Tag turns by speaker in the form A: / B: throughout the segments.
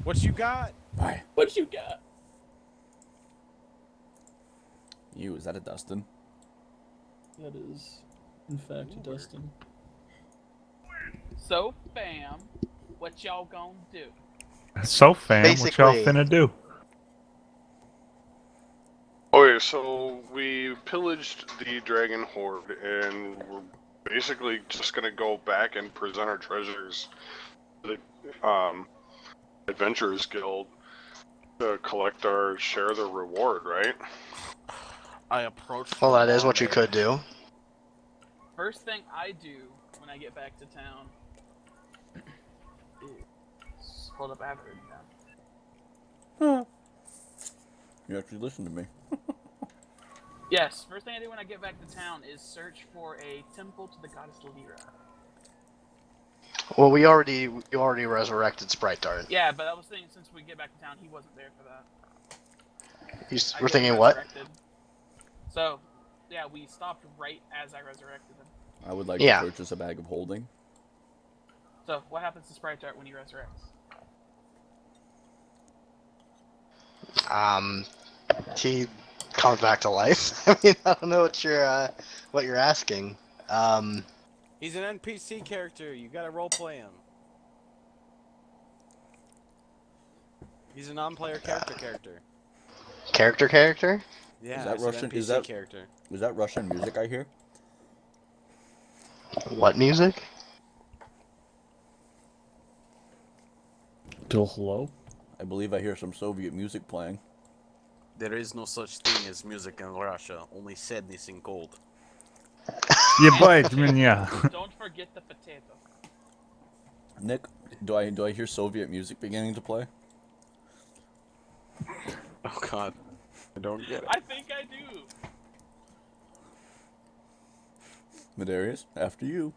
A: What you got?
B: Bye.
C: What you got?
B: You, is that a Dustin?
C: That is, in fact, a Dustin.
D: So, fam, what y'all gonna do?
E: So, fam, what y'all
F: Basically-
E: finna do?
G: Okay, so we pillaged the dragon horde, and we're basically just gonna go back and present our treasures to the Adventurers Guild to collect our share of the reward, right?
A: I approached.
F: Well,
A: the
F: that is what you
A: barmaid.
F: could do.
D: First thing I do when I get back to town is... Hold up, I have it written down.
B: You actually listened to me.
D: Yes, first thing I do when I get back to town is search for a temple to the goddess Lyra.
F: Well, you already resurrected Sprite Dart.
D: Yeah, but I was thinking since we get back to town, he wasn't there for that.
F: We're
D: I
F: thinking
D: get
F: what?
D: resurrected. So, yeah, we stopped right as I resurrected him.
B: I would like
F: Yeah.
B: to purchase a bag of holding.
D: So, what happens to Sprite Dart when he resurrects?
F: He comes back to life. I mean, I don't know what you're asking.
A: He's an NPC character. You gotta roleplay him. He's a non-player character.
F: Character?
A: Yeah,
B: Is that
A: he's an
B: Russian?
A: NPC
B: Is that
A: character.
B: is that Russian music I hear?
F: What music?
C: Still hello?
B: I believe I hear some Soviet music playing.
A: There is no such thing as music in Russia. Only sadness and cold.
E: Yeah, but I mean, yeah.
D: Don't forget the potato.
B: Nick, do I hear Soviet music beginning to play?
A: Oh God, I don't get it.
D: I think I do.
B: Medarius, after you.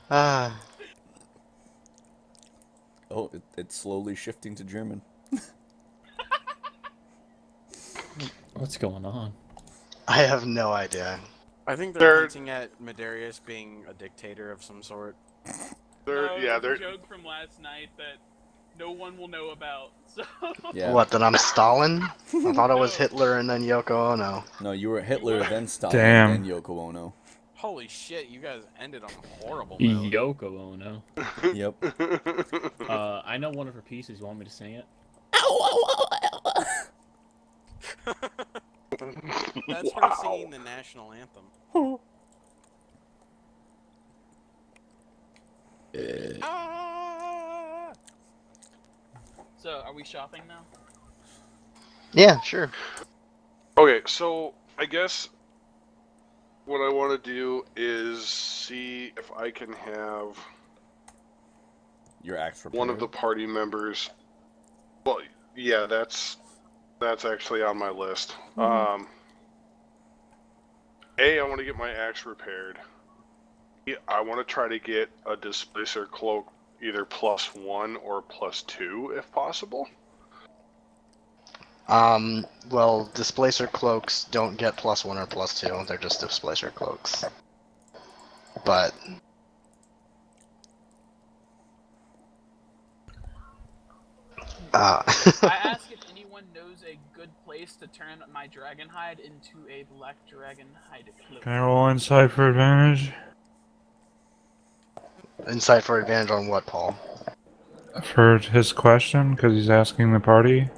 F: Ah,
B: Oh, it's slowly shifting to German.
C: What's going on?
F: I have no idea.
A: I think
G: They're-
A: they're hinting at Medarius being a dictator of some sort.
D: No, it's a joke from last night that no one will know about. So
B: Yeah.
F: What, that I'm Stalin? I thought it was Hitler and then Yoko Ono.
B: No, you were Hitler, then Stalin,
E: Damn.
B: then Yoko Ono.
A: Holy shit, you guys ended on a horrible note.
C: Yoko Ono.
B: Yep.
C: I know one of her pieces. You want me to sing it?
A: That's her singing the national anthem. Ah!
D: So, are we shopping now?
F: Yeah, sure.
G: Okay, so I guess what I want to do is see if I can have
B: Your axe repaired.
G: one of the party members. Well, yeah, that's actually on my list. I want to get my axe repaired. I want to try to get a displacer cloak either +1 or +2 if possible.
F: Well, displacer cloaks don't get +1 or +2. They're just displacer cloaks. But
D: I ask if anyone knows a good place to turn my dragon hide into a black dragon hide cloak.
E: Can I roll insight for advantage?
F: insight for advantage on what, Paul?
E: For his question, because he's asking the party.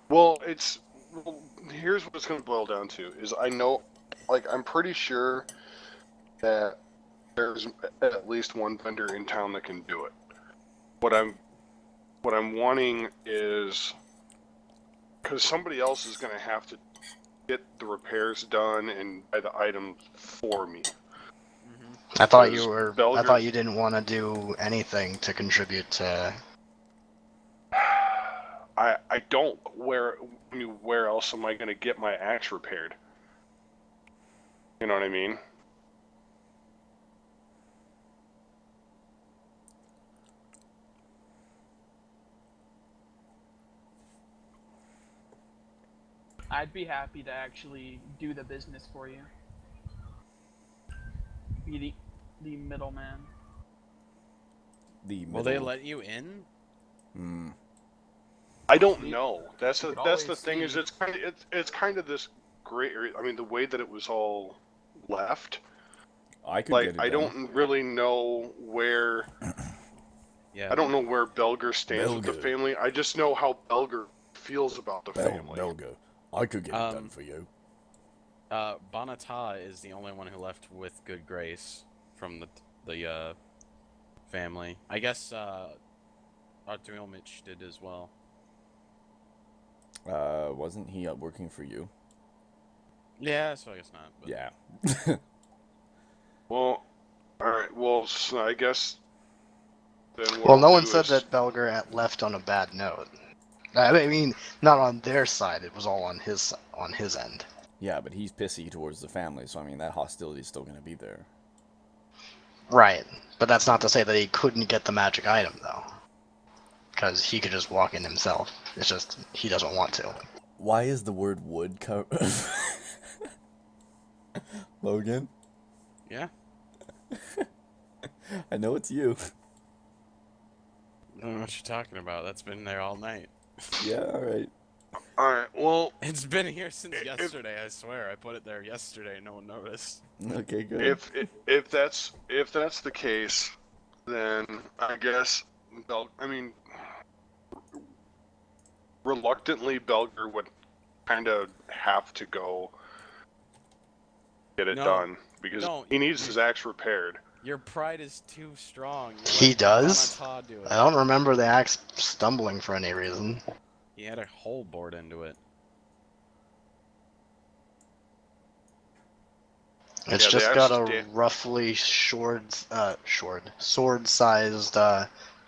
G: Well, here's what it's going to boil down to: is I know, like, I'm pretty sure that there's at least one vendor in town that can do it. What I'm wanting is, because somebody else is going to have to get the repairs done and buy the items for me.
F: I thought
G: Because
F: I thought you didn't want to do anything to contribute to.
G: I don't. Where else am I going to get my axe repaired? You know what I mean?
D: I'd be happy to actually do the business for you. Be the middleman.
B: the
A: Will
B: middle.
A: they let you in?
B: Hmm.
G: I don't know. That's
D: You
G: the
D: could
G: that's the
D: always
G: thing is
D: see.
G: it's kind of this gray area. I mean, the way that it was all left,
B: I could
G: like
B: get it
G: I
B: done.
G: don't really know where.
A: Yeah.
G: I don't know where Belger stands with the
B: Belger.
G: family. I just know how Belger feels about the family.
B: Belgo. I could get it done for you.
A: Bonata is the only one who left with good grace from the family. I guess Artyomich did as well.
B: Wasn't he working for you?
A: Yeah, so I guess not. But...
B: Yeah.
G: Well, all right. Well, so I guess then what
F: Well, no
G: I'll
F: one
G: do
F: said
G: is-
F: that Belger left on a bad note. I mean, not on their side. It was all on his end.
B: Yeah, but he's pissy towards the family, so I mean that hostility is still gonna be there.
F: Right, but that's not to say that he couldn't get the magic item though, because he could just walk in himself. It's just he doesn't want to.
B: Why is the word wood Logan?
A: Yeah.
B: I know it's you.
A: I don't know what you're talking about. That's been there all night.
B: Yeah, alright.
G: all right. Well,
A: It's been here since yesterday, I swear. I put it there yesterday, no one noticed.
B: Okay, good.
G: if that's the case, then I guess reluctantly Belger would kind of have to go get it
A: No,
G: done because
A: don't.
G: he needs his axe repaired.
A: Your pride is too strong. You
F: He
A: let
F: does?
A: Bonata do it.
F: I don't remember the axe stumbling for any reason.
A: He had a hole bored into it.
F: It's
G: Yeah, the
F: just
G: axe
F: got
G: is
F: a roughly sword-sized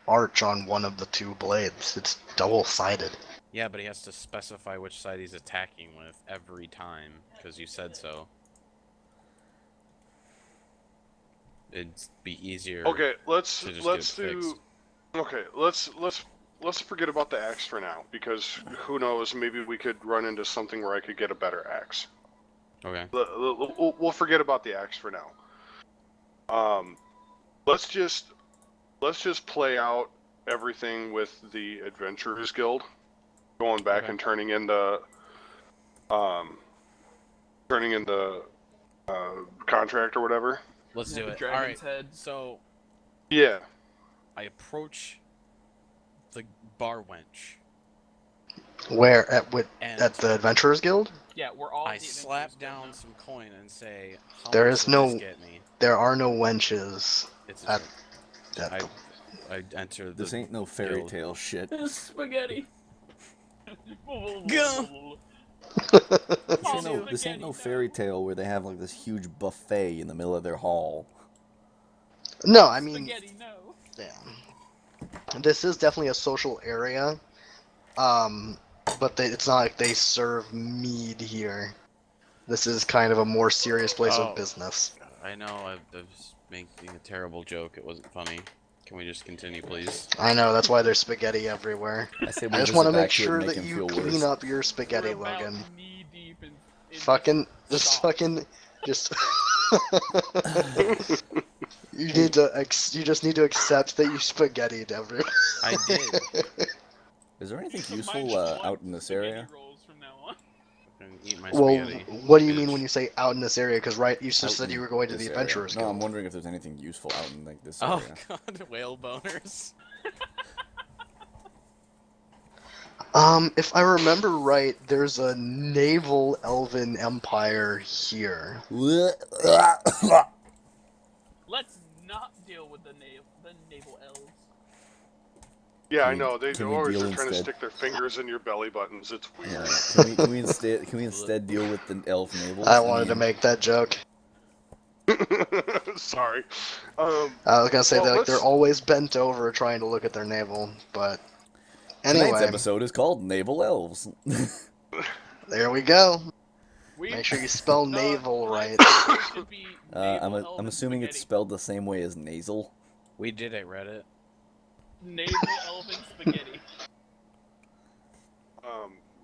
F: arch on one of the two blades. It's double-sided.
A: Yeah, but he has to specify which side he's attacking with every time, because you said so. It'd be easier.
G: Okay, let's
A: to just
G: let's
A: get it
G: do.
A: fixed.
G: Okay, let's forget about the axe for now because who knows? Maybe we could run into something where I could get a better axe.
A: Okay.
G: We'll forget about the axe for now. Let's just play out everything with the Adventurers Guild, going back
A: Okay.
G: and turning in the contract or whatever.
A: Let's do
D: The
A: it.
D: dragon's
A: Alright,
D: head.
A: so
G: Yeah.
A: I approach the bar wench,
F: Where
A: and
F: at the Adventurers Guild?
D: Yeah, we're all.
A: I
D: at the
A: slap
D: Adventurers Guild
A: down
D: now.
A: some coin and say, "How
F: There
A: much
F: is
A: will this
F: no-
A: get me?"
F: There are no wenches
A: It's a
F: at
A: joke.
F: that.
A: I enter the.
B: This ain't no fairy
A: guild.
B: tale shit.
C: It's spaghetti.
A: Go.
B: This ain't no fairy tale where they have like this huge buffet in the middle of their hall.
F: No, I mean,
D: Spaghetti, no.
F: yeah. This is definitely a social area, but it's not like they serve mead here. This is kind of a more serious place
A: Oh.
F: of business.
A: I know I was making a terrible joke. It wasn't funny. Can we just continue, please?
F: I know, that's why there's spaghetti everywhere.
B: I say we
F: I just
B: visit
F: want to
B: back
F: make
B: to it
F: sure
B: and make
F: that
B: him
F: you
B: feel
F: clean
B: worse.
F: up your spaghetti,
D: We're about
F: Logan.
D: knee deep in
F: Fucking, just
D: sauce.
F: fucking, just. You need to, you just need to accept that you spaghettied everyone.
A: I did.
B: Is there anything
D: So
B: useful
D: mine just
B: out
D: want
B: in this
D: spaghetti
B: area?
D: rolls from now on.
A: And eat my
F: Well,
A: spaghetti.
F: what do you mean
A: bitch.
F: when you say out in this area? Because right, you just
B: Out
F: said
B: in
F: you were going to
B: this
F: the
B: area.
F: Adventurers
B: No,
F: Guild.
B: I'm wondering if there's anything useful out in like this
A: Oh
B: area.
A: god, whale boners.
F: If I remember right, there's a naval elven empire here.
D: Let's not deal with the naval elves.
G: Yeah,
B: Can
G: I
B: we-
G: know. They
B: can we
G: always
B: deal
G: are trying to
B: instead?
G: stick their fingers in your belly buttons. It's weird.
B: Yeah. Can we instead deal with the elf navels?
F: I wanted to
B: mean,
F: make that joke.
G: Sorry.
F: I was gonna say
G: Well,
F: they're
G: let's-
F: always bent over trying to look at their navel, but
B: Tonight's
F: anyway,
B: episode is called Naval Elves.
F: there we go.
D: We
F: Make sure you spell
D: No,
F: naval
D: my
F: right.
D: episode should be
B: I'm
D: naval
B: I'm
D: elven
B: assuming it's
D: spaghetti.
B: spelled the same way as nasal.
A: We did it, Reddit.
D: Naval elven spaghetti.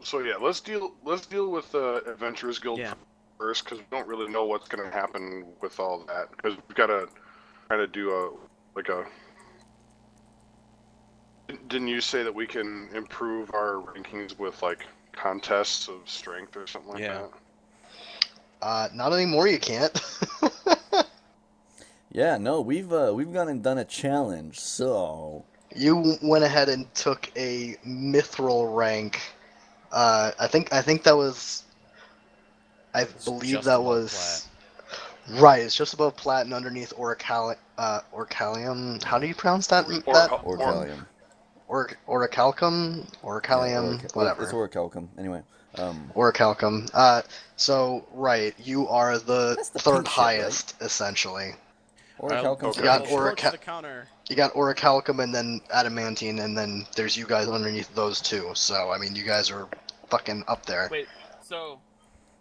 G: So yeah, let's deal with the Adventurers Guild
A: Yeah.
G: first because we don't really know what's going to happen with all that because we've got to kind of do a didn't you say that we can improve our rankings with like contests of strength or something like
A: Yeah.
G: that?
F: Not anymore. You can't.
B: Yeah, no, we've gone and done a challenge, so
F: You went ahead and took a mithril rank. I think that was. I
A: It's
F: believe
A: just
F: that
A: above
F: was. Right, it's just above plat and underneath orichalcum. How do you pronounce that?
B: Orcalium.
F: Orichalcum? Orichallium? Whatever.
B: It's orichalcum. Anyway,
F: Orichalcum. So, right, you are the
B: That's the
F: third
B: pink shit, right?
F: highest, essentially.
B: orichalcum's
F: You got
A: I'll approach
F: Orica-
A: the counter.
F: You got Orichalcum and then Adamantine, and then there's you guys underneath those two. So, I mean, you guys are fucking up there.
D: Wait, so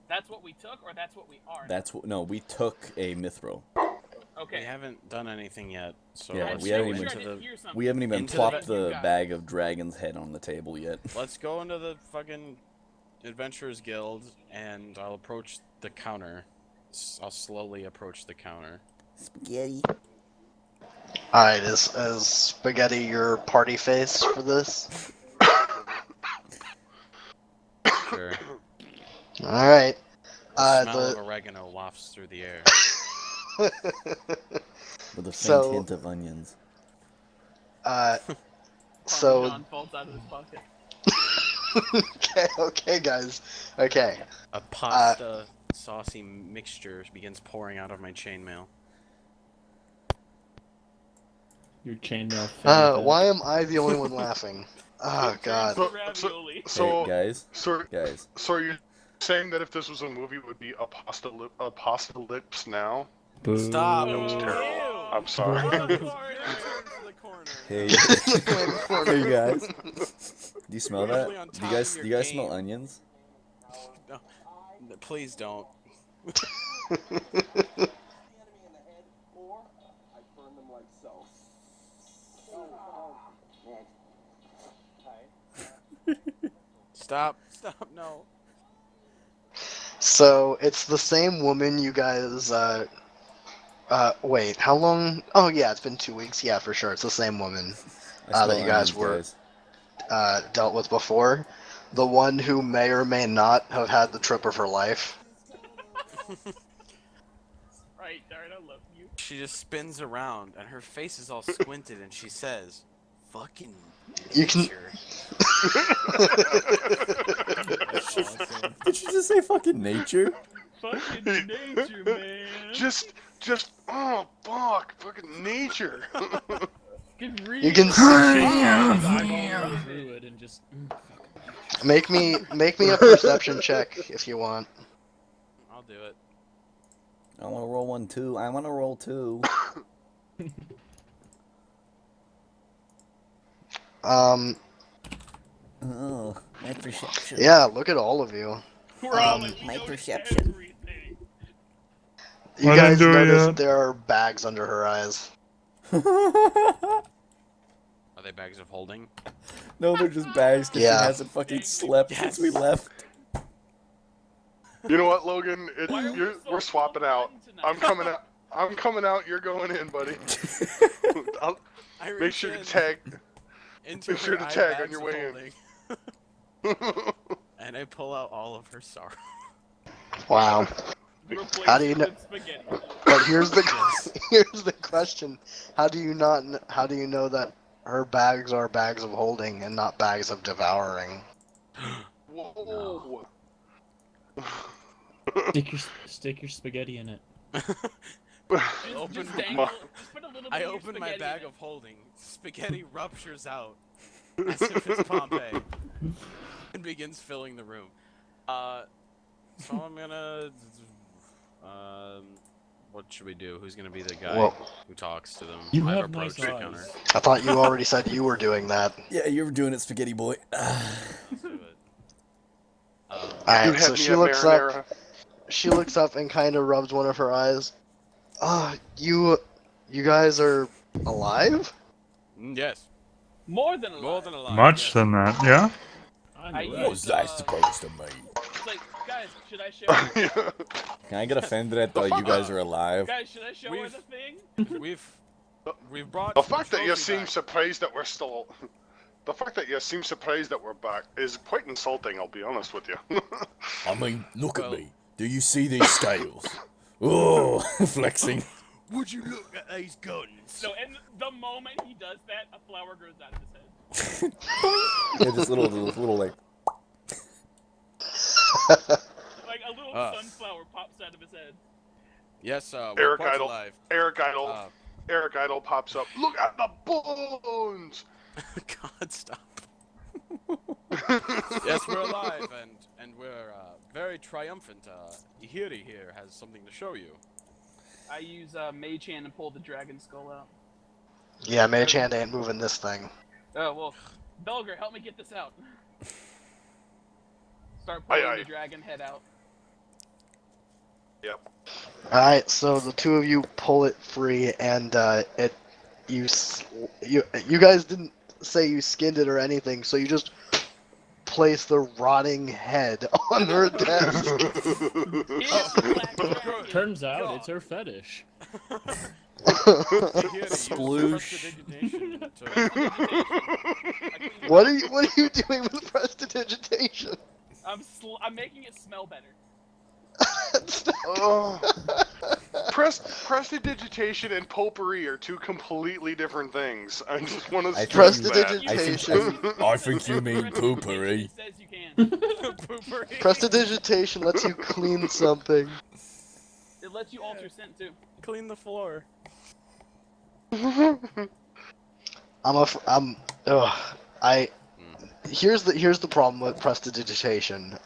D: that's what we took, or that's what we are?
B: No, we took a mithril.
D: Okay.
A: We haven't done anything yet, so
B: Yeah,
A: let's
B: we
A: go
B: haven't
A: into
B: even-
A: the
B: We haven't even
A: Into
B: plopped
A: the-
B: the bag of dragon's head on the table yet.
A: let's go into the fucking Adventurers Guild, and I'll approach the counter. I'll slowly approach the counter.
B: Spaghetti.
F: Alright, is Spaghetti your party face for this?
A: Sure.
F: Alright.
A: The smell of oregano wafts through the air.
B: With a faint
F: So-
B: hint of onions.
F: So,
D: Parmesan falls out of his pocket.
F: okay, guys. Okay.
A: A pasta saucy mixture begins pouring out of my chainmail.
C: Your chainmail.
F: Why am I the only one laughing? Oh, God.
D: Ravioli.
G: So,
B: Hey, guys,
G: so,
B: guys.
G: so you're saying that if this was a movie, it would be Apocalypse Now?
A: Stop!
G: That was terrible.
D: Ew.
G: I'm sorry.
D: I'm sorry, I turned to the corner.
B: Hey, hey guys. Do you smell that?
A: Usually on
B: Do
A: top
B: you guys
A: of
B: do
A: your
B: you guys smell
A: game.
B: onions?
A: No, please don't. Stop! Stop! No.
F: So, it's the same woman you guys, wait, how long? Oh, yeah, it's been 2 weeks. Yeah, for sure. It's the same woman
B: I
F: that you guys were dealt with before. The one who may or may not have had the trip of her life.
D: Right, Dart, I love you.
A: She just spins around, and her face is all squinted, and she says, "Fucking
F: You can-
A: nature."
B: Did she just say fucking nature?
D: Fucking nature, man.
G: just, oh, fucking nature.
F: You can
C: Through it and just.
F: make me a perception check if you want.
A: I'll do it.
B: I want to roll one too. I want to roll two. Oh, my perception.
F: Yeah, look at all of you.
D: We're all in,
B: my
D: we
B: perception.
D: know everything.
F: You
E: I
F: guys
E: didn't do it
F: notice
E: yet.
F: there are bags under her eyes.
A: Are they bags of holding?
B: No, they're just bags because
F: Yeah.
B: she hasn't fucking slept since we left.
G: You know what, Logan?
D: Why are we so
G: We're swapping out.
D: fun tonight?
G: I'm coming out. I'm coming out. You're going in, buddy. I'll
A: I
G: make
A: reach
G: sure to
A: in
G: tag.
A: into
G: make sure
A: her
G: to tag
A: eye
G: on your
A: bags
G: way
A: of
G: in.
A: holding, and I pull out all of her sorrow.
F: Wow.
D: Replace
F: How do you
D: it
F: know-
D: with spaghetti.
F: But here's the question: How do you know that her bags are bags of holding and not bags of devouring?
G: Whoa.
C: Stick your spaghetti in it.
A: I open
D: Just dangle,
A: my,
D: just put a little bit
A: I
D: of your
A: open my
D: spaghetti
A: bag
D: in it.
A: of holding. Spaghetti ruptures out as if it's Pompeii and begins filling the room. So I'm gonna. What should we do? Who's gonna be the guy
F: Well-
A: who talks to them?
C: You
A: I've
C: have
A: approached
C: nice
A: the
C: eyes.
A: counter.
F: I thought you already said you were doing that.
B: Yeah, you were doing it, spaghetti boy.
A: Let's do it.
G: You
F: Alright,
G: had
F: so
G: me
F: she
G: at
F: looks up.
G: marinara.
F: She looks up and kind of rubs one of her eyes. You guys are alive?
A: Yes,
D: More than a lot.
A: more than a lot.
E: Much
A: yes.
E: than that, yeah?
D: I
C: knew
D: used,
B: supposed to be?
D: It's like, guys, should I show her?
B: Can I get offended at the you guys are alive?
D: Guys, should I show her
A: We've-
D: the thing?
A: We've brought
G: The
A: the
G: fact that you
A: trophy
G: seem
A: back.
G: surprised that we're still. The fact that you seem surprised that we're back is quite insulting, I'll be honest with you.
B: I mean, look
A: Well-
B: at me. Do you see these scales? Oh, flexing.
A: Would you look at these guns?
D: So, and the moment he does that, a flower grows out of his head.
B: Yeah, this little like.
D: Like a little
A: Ah.
D: sunflower pops out of his head.
A: Yes, we're
G: Eric
A: quite
G: Idle.
A: alive.
G: Eric Idle pops up. Look at the bones!
A: God, stop. Yes, we're alive, and we're very triumphant. Ihiri here has something to show you.
D: I use Mage Hand and pull the dragon skull out.
F: Yeah, Mage Hand ain't moving this thing.
D: Oh, well, Belger, help me get this out. Start pulling
G: Aye, aye.
D: the dragon head out.
G: Yep.
F: Alright, so the two of you pull it free, and you guys didn't say you skinned it or anything, so you just place the rotting head on her desk.
D: Here's the black dragon.
C: Turns out it's her fetish.
A: Ihiri, use
B: Sploosh.
A: prestidigitation to-
F: What are you doing with prestidigitation?
D: I'm making it smell better.
G: Oh. Prestidigitation and potpourri are two completely different things. I just want to
B: I
G: stress
B: think-
G: that.
B: I think you mean poopery.
D: It says you can.
A: Poopery.
F: Prestidigitation lets you clean something.
D: It lets you alter scent too.
A: Clean the floor.
F: Here's the problem with prestidigitation.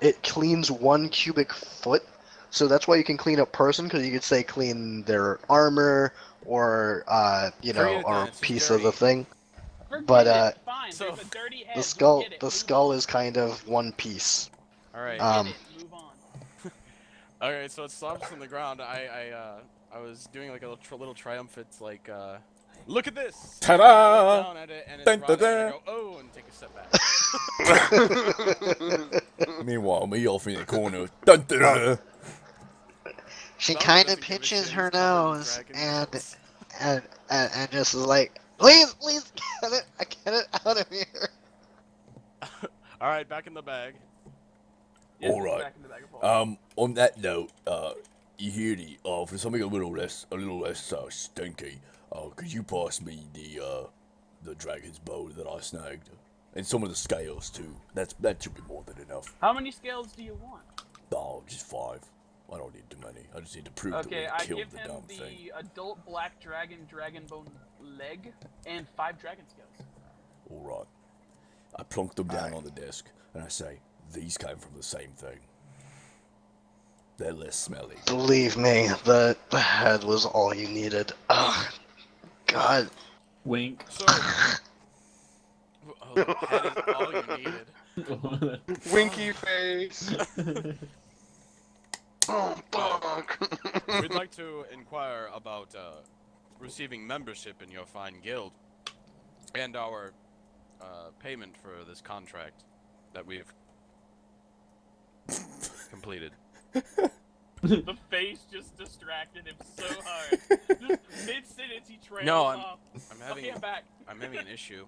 F: It cleans 1 cubic foot, so that's why you can clean a person, because you could say clean their armor or
A: Forget it
F: or
A: then,
F: a
A: it's
F: piece
A: dirty.
F: of the thing.
D: Forget
F: But,
D: it. Fine.
A: so-
D: There's a dirty head.
F: The
D: we
F: skull
D: get it.
F: the
D: Move
F: skull
D: on.
F: is kind of one piece.
A: All right.
F: Um,
D: Get it. Move on.
A: Okay, so it stops on the ground. I was doing like a little triumphant like look at this.
B: Ta-da!
A: I look down at it and it's
B: Dun,
A: rotting,
B: dun,
A: and I
B: dun.
A: go oh and take a step back.
B: Meanwhile, me off in the corner. Dun, dun, dun.
F: She
A: Velma
F: kind of
A: doesn't give a
F: pinches
A: shit,
F: her
A: he's covered in
F: nose
A: dragon guts.
F: and just is like, please get it out of here.
A: All right, back in the bag.
D: Yes, it's
B: Alright.
D: back in the bag of holding.
B: On that note, you hear the for something a little less stinky. Could you pass me the dragon's bow that I snagged, and some of the scales too? That should be more than enough.
D: How many scales do you want?
B: Oh, just 5. I don't need too many. I just need to prove
D: Okay,
B: that
D: I
B: we killed
D: give
B: the
D: him
B: damn
D: the
B: thing.
D: adult black dragon bone leg and 5 dragon scales.
B: All right. I plunk them down on the desk, and I say, these came from the same thing. They're less smelly.
F: Believe me, the head was all you needed. Oh, God.
C: Wink.
A: So oh, that is all you needed.
G: Winky face. Oh, fuck.
A: We'd like to inquire about receiving membership in your fine guild and our payment for this contract that we've completed.
D: The face just distracted him so hard. Just mid-sentence he trailed
A: No,
D: off.
A: I'm having
D: Okay, I'm back.
A: I'm having an issue.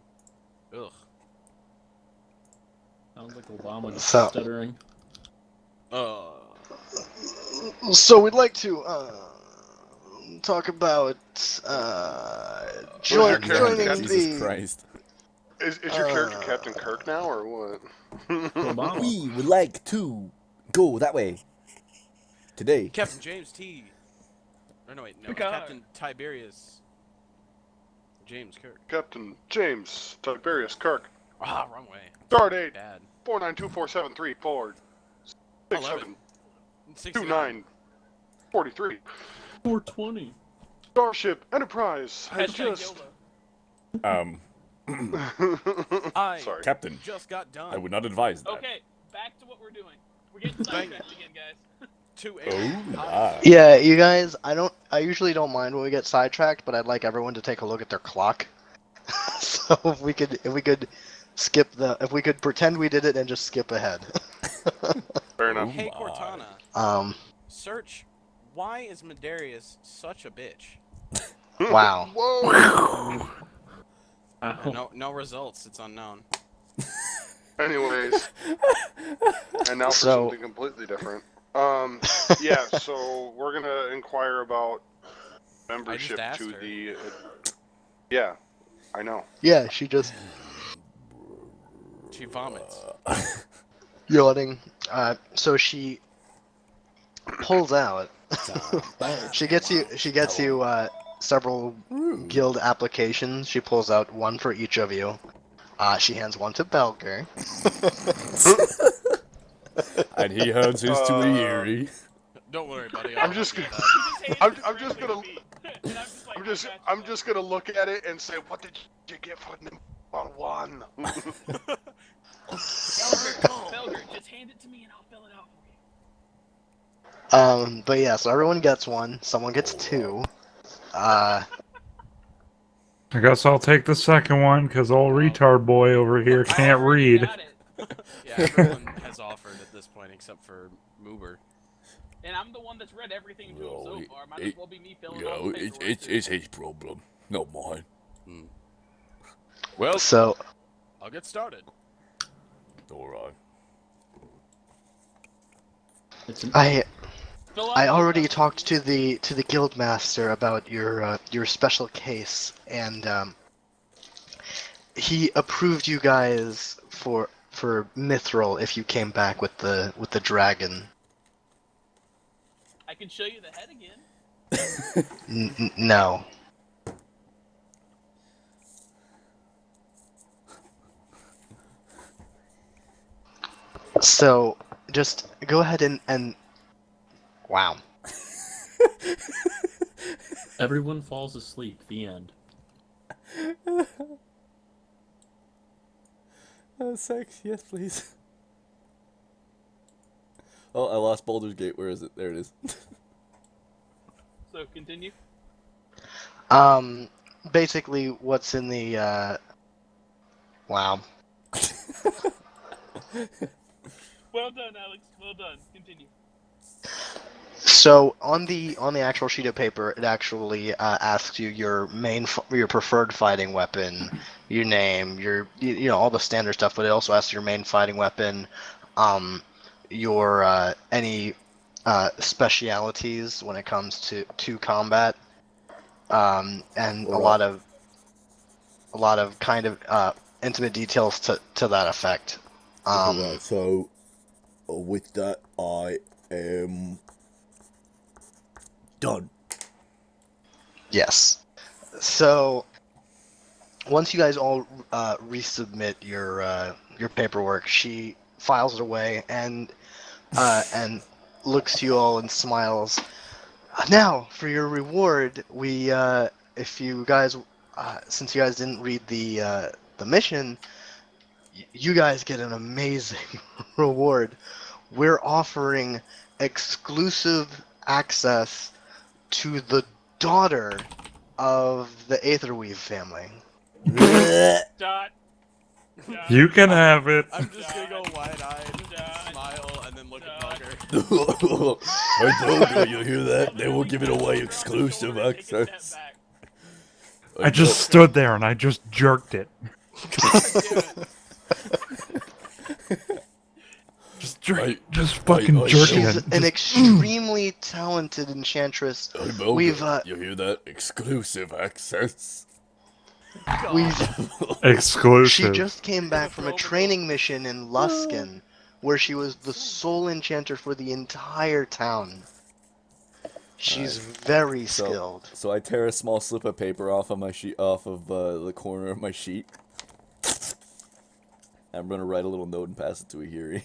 A: Ugh.
C: Sounds like Obama just
F: So-
C: stuttering.
F: So we'd like to talk about
G: your
F: joining
G: character?
B: Jesus
F: the.
B: Christ.
G: Is your character Captain Kirk now, or what?
C: Obama.
B: We would like to go that way. Today.
A: Captain James T. Or no wait, no,
D: Picard.
A: Captain Tiberius James Kirk.
G: Captain James Tiberius Kirk.
A: Ah, wrong way.
G: Start date
A: Bad.
G: 492473
A: 11.
G: 29 43.
C: 420.
G: Starship Enterprise has
D: Hashtag
G: just.
D: YOLO.
A: I
G: Sorry.
B: Captain,
A: just got done.
B: I would not advise that.
D: Okay, back to what we're doing. We're getting sidetracked again, guys.
A: To a
B: Oh, la.
F: Yeah, you guys. I usually don't mind when we get sidetracked, but I'd like everyone to take a look at their clock. So if we could if we could pretend we did it and just skip ahead.
G: Fair enough.
A: Hey
B: my.
A: Cortana, search. Why is Medarius such a bitch?
F: Wow.
G: Whoa!
A: No results. It's unknown.
G: Anyways, and now for
F: So-
G: something completely different. Yeah, so we're gonna inquire about membership
A: asked
G: to
A: her.
G: the. Yeah, I know.
F: Yeah, she just
A: She vomits.
F: yawning. So she pulls out. She gets you several guild applications. She pulls out one for each of you. She hands one to Belger.
B: And he hands his to a Yuri.
A: Don't worry, buddy.
G: I'm
A: I'll
G: just
A: help you
G: gonna-
A: with that.
G: I'm just gonna. I'm just gonna look at it and say, what did you get for number one?
D: Belger, just hand it to me and I'll fill it out for you.
F: But yeah, so everyone gets one. Someone gets two.
E: I guess I'll take the second one, because old retard boy over here can't read.
D: Got it.
A: Yeah, everyone has offered at this point except for Moober.
D: And I'm the one that's read everything to him so
B: Well,
D: far. Might as well be me filling
B: You
D: out
B: know,
D: the paperwork.
B: it's his problem, not mine.
A: Well,
F: So
A: I'll get started.
B: Alright.
D: Fill out
F: I
D: the
F: already
D: stuff.
F: talked to the guild master about your special case, and he approved you guys for Mithril if you came back with the dragon.
D: I can show you the head again.
F: No. So just go ahead and wow.
C: Everyone falls asleep. The end.
B: Sex, yes, please. Oh, I lost Baldur's Gate. Where is it? There it is.
D: So continue.
F: Basically, what's in the wow.
D: Well done, Alex. Well done. Continue.
F: So on the actual sheet of paper, it actually asks you your your preferred fighting weapon, your name, you know, all the standard stuff. But it also asks your main fighting weapon, your any specialities when it comes to combat, and a lot of kind of intimate details to that effect.
B: Alright, so with that, I am done.
F: Yes. So once you guys all resubmit your paperwork, she files it away and looks to you all and smiles. Now, for your reward, we if you guys since you guys didn't read the mission, you guys get an amazing reward. We're offering exclusive access to the daughter of the Aetherweave family.
D: Dot.
E: You can have it.
A: I'm just gonna go wide-eyed, smile, and then look at Belger.
B: I told you, you hear that? They will give it away exclusive
D: Take a step
B: access.
D: back.
E: I just stood there and I just jerked it. Just fucking jerking
F: She's
E: it.
F: an extremely talented enchantress. We've
B: You hear that? Exclusive access.
F: we've
E: Exclusive.
F: she just came back from a training mission in Luskin, where she was the sole enchanter for the entire town. She's very skilled.
B: So I tear a small slip of paper off of my sheet, off of the corner of my sheet. I'm gonna write a little note and pass it to Ahiri.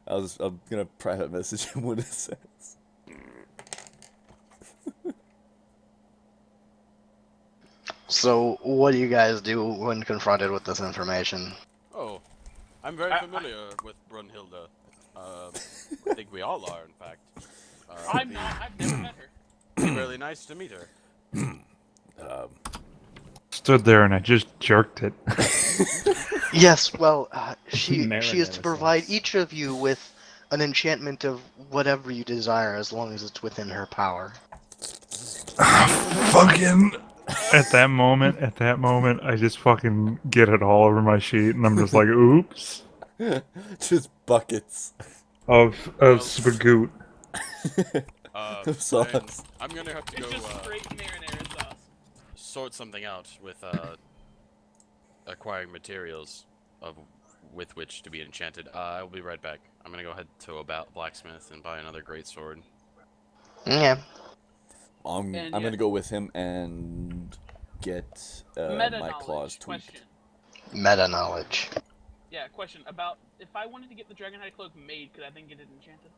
B: I'm gonna private message him what it says.
F: So, what do you guys do when confronted with this information?
A: Oh, I'm very familiar with Brunhilde. I think we all are, in fact.
D: I'm not. I've never met her.
A: Really nice to meet her.
E: Stood there and I just jerked it.
F: Yes, well, she is
C: Marinette
F: to provide each of you with an enchantment of whatever you desire, as long as it's within her power.
E: Fucking. At that moment, I just fucking get it all over my sheet, and I'm just like, oops,
B: Just buckets
E: of
A: Well,
E: spagoot.
B: of sauce.
A: I'm gonna have to
D: It's
A: go
D: just straight marinara sauce.
A: sort something out with acquiring materials with which to be enchanted. I will be right back. I'm gonna go head to a blacksmith and buy another great sword.
F: Yeah.
B: I'm
D: And
B: gonna
D: yes.
B: go with him and get
D: Meta
B: my
D: knowledge
B: claws tweaked.
D: question.
F: Meta knowledge.
D: Yeah, question about if I wanted to get the Dragonhide cloak made, could I then get it enchanted?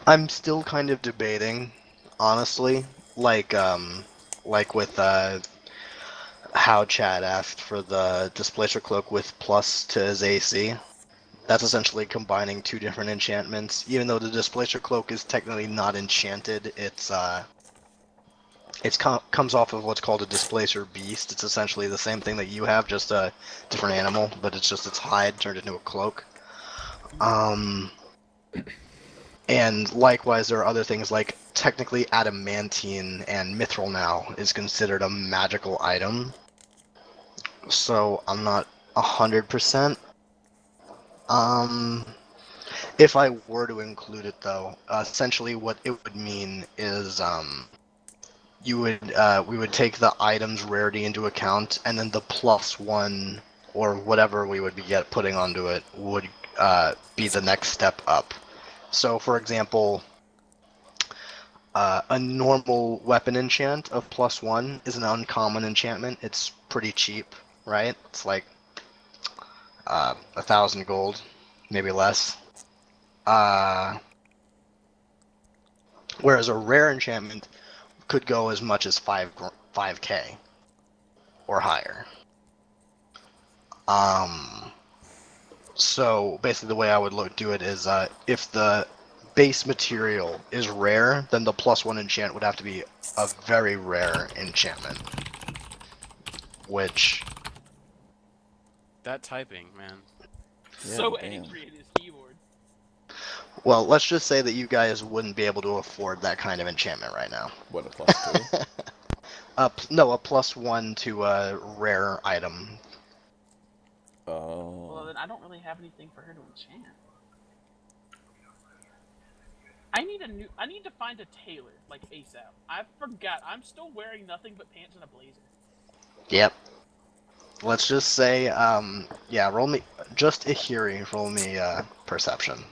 F: I'm still kind of debating, honestly. Like with how Chad asked for the Displacer Cloak with plus to his AC. That's essentially combining two different enchantments. Even though the Displacer Cloak is technically not enchanted, comes off of what's called a Displacer Beast. It's essentially the same thing that you have, just a different animal, but it's just its hide turned into a cloak. And likewise, there are other things like technically adamantine and mithril now is considered a magical item. So I'm not 100%. If I were to include it though, essentially what it would mean is we would take the item's rarity into account, and then the +1 or whatever we would be putting onto it would be the next step up. So, for example, a normal weapon enchant of +1 is an uncommon enchantment. It's pretty cheap, right? It's like 1,000 gold, maybe less. Whereas a rare enchantment could go as much as 5k or higher. So basically the way I would do it is if the base material is rare, then the +1 enchant would have to be a very rare enchantment. Which...
A: That typing, man.
B: Yeah,
D: So
B: damn.
D: angry at his keyboard.
F: Well, let's just say that you guys wouldn't be able to afford that kind of enchantment right now.
B: What, a +2?
F: No, a +1 to a rare item.
B: Oh.
D: Well, then I don't really have anything for her to enchant. I need to find a tailor, like ASAP. I forgot. I'm still wearing nothing but pants and a blazer.
F: Yep. Let's just say, yeah, roll me, just Ihiri, roll me, perception.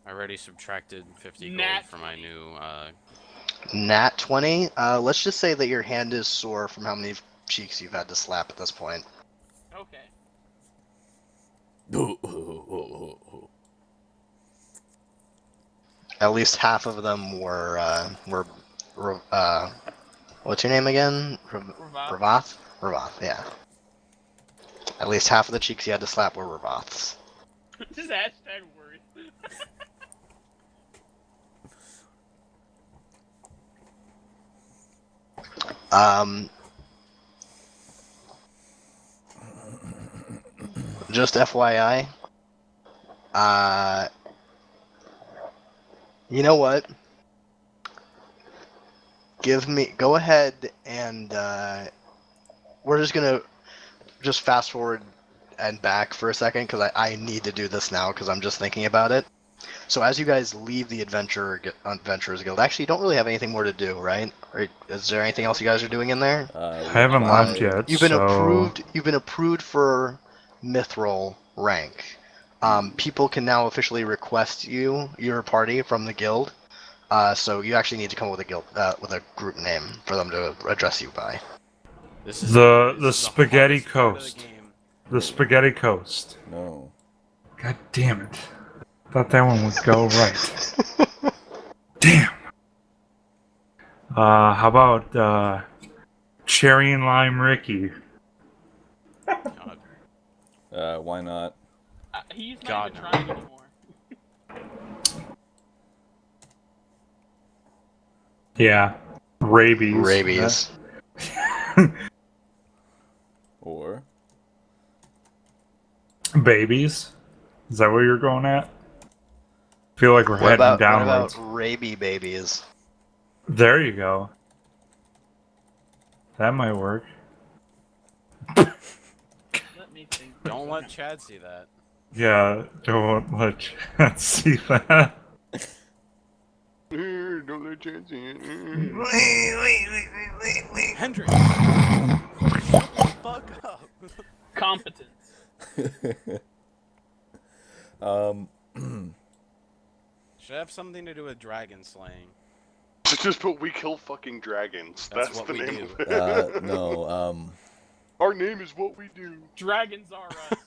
A: I already subtracted 50 gold
D: Nat
A: for my new,
F: Nat 20, let's just say that your hand is sore from how many cheeks you've had to slap at this point.
D: Okay.
F: At least half of them were what's your name again?
D: Ravath.
F: Ravath, yeah. At least half of the cheeks you had to slap were Ravaths.
D: Just hashtag words.
F: Just FYI, you know what? Go ahead and, we're just gonna fast forward and back for a second, because I need to do this now, because I'm just thinking about it. So as you guys leave the Adventurers Guild, actually you don't really have anything more to do, right? Or is there anything else you guys are doing in there?
E: I haven't left yet.
F: You've been
E: so...
F: approved for Mithril rank. People can now officially request your party from the guild. So you actually need to come up with a group name for them to address you by.
A: this is
E: The Spaghetti
A: hardest part of the
E: Coast.
A: game.
E: The Spaghetti Coast.
B: No.
E: God damn it. Thought that one would go right. Damn. How about Cherry and Lime Ricky?
A: God.
B: Why not?
D: He's not
A: God,
D: even
A: no.
D: trying anymore.
E: Yeah. Rabies.
F: Rabies.
B: Or
E: Babies. Is that where you're going at? I feel like we're
F: What
E: heading
F: about
E: downwards.
F: rabies babies?
E: There you go. That might work.
D: Let me think.
A: Don't let Chad see that.
E: Yeah, don't let Chad see that.
G: Don't let chance in.
A: Hendrik! Shut the fuck up!
D: Competence.
A: Should have something to do with dragon slaying.
G: Just put we kill fucking dragons.
A: That's
G: That's
A: what
G: the
A: we
G: name
A: do.
G: of it.
B: No,
G: Our name is what we do.
D: Dragons are us.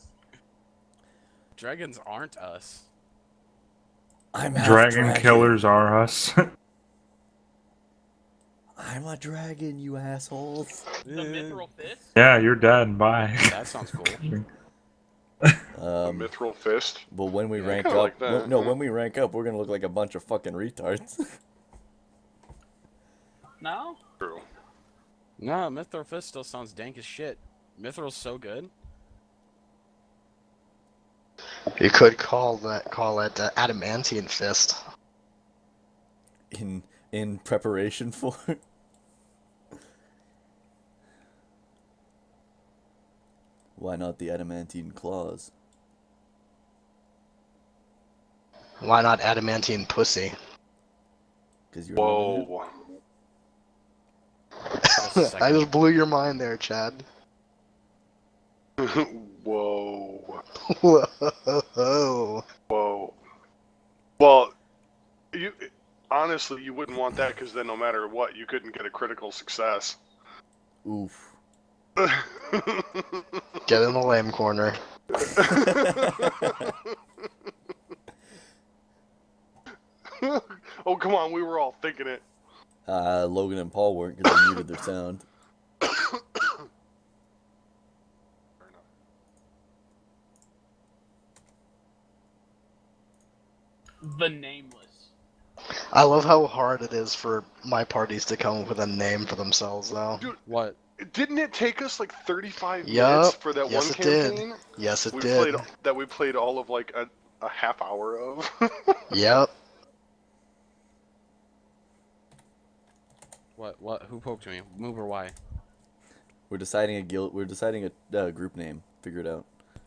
A: Dragons aren't us.
B: I'm half
E: Dragon killers are us.
B: I'm a dragon, you assholes.
D: The mithril fist.
E: Yeah, you're dead. Bye.
A: That sounds cool.
G: A
B: Um,
G: mithril fist.
B: but when we
A: Yeah, I
B: rank
G: kinda
B: up,
G: like that,
B: no,
G: yeah.
B: when we rank up, we're gonna look like a bunch of fucking retards.
D: No?
G: True.
A: No, Mithril Fist still sounds dank as shit. Mithril's so good.
F: You could call it adamantine fist.
B: in preparation for. Why not the adamantine claws?
F: Why not adamantine pussy?
B: Because you're loving it?
G: Whoa.
F: I just blew your mind there, Chad.
G: Whoa.
F: Whoa.
G: Whoa. Well, you honestly you wouldn't want that because then no matter what you couldn't get a critical success.
B: Oof.
F: Get in the lame corner.
G: Oh come on, we were all thinking it.
B: Logan and Paul weren't because they muted their sound.
D: The Nameless.
F: I love how hard it is for my parties to come up with a name for themselves, though.
A: What?
G: Didn't it take us like 35
F: Yup.
G: minutes for that
F: Yes,
G: one
F: it did.
G: campaign?
F: Yes, it
G: we
F: did.
G: played all of like a half hour of.
F: Yep.
A: What? Who poked me? Move or why?
B: We're deciding a guild. We're deciding a group name. Figure it out.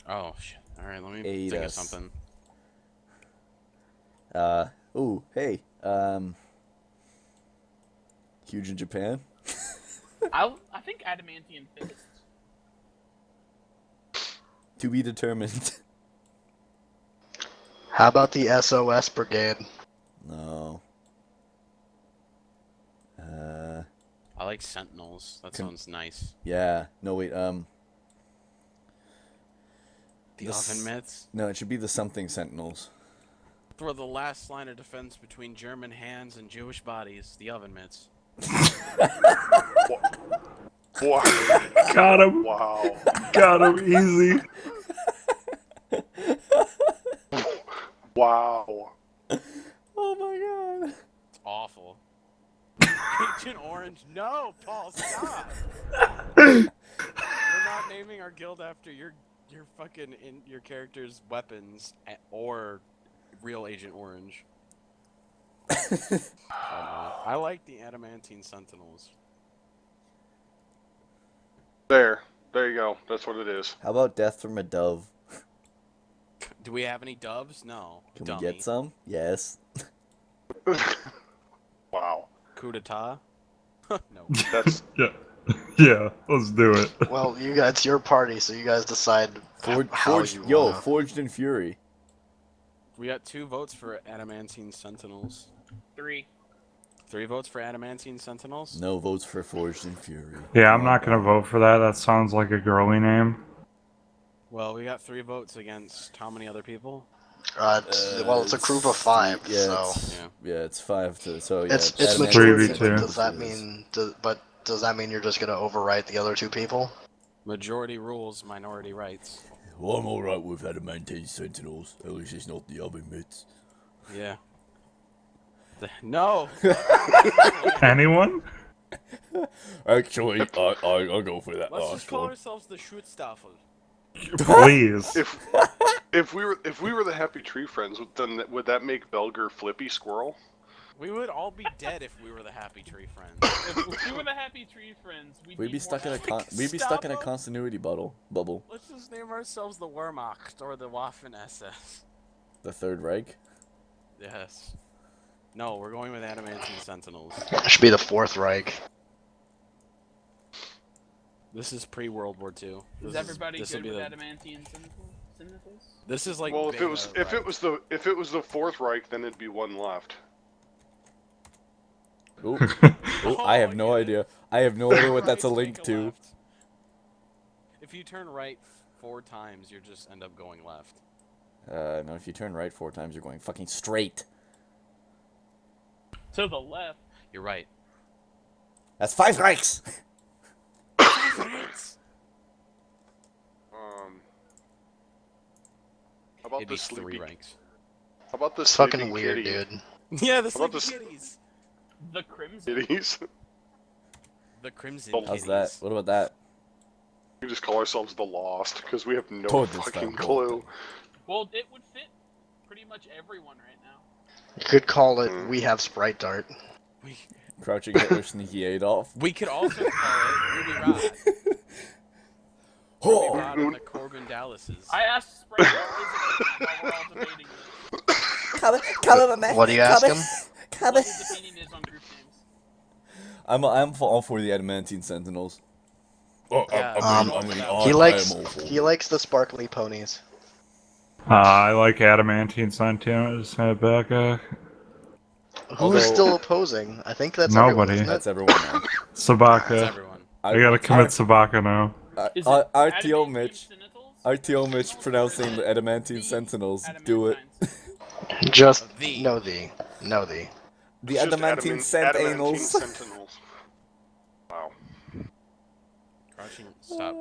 A: Oh, shit. Alright, let me
B: Aid
A: think
B: us.
A: of something.
B: Ooh, hey. Huge in Japan.
D: I think adamantine fist.
B: To be determined.
F: How about the SOS Brigade?
B: No.
A: I like Sentinels. That sounds nice.
B: Yeah. No, wait.
A: The
B: This-
A: Oven Myths.
B: No, it should be the something Sentinels.
A: For the last line of defense between German hands and Jewish bodies. The Oven Myths.
G: Wow.
E: Got him.
G: Wow.
E: Got him easy.
G: Wow.
B: Oh my god.
A: It's awful. Agent Orange. No, Paul, stop. We're not naming our guild after your fucking your character's weapons or real Agent Orange. I like the Adamantine Sentinels.
G: There you go. That's what it is.
B: How about death from a dove?
A: Do we have any doves? No.
B: Can
A: Dummy.
B: we get some? Yes.
G: Wow.
A: Coup d'etat? No.
G: That's
E: Yeah. Yeah, let's do it.
F: Well, it's your party, so you guys decide how you wanna.
B: Forged in Fury.
A: We got 2 votes for Adamantine Sentinels.
D: 3.
A: 3 votes for Adamantine Sentinels?
B: No votes for Forged in Fury.
E: Yeah, I'm not gonna vote for that. That sounds like a girly name.
A: Well, we got 3 votes against how many other people?
F: It's a group of 5,
B: Yeah,
F: so
A: Yeah.
B: it's 5 to so yeah.
F: it's
B: Adamantine
F: majority.
E: 3v2.
F: But does that mean you're just gonna overwrite the other 2 people?
A: Majority rules, minority rights.
B: Well, I'm alright with Adamantine Sentinels. At least it's not the Oven Myths.
A: Yeah. No!
E: Anyone?
B: Actually, I'll go for that
A: Let's
B: last
A: just call
B: one.
A: ourselves the Schutzstaffel.
E: Please.
G: If we were the Happy Tree Friends, then would that make Belger Flippy Squirrel?
A: We would all be dead if we were the Happy Tree Friends.
D: If we were the Happy Tree Friends, we'd
B: We'd be
D: more
B: stuck in a
D: happy.
B: we'd be stuck in a
A: Stop 'em.
B: continuity bubble.
A: Let's just name ourselves the Wehrmacht or the Waffen SS.
B: The Third Reich.
A: Yes. No, we're going with Adamantine Sentinels.
F: It should be the Fourth Reich.
A: This is pre-World War II.
D: Is everybody
A: this will
D: good
A: be
D: with
A: the-
D: adamantine sentinels?
A: This is like.
G: Well, if it
A: Right.
G: was the Fourth Reich, then it'd be one left.
B: Ooh. Ooh, I have no idea. I have no idea what that's a
A: Right,
B: link
A: take
B: to.
A: left. If you turn right 4 times, you just end up going left.
B: No, if you turn right 4 times, you're going fucking straight.
D: To the left.
A: You're right.
B: That's 5 Reichs!
G: How about
A: It'd be
G: the
A: 3
G: sleepy?
A: ranks.
G: How about the
F: It's fucking
G: sleeping
F: weird,
G: kitty?
F: dude.
A: Yeah, the
G: How about
A: Sleepy
G: this-
A: Kitties.
D: The crimson.
G: Kitties?
A: The Crimson
G: How's
B: How's
A: Kitties.
B: that? What about that?
G: We just call ourselves the Lost because we have no
B: Told this
G: fucking
B: time,
G: clue.
D: Well, it would fit pretty much everyone right now.
F: You could call it We Have Sprite Dart.
B: Crouching Hitler, Sneaky Adolf.
A: We could also call it Ruby Rod. Ruby
B: Oh,
A: Rod and the Corbin Dallases.
D: I asked Sprite while we're all debating
F: What do you ask him?
D: what his opinion is on group names.
B: I'm all for the Adamantine Sentinels. Oh,
A: Yeah,
F: He likes
B: I am all for
F: he
B: it.
F: likes the sparkly ponies.
E: I like Adamantine Sentinels. Becca.
F: Who's
B: Although-
F: still opposing? I think that's
E: Nobody.
F: everyone, isn't
B: That's
F: it?
B: everyone now.
A: That's
E: Sabaka.
A: everyone.
E: I gotta commit Sabaka now.
D: Is
B: RTO
D: it adamantine
B: Mitch.
D: sentinels?
B: RTO Mitch pronouncing the Adamantine Sentinels. Do it.
D: Adamantines?
F: Just
A: The.
F: no the.
B: The
G: It's just
B: Adamantine
G: adamantine
B: Sentinels.
G: Sentinels. Wow.
A: Crouching. Stop.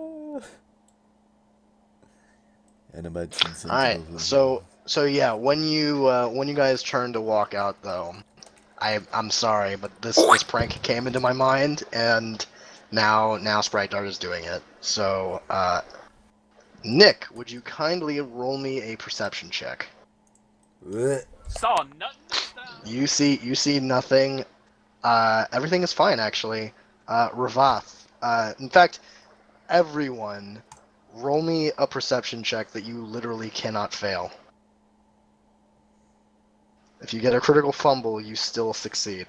B: Adamantine Sentinels.
F: Alright, so yeah, when you guys turn to walk out though, I'm sorry, but this prank came into my mind and now Sprite Dart is doing it. So Nick, would you kindly roll me a perception check?
D: Saw nothing this time.
F: You see nothing. Everything is fine actually. Ravath. In fact, everyone, roll me a perception check that you literally cannot fail. If you get a critical fumble, you still succeed.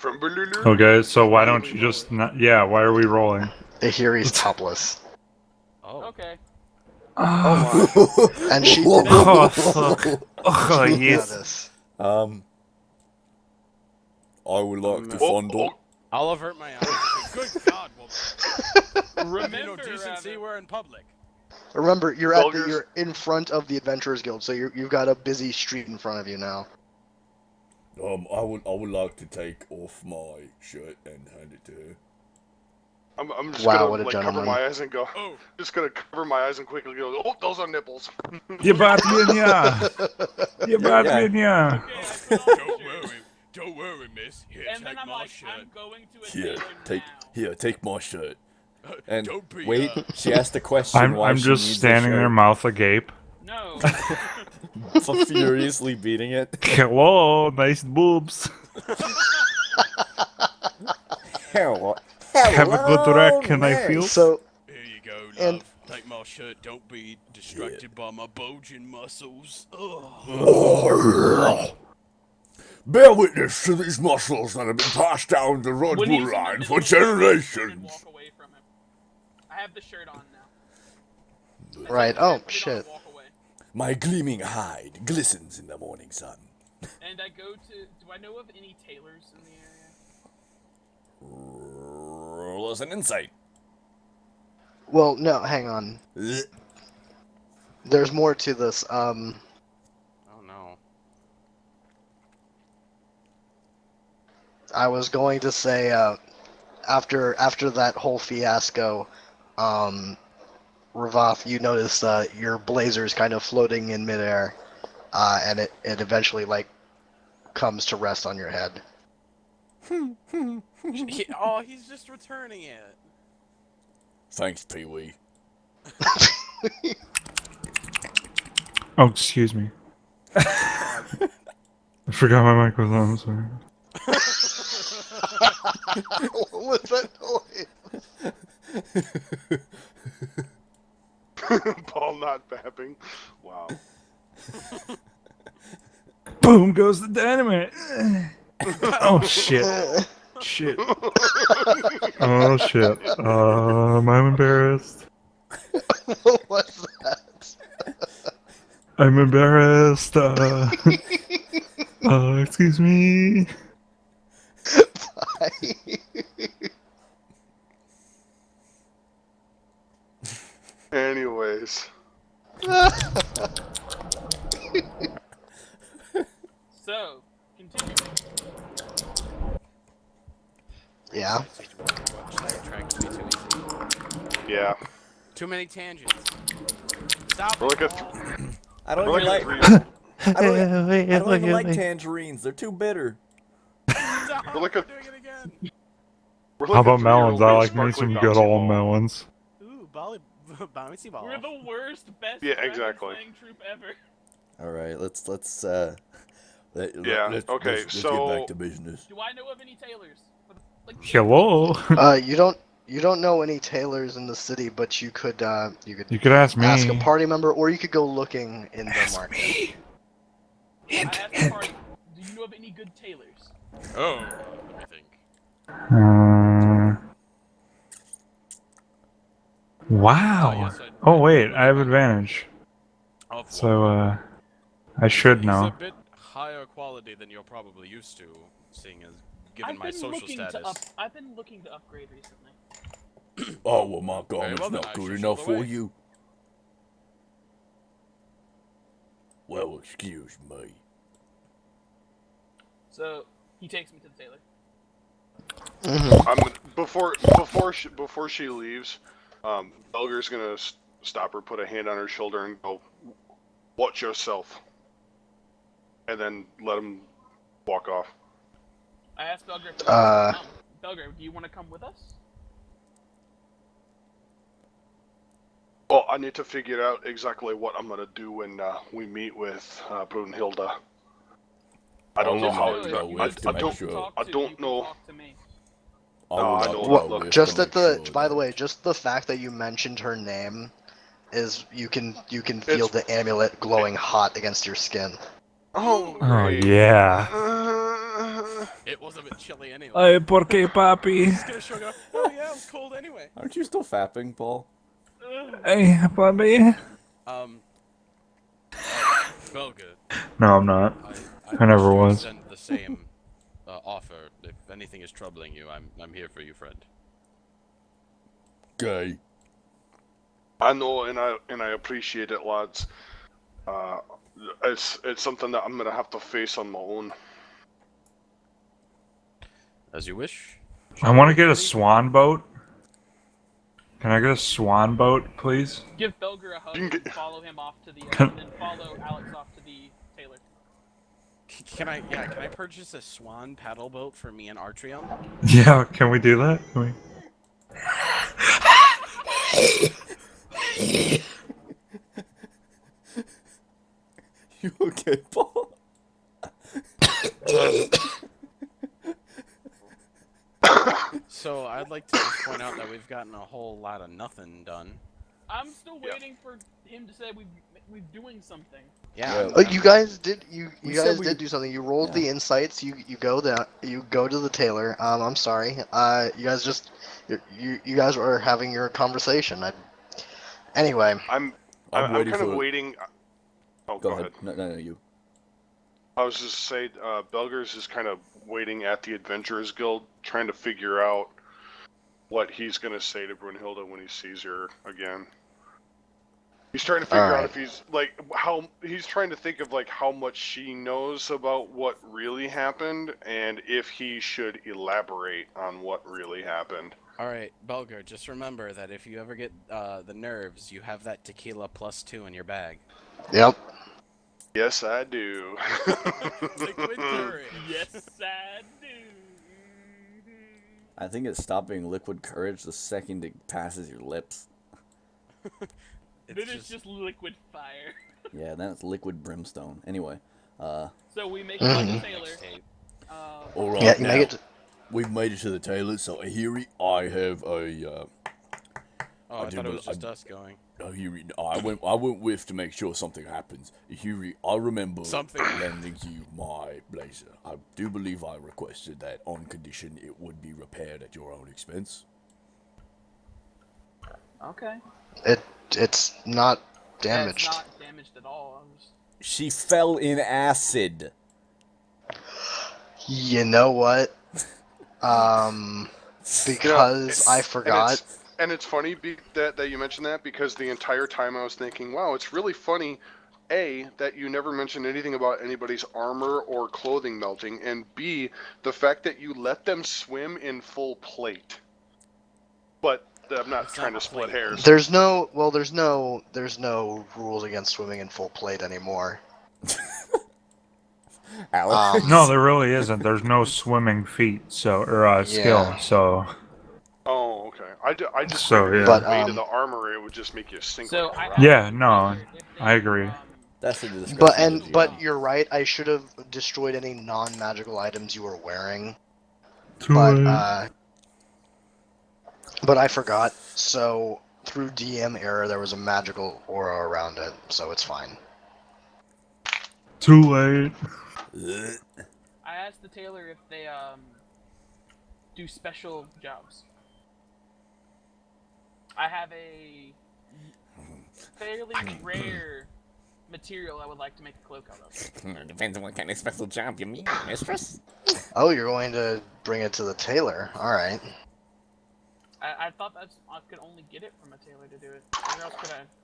E: Okay, so why don't you just not? Yeah, why are we rolling?
F: Ahiri's topless,
A: Oh.
D: Okay.
F: and she didn't
E: Oh fuck! Oh
F: know
E: yes.
F: this.
B: I would like to fondle.
A: I'll avert my eyes. Good God, woman.
D: Remember,
A: You know decency, we're in public.
F: Remember,
G: Bulgars.
F: you're in front of the Adventurers Guild, so you've got a busy street in front of you now.
B: I would like to take off my shirt and hand it to her.
G: I'm just
F: Wow,
G: gonna
F: what a
G: like cover
F: gentleman.
G: my eyes and go.
A: Oh.
G: Just gonna cover my eyes and quickly go. Oh, those are nipples.
E: Ебать меня! Ебать меня!
D: Okay, I put on the shirt,
A: Don't worry, miss. Here,
D: and then I'm like, I'm going to a
B: Here,
D: station
B: take my shirt. And
A: Don't be,
B: wait, she asked a question. why
E: I'm
B: she
E: just
B: needs the
E: standing there,
B: shirt.
E: mouth agape.
D: No.
B: Furiously beating it.
E: Hello, nice boobs.
B: Hello.
E: Have a good wreck, can I feel?
F: So
A: Here you go, love.
F: And-
A: Take my shirt. Don't be distracted by my bulging muscles. Ugh.
B: Bear witness to these muscles that have been passed down the Red
D: When he's
B: Bull
D: in the
B: line
D: middle
B: for
D: of the conversation,
B: generations.
D: walk away from him. I have the shirt on now.
F: right.
D: I
F: Oh
D: put it on
F: shit.
D: and walk away.
B: My gleaming hide glistens in the morning sun.
D: And I go to. Do I know of any tailors in the area?
B: Roll us an insight.
F: Well, no, hang on. There's more to this.
A: Oh no.
F: I was going to say, after that whole fiasco, Ravath, you notice your blazer's kind of floating in midair, and it eventually like comes to rest on your head.
A: He's just returning it.
B: Thanks, Pee-wee.
E: Oh, excuse me. I forgot my mic was on. I'm sorry.
F: What was that noise?
G: Paul not fapping. Wow.
E: Boom goes the dynamite. Oh shit! Shit! Oh shit! I'm embarrassed.
F: What was that?
E: I'm embarrassed. Excuse me.
F: Bye.
G: Anyways.
D: So, continue.
F: Yeah.
A: Sidetracked me too easy.
G: Yeah.
A: Too many tangents. Stop
G: We're
A: it,
G: like a
A: Paul.
B: I don't
G: We're
B: even
G: like
B: like.
G: a three.
B: I don't even like tangerines. They're too bitter.
A: Stop.
G: We're like a-
A: doing it again.
G: We're
E: How
G: like a
E: about melons?
G: 3-year-old
E: I
G: with a
E: like me
G: sparkly
E: some good
G: bouncy
E: old
G: ball.
E: melons.
A: Ooh, bouncy ball.
D: We're the worst, best
G: Yeah,
D: dragon
G: exactly.
D: slaying troop ever.
B: All right, let's
G: Yeah, okay,
B: let's get
G: so-
B: back to business.
D: Do I know of any tailors? Like,
E: Hello.
F: You don't know any tailors in the city, but you could
E: You could ask me.
F: ask a party member, or you could go looking in the
E: Ask
F: market.
E: me.
D: I
E: Hint,
D: asked the
E: hint.
D: party, do you know of any good tailors?
A: Oh, let me think.
E: Wow.
A: Oh, yes,
E: Oh wait, I have advantage.
A: Of what?
E: So I should
A: He's
E: know.
A: a bit higher quality than you're probably used to, seeing as given my social status.
D: I've been looking to upgrade recently.
B: Oh well, my
A: Very
B: garment's
A: well, then
B: not
A: I
B: good
A: shall
B: enough
A: show the
B: for
A: way.
B: you. Well, excuse me.
D: So he takes me to the tailor.
G: Before she leaves, Belger's gonna stop her, put a hand on her shoulder, and go, "Watch yourself," and then let him walk off.
D: I asked Belger if he wants to come. Belger, do you want to come with us?
G: Well, I need to figure out exactly what I'm gonna do when we meet with Brunhilde. I don't know
B: I'll
G: how.
B: let
G: I,
B: you know
G: I,
B: with to
G: I
B: make
G: don't.
B: sure.
G: I don't know.
D: Talk to me.
B: I
G: No,
B: will
G: I
B: not
G: know
B: go
G: what-
B: with
F: Just
B: to
F: at
B: make
F: the
B: sure
F: by the
B: that-
F: way, just the fact that you mentioned her name is you can feel the amulet glowing hot against your skin.
G: Oh,
E: Oh
G: great.
E: yeah.
A: It was a bit chilly anyway.
E: Ay, por qué, papi?
A: Just gonna show up. Oh yeah, it was cold anyway.
B: Aren't you still fapping, Paul?
E: Hey, papi.
A: Belga,
E: No, I'm not. I never
A: wish to
E: was.
A: extend the same offer. If anything is troubling you, I'm here for you, friend.
B: Gay.
G: I know, and I appreciate it, lads. It's something that I'm gonna have to face on my own.
A: As you wish.
E: I want to get a swan boat. Can I get a swan boat, please?
D: Give Belger a hug
G: You can
D: and
G: get-
D: follow him off to the and then follow Alex off to the tailor.
A: Can I purchase a swan paddle boat for me and Artrium?
E: Yeah, can we do that? Can we...
B: You okay, Paul?
A: So I'd like to just point out that we've gotten a whole lot of nothing done.
D: I'm still
G: Yeah.
D: waiting for him to say we're doing something.
A: Yeah.
B: Yeah.
F: You guys did
B: We
F: you
B: said
F: guys
B: we-
F: did do something. You rolled
B: Yeah.
F: the insights. You go to the tailor. I'm sorry. You guys just you guys were having your conversation. Anyway,
G: I'm
B: waiting
G: kind of
B: for-
G: waiting. Oh,
B: Go ahead. No, you.
G: I was just saying, Belger's is kind of waiting at the Adventurers Guild, trying to figure out what he's gonna say to Brunhilde when he sees her again. He's trying to figure out
F: Alright.
G: if he's like how he's trying to think of like how much she knows about what really happened, and if he should elaborate on what really happened.
A: All right, Belger. Just remember that if you ever get the nerves, you have that tequila +2 in your bag.
F: yep.
G: Yes, I do.
A: Liquid courage.
D: Yes, I do.
B: I think it stopped being liquid courage the second it passes your lips.
D: Then it's just liquid fire.
B: Yeah, that's liquid brimstone. Anyway,
D: So we make it to the
F: Mhm.
D: tailor.
A: Tape.
B: all right
F: Yeah, you
B: now.
F: make it.
B: We've made it to the tailor, so Ahiri, I have a,
A: Oh, I thought it was just us going.
B: Ahiri, I went with to make sure something happens. Ahiri, I remember
A: Something.
B: lending you my blazer. I do believe I requested that on condition it would be repaired at your own expense.
D: Okay.
F: It's not
D: Yeah, it's
F: damaged.
D: not damaged at all. I'm just...
B: She fell in acid.
F: You know what? Because I forgot.
G: And it's funny that you mentioned that, because the entire time I was thinking, wow, it's really funny, A, that you never mentioned anything about anybody's armor or clothing melting, and B, the fact that you let them swim in full plate. But I'm not
A: It's
G: trying
A: not
G: to split
A: plate.
G: hairs.
F: There's no rules against swimming in full plate anymore.
B: Alex.
E: No, there really isn't. There's no swimming feat, skill.
F: Yeah.
E: So,
G: Oh, okay. I just
E: So,
G: figured
E: yeah.
G: with the weight of the armor, it would just make you sink
D: So
G: like
D: I
G: a rock.
D: asked
E: Yeah,
D: the
E: no,
D: tailor if they,
E: I agree.
B: That's the discretion of the
F: But
B: GM.
F: you're right. I should have destroyed any non-magical items you were wearing.
E: too
F: But
E: late.
F: but I forgot. So through DM error, there was a magical aura around it, so it's fine.
E: Too late.
D: I asked the tailor if they do special jobs. I have a fairly rare material I would like to make a cloak out of.
B: Depends on what kind of special job you mean, mistress.
F: Oh, you're going to bring it to the tailor. All right.
D: I thought I could only get it from a tailor to do it. Where else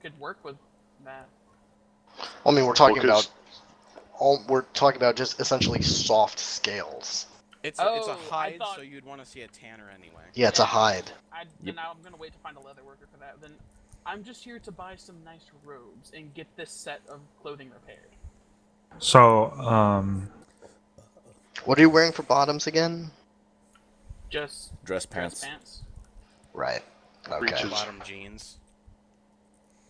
D: could work with that?
F: I mean, we're talking
G: Well, 'cause-
F: we're talking about just essentially soft scales.
A: It's
D: Oh,
A: a
D: I
A: hide,
D: thought-
A: so you'd want to see a tanner anyway.
F: Yeah, it's a hide.
D: Then I'm gonna wait to find a leather worker for that. Then I'm just here to buy some nice robes and get this set of clothing repaired.
E: So,
F: What are you wearing for bottoms again?
D: Just
B: Dress pants.
D: dress pants.
F: Right. Okay.
G: Breeches.
A: Bottom jeans.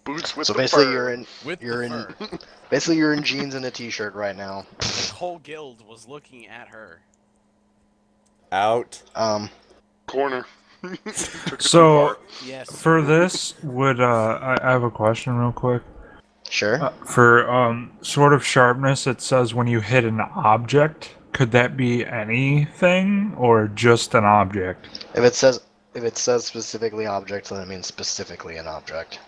G: Boots with
F: So
G: the
F: basically,
G: fur.
A: With
F: you're
A: the
F: in
A: fur.
F: basically you're in jeans and a t-shirt right now.
A: The whole guild was looking at her.
B: Out.
G: Corner. Took it too
E: So-
G: far.
A: Yes.
E: for this, would I have a question real quick?
F: Sure.
E: For sort of sharpness, it says when you hit an object. Could that be anything or just an object?
F: If it says specifically object, then it means specifically an object.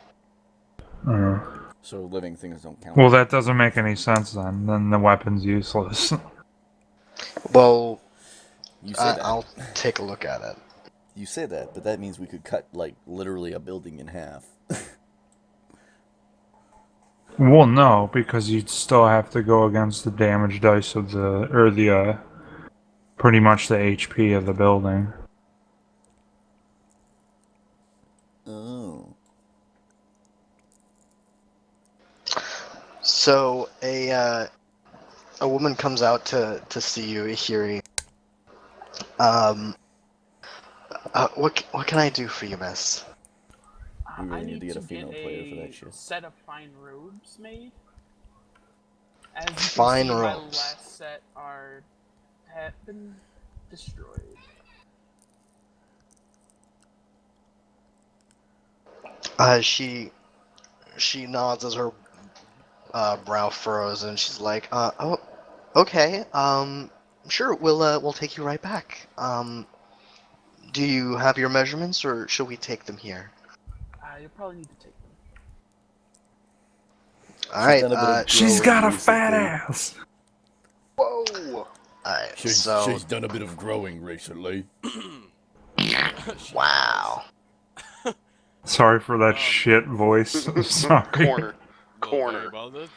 B: So living things don't count.
E: Well, that doesn't make any sense then. Then the weapon's useless.
F: Well,
B: You say that.
F: I'll take a look at it.
B: You say that, but that means we could cut like literally a building in half.
E: Well, no, because you'd still have to go against the damage dice of pretty much the HP of the building.
B: Oh.
F: So a woman comes out to see you, Ihiri. What can I do for you, miss?
B: We really
D: I
B: need to get a
D: get
B: female player for that shit.
D: set of fine robes made. As you can
F: Fine
D: see, my
F: robes.
D: last set have been destroyed.
F: She nods as her brow furrows, and she's like, oh, okay, sure, we'll take you right back. Do you have your measurements, or should we take them here?
D: You'll probably need to take them.
F: All right.
B: done a bit of
E: She's
B: growing
E: got a fat
B: recently.
E: ass.
G: Whoa!
F: Alright,
B: She's
F: so
B: done a bit of growing recently.
F: wow.
E: Sorry for that shit voice. Sorry.
G: Corner.
A: Well,
G: Corner.
A: very well then,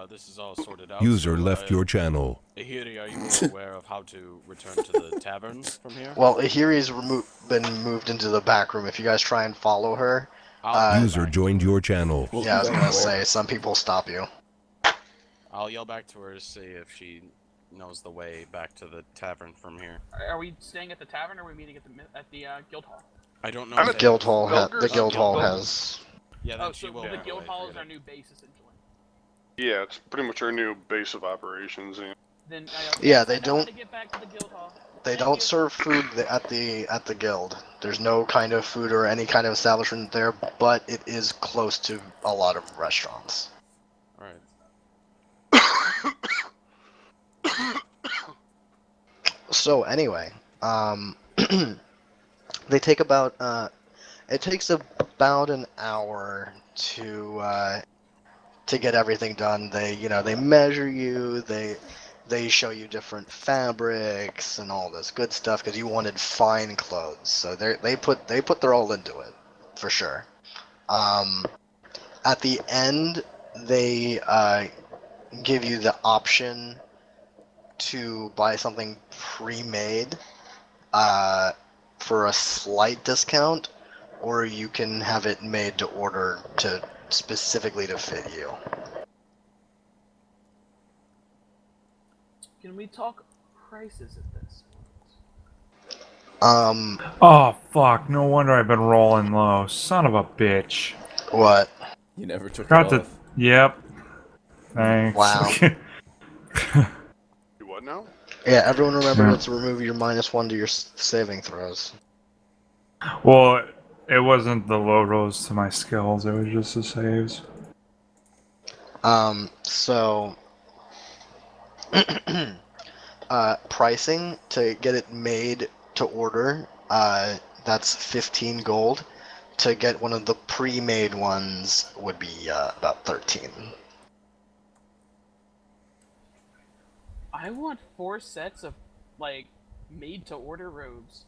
A: this is all sorted out.
H: User
A: so,
H: left your channel.
A: Ahiri, are you aware of how to return to the tavern from here?
F: Well, Ahiri's been moved into the back room. If you guys try and follow her,
A: I'll,
H: User joined your channel.
F: yeah, I was gonna say some people stop you.
A: I'll yell back to her to see if she knows the way back to the tavern from here.
D: Are we staying at the tavern, or are we meeting at the guild hall?
A: I don't know.
G: I'm
A: if
G: at
A: they-
F: Guild hall. The
G: Belger's
F: guild hall
G: Guild.
F: has.
A: Yeah, then
D: Oh,
A: she
D: so
A: will.
D: the
A: know
D: guild
A: way
D: hall
A: to
D: is
A: get
D: our
A: it.
D: new base, essentially.
G: Yeah, it's pretty much our new base of operations.
D: Then
F: Yeah,
D: yes,
F: they
D: I know how
F: don't-
D: to get back to the guild hall.
F: They
D: Thank
F: don't
D: you.
F: serve food at the guild. There's no kind of food or any kind of establishment there, but it is close to a lot of restaurants.
A: All right.
F: So anyway, they take about it takes about an hour to get everything done. They measure you. They show you different fabrics and all this good stuff because you wanted fine clothes. So they put their all into it, for sure. At the end, they give you the option to buy something pre-made for a slight discount, or you can have it made to order to specifically to fit you.
D: Can we talk prices at this point?
E: Oh, fuck. No wonder I've been rolling low. Son of a bitch.
F: What?
B: You never took it
E: Got to.
B: off.
E: Yep. Thanks.
F: Wow.
G: Do what now?
F: Yeah, everyone remember
E: Yeah.
F: to remove your -1 to your saving throws.
E: Well, it wasn't the low rolls to my skills, it was just the saves.
F: So pricing to get it made to order, that's 15 gold. To get one of the pre-made ones would be about 13.
D: I want 4 sets of like made-to-order robes.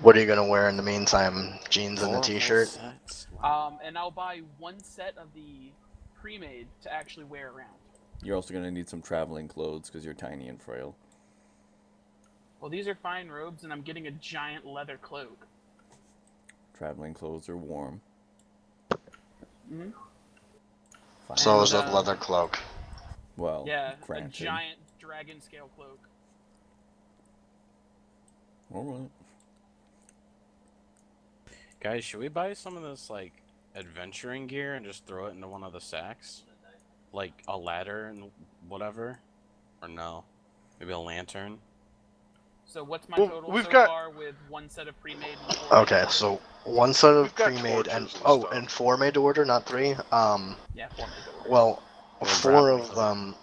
F: What are you gonna wear in the meantime? Jeans and a
A: Four full
F: t-shirt?
A: sets.
D: And I'll buy 1 set of the pre-made to actually wear around.
B: You're also gonna need some traveling clothes because you're tiny and frail.
D: Well, these are fine robes, and I'm getting a giant leather cloak.
B: Traveling clothes are warm.
D: Hmm.
B: Fine.
F: So is
D: And,
F: a leather cloak.
B: Well,
D: Yeah,
B: granted.
D: a giant dragon scale cloak.
B: Alright.
A: Guys, should we buy some of this like adventuring gear and just throw it into one of the sacks? Like a ladder and whatever? Or no? Maybe a lantern?
D: So what's my
G: Well,
D: total
G: we've
D: so
G: got-
D: far with 1 set of pre-made and 4
F: Okay,
D: made-to-order?
F: so one set of
G: We've got
F: pre-made and
G: torches and stuff.
F: and 4 made to order, not 3.
D: Yeah, 4 made-to-order.
F: Well,
A: Or
F: 4
A: grappling
F: of
A: hook.
F: them.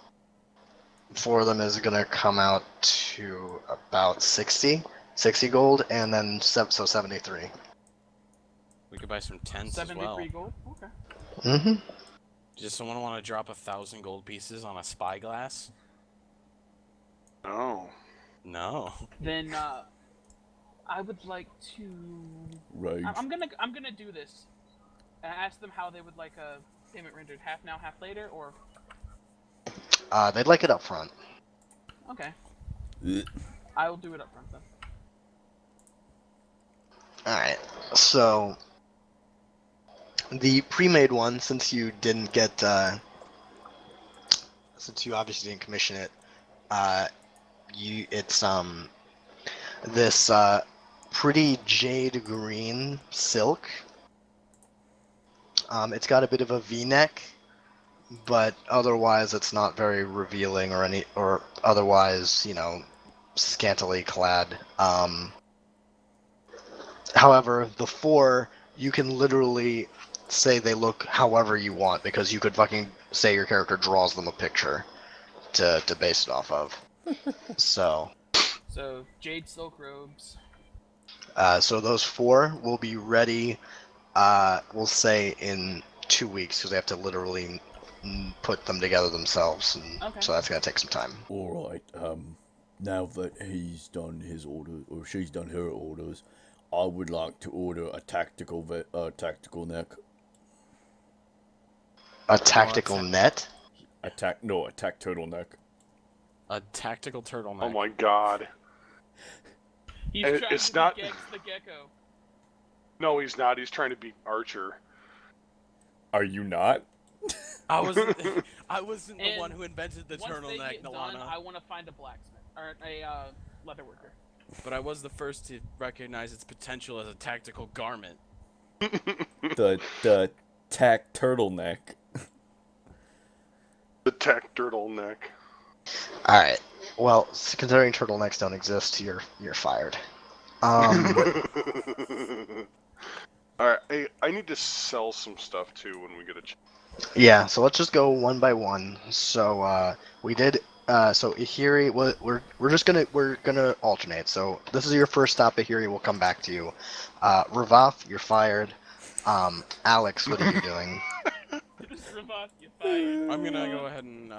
F: 4 of them is gonna come out to about 60 gold, and then so 73.
A: We could buy some tents as
D: 73
A: well.
D: gold? Okay.
F: Mm-hmm.
A: Does someone want to drop 1,000 gold pieces on a spyglass?
G: No.
A: No.
D: Then I would like to.
B: Rage.
D: I'm gonna do this. And ask them how they would like a payment rendered, half now, half later, or
F: They'd like it up front.
D: okay.
B: Ugh.
D: I will do it up front then.
F: Alright, so the pre-made one, since you didn't get, since you obviously didn't commission it, it's this pretty jade green silk. It's got a bit of a V-neck, but otherwise it's not very revealing or otherwise, scantily clad. However, the 4, you can literally say they look however you want, because you could fucking say your character draws them a picture to base it off of. So
D: Jade silk robes.
F: so those 4 will be ready, we'll say in 2 weeks, because they have to literally put them together themselves, and
D: Okay.
F: so that's gonna take some time.
B: Alright, now that he's done his order, or she's done her orders, I would like to order a tactical neck.
F: A tactical
A: that's-
F: net?
B: A tack turtleneck.
A: A tactical turtleneck.
G: Oh my god.
D: He's
G: And
D: trying
G: it's
D: to
G: not-
D: be Gex the Gecko.
G: No, he's not. He's trying to be Archer.
B: Are you not?
A: I wasn't the
D: And
A: one who invented the
D: Once they
A: turtleneck,
D: get done,
A: Nalana.
D: I want to find a blacksmith or a leather worker.
A: But I was the first to recognize its potential as a tactical garment.
B: The tack turtleneck.
G: Attack turtleneck.
F: All right. Well, considering turtlenecks don't exist, you're fired.
G: Alright, I need to sell some stuff too when we get a chance.
F: Yeah. So let's just go one by one. So we did. So Ihiri, we're gonna alternate. So this is your first stop, Ihiri. We'll come back to you. Ravath, you're fired. Alex, what are you doing?
D: Ravath, you fired.
A: I'm gonna go ahead and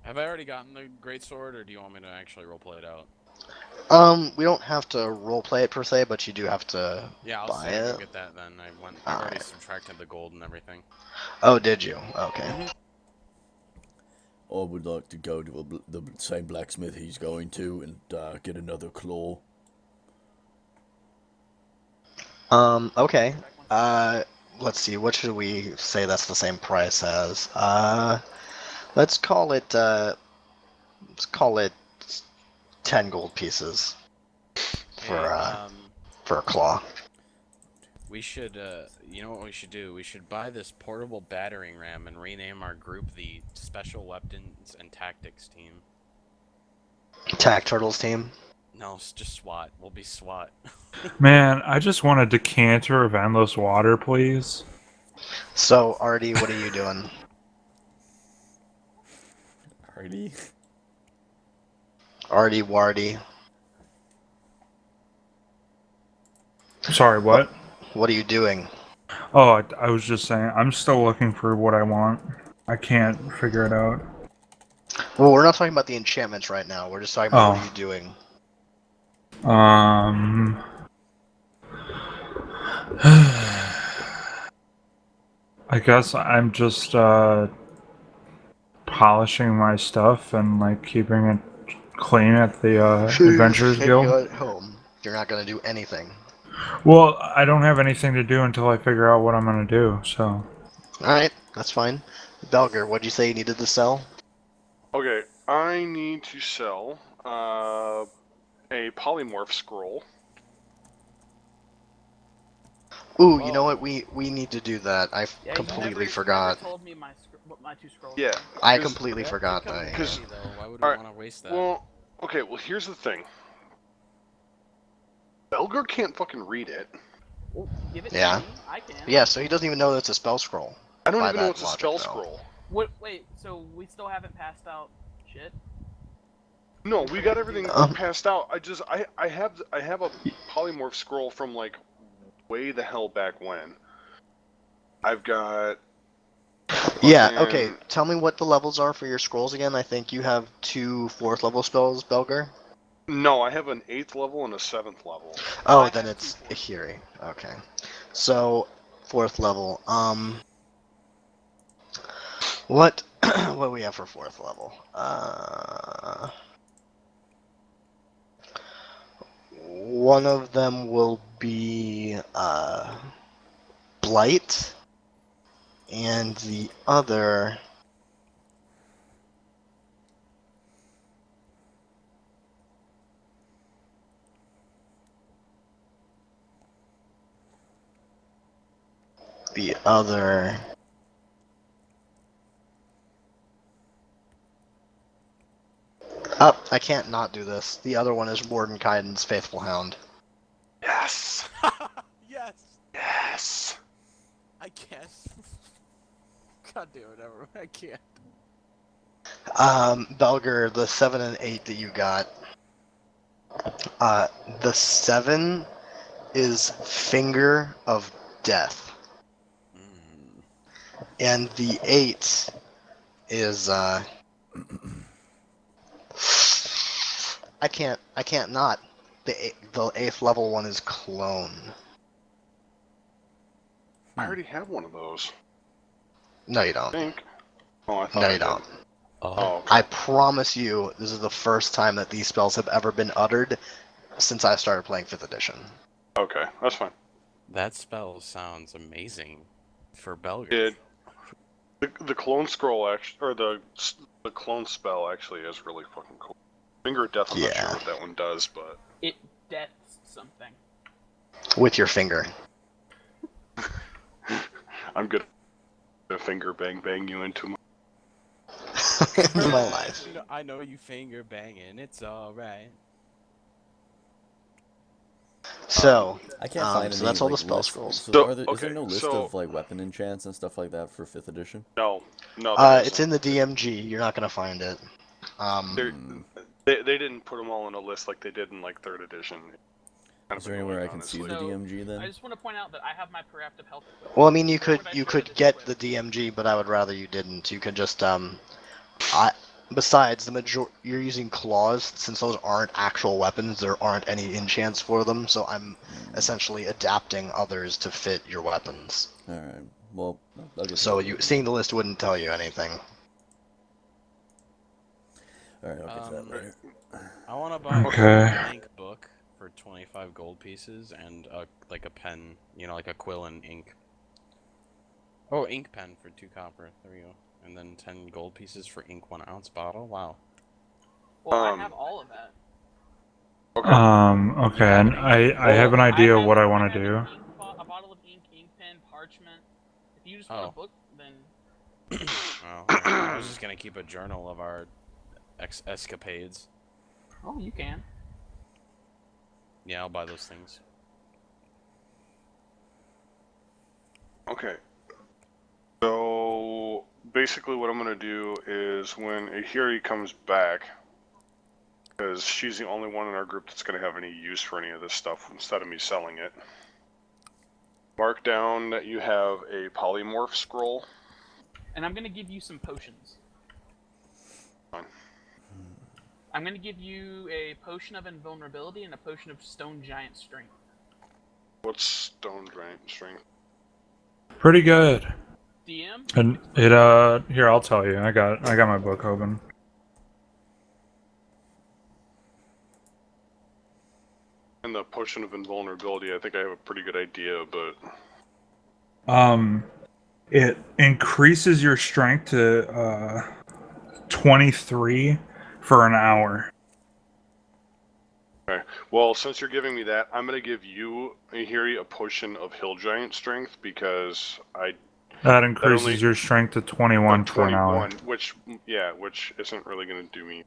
A: have I already gotten the great sword, or do you want me to actually roleplay it out?
F: We don't have to roleplay it per se, but you do have to
A: Yeah, I'll
F: buy
A: say go
F: it.
A: get that then. I've already
F: Alright.
A: subtracted the gold and everything.
F: Oh, did you? Okay.
B: I would like to go to the same blacksmith he's going to and get another claw.
F: Okay. Let's see. What should we say that's the same price as? Let's call it. Let's call it 10 gold pieces for
A: Hey,
F: for a claw.
A: we should, you know what we should do? We should buy this portable battering ram and rename our group the Special Weapons and Tactics Team.
F: Attack Turtles team.
A: No, it's just SWAT. We'll be SWAT.
E: Man, I just want a decanter of endless water, please.
F: So, Artie, what are you doing?
B: Hardy?
F: Artie Wardy.
E: Sorry, what?
F: What are you doing?
E: Oh, I was just saying, I'm still looking for what I want. I can't figure it out.
F: Well, we're not talking about the enchantments right now. We're just talking about what
E: Oh.
F: are you doing.
E: I guess I'm just polishing my stuff and like keeping it clean at the Adventurers
F: If you're
E: Guild.
F: at home, you're not gonna do anything.
E: Well, I don't have anything to do until I figure out what I'm gonna do. So
F: Alright, that's fine. Belger, what'd you say you needed to sell?
G: Okay, I need to sell a polymorph scroll.
F: Ooh, you know what? We need to do that. I
D: Yeah,
F: completely
D: you
F: forgot.
D: never told me what my 2 scrolls
G: Yeah.
D: were.
F: I
G: 'Cause-
F: completely
A: That
F: forgot
A: could come
F: that.
A: in
F: Yeah.
A: handy, though. Why would we
G: Alright,
A: want to waste that?
G: Well, okay, well here's the thing. Belger can't fucking read it.
D: Well, give it
F: Yeah.
D: to me. I can.
F: Yeah, so he doesn't even know that's a spell scroll.
G: I don't
F: By
G: even know
F: that
G: it's a
F: logic,
G: spell
F: though.
G: scroll.
D: What? Wait. So we still haven't passed out shit.
G: No, we got everything passed out. I have a polymorph scroll from like way the hell back when. I've got
F: Yeah,
G: fucking-
F: okay. Tell me what the levels are for your scrolls again. I think you have 2 4th level spells, Belger.
G: No, I have an 8th level and a 7th level.
F: Oh,
D: I
F: then
D: have
F: it's
D: 2
F: Ihiri. Okay. So, 4th level. What what do we have for 4th level? One of them will be Blight, and the other the other I can't not do this. The other one is Mordenkainen's Faithful Hound.
G: Yes.
A: Yes.
G: Yes.
A: I can't. God damn it, everyone. I can't.
F: Belger, the 7 and 8 that you got. The 7 is Finger of Death. And the 8 is I can't not. The 8th level one is Clone.
G: I already have one of those.
F: No, you
G: I
F: don't.
G: think. Oh, I thought
F: No,
G: I
F: you
G: did.
F: don't.
G: Oh, okay.
F: I promise you, this is the first time that these spells have ever been uttered since I started playing 5th edition.
G: Okay, that's fine.
A: That spell sounds amazing for Belger.
G: It the clone scroll actually, or the clone spell actually is really fucking cool. Finger of Death. I'm not
F: Yeah.
G: sure what that one does, but
D: It deaths something.
F: With your finger.
G: I'm good. To finger bang you into my.
F: in my life.
A: I know you finger banging. It's all right.
F: So,
I: I can't find
F: so
I: any
F: that's all the
I: like
F: spell
I: lists.
F: scrolls.
I: So,
G: So,
I: is there
G: okay,
I: no list
G: so-
I: of like weapon enchants and stuff like that for 5th edition?
G: No, there
F: It's in
G: isn't.
F: the DMG. You're not gonna find it.
G: They're- They didn't put them all in a list like they did in like 3rd edition. Kind
I: Is
G: of
I: there anywhere I
G: annoying,
I: can see
G: honestly.
I: the
D: So,
I: DMG then?
D: I just want to point out that I have my proactive health equipped.
F: Well, I mean, you
D: Where
F: could
D: would I show this
F: get
D: equipped?
F: the DMG, but I would rather you didn't. You could just besides you're using claws, since those aren't actual weapons. There aren't any enchants for them, so I'm essentially adapting others to fit your weapons.
I: All right. Well, I'll get.
F: So
I: to that
F: seeing the list wouldn't tell you anything.
I: All right, I'll get to that
A: Um,
I: later.
A: I want to buy
E: Okay.
A: a blank book for 25 gold pieces and like a pen, like a quill and ink. Oh, ink pen for 2 copper. There we go. And then 10 gold pieces for ink 1 ounce bottle. Wow.
D: Well, I have all of that.
E: Okay, and I have an idea what I want to do.
D: A bottle of ink, ink pen, parchment. If you just want
A: Oh.
D: a book, then
A: Well, I was just gonna keep a journal of our escapades.
D: oh, you can.
A: Yeah, I'll buy those things.
G: Okay. So basically, what I'm gonna do is when Ahiri comes back, because she's the only one in our group that's gonna have any use for any of this stuff instead of me selling it. Mark down that you have a polymorph scroll.
D: And I'm gonna give you some potions.
G: Fine.
D: I'm gonna give you a potion of invulnerability and a potion of stone giant strength.
G: What's stone giant strength?
E: Pretty good.
D: DM.
E: And it here I'll tell you. I got my book open.
G: And the potion of invulnerability, I think I have a pretty good idea, but
E: It increases your strength to 23 for an hour.
G: okay. Well, since you're giving me that, I'm gonna give you Ahiri a potion of hill giant strength because
E: That increases
G: only-
E: your strength to 21 for an hour.
G: 21, which isn't really gonna do me.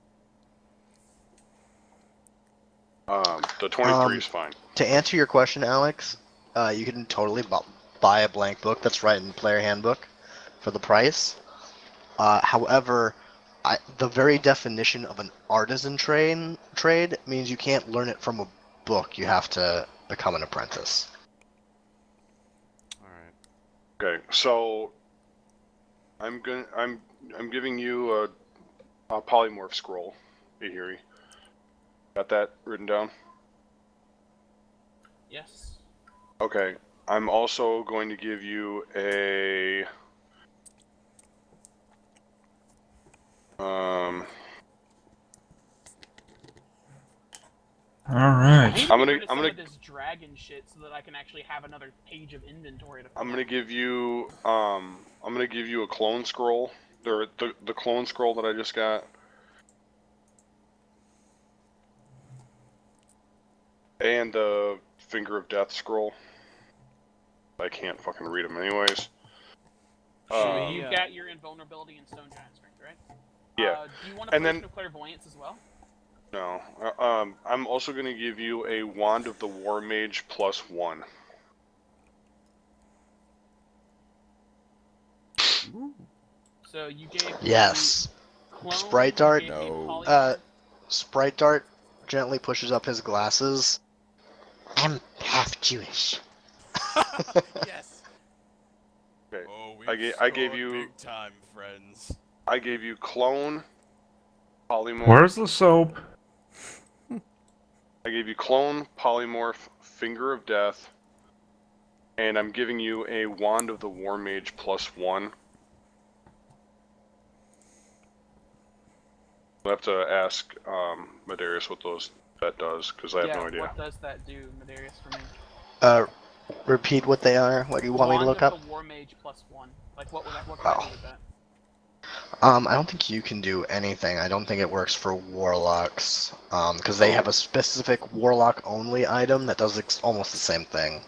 G: The 23 is fine.
F: To answer your question, Alex, you can totally buy a blank book that's right in player handbook for the price. However, the very definition of an artisan trade means you can't learn it from a book. You have to become an apprentice.
A: All right.
G: Okay, so I'm giving you a polymorph scroll, Ahiri. Got that written down?
D: Yes.
G: Okay. I'm also going to give you a
E: All right.
D: I need to
G: I'm
D: get
G: gonna-
D: rid of
G: I'm
D: some
G: gonna-
D: of this dragon shit so that I can actually have another page of inventory to.
G: I'm gonna give you a clone scroll. The clone scroll that I just got. And the Finger of Death scroll. I can't fucking read them anyways.
D: You've got your invulnerability and stone giant strength, right?
G: Yeah.
D: Do you want a
G: And
D: potion
G: then-
D: of clairvoyance as well?
G: No. I'm also going to give you a Wand of the War Mage +1.
D: So you gave
F: Yes.
D: clone,
F: Sprite
D: you
F: dart?
D: gave me
I: No.
D: polymorph.
F: Sprite Dart gently pushes up his glasses. I'm half Jewish.
A: Yes.
G: Okay.
A: Oh, we
G: I gave you-
A: big time, friends.
G: I gave you Clone, Polymorph.
E: Where's the soap?
G: I gave you Clone, Polymorph, Finger of Death, and I'm giving you a Wand of the War Mage +1. I'll have to ask Medarius what that does, because I have no idea.
D: What does that do, Medarius, for me?
F: Repeat what they are. What you want me to look
D: Wand
F: up?
D: of the War Mage +1. Like what can I do with that?
F: I don't think you can do anything. I don't think it works for warlocks. Because they have a specific warlock only item that does almost the same thing.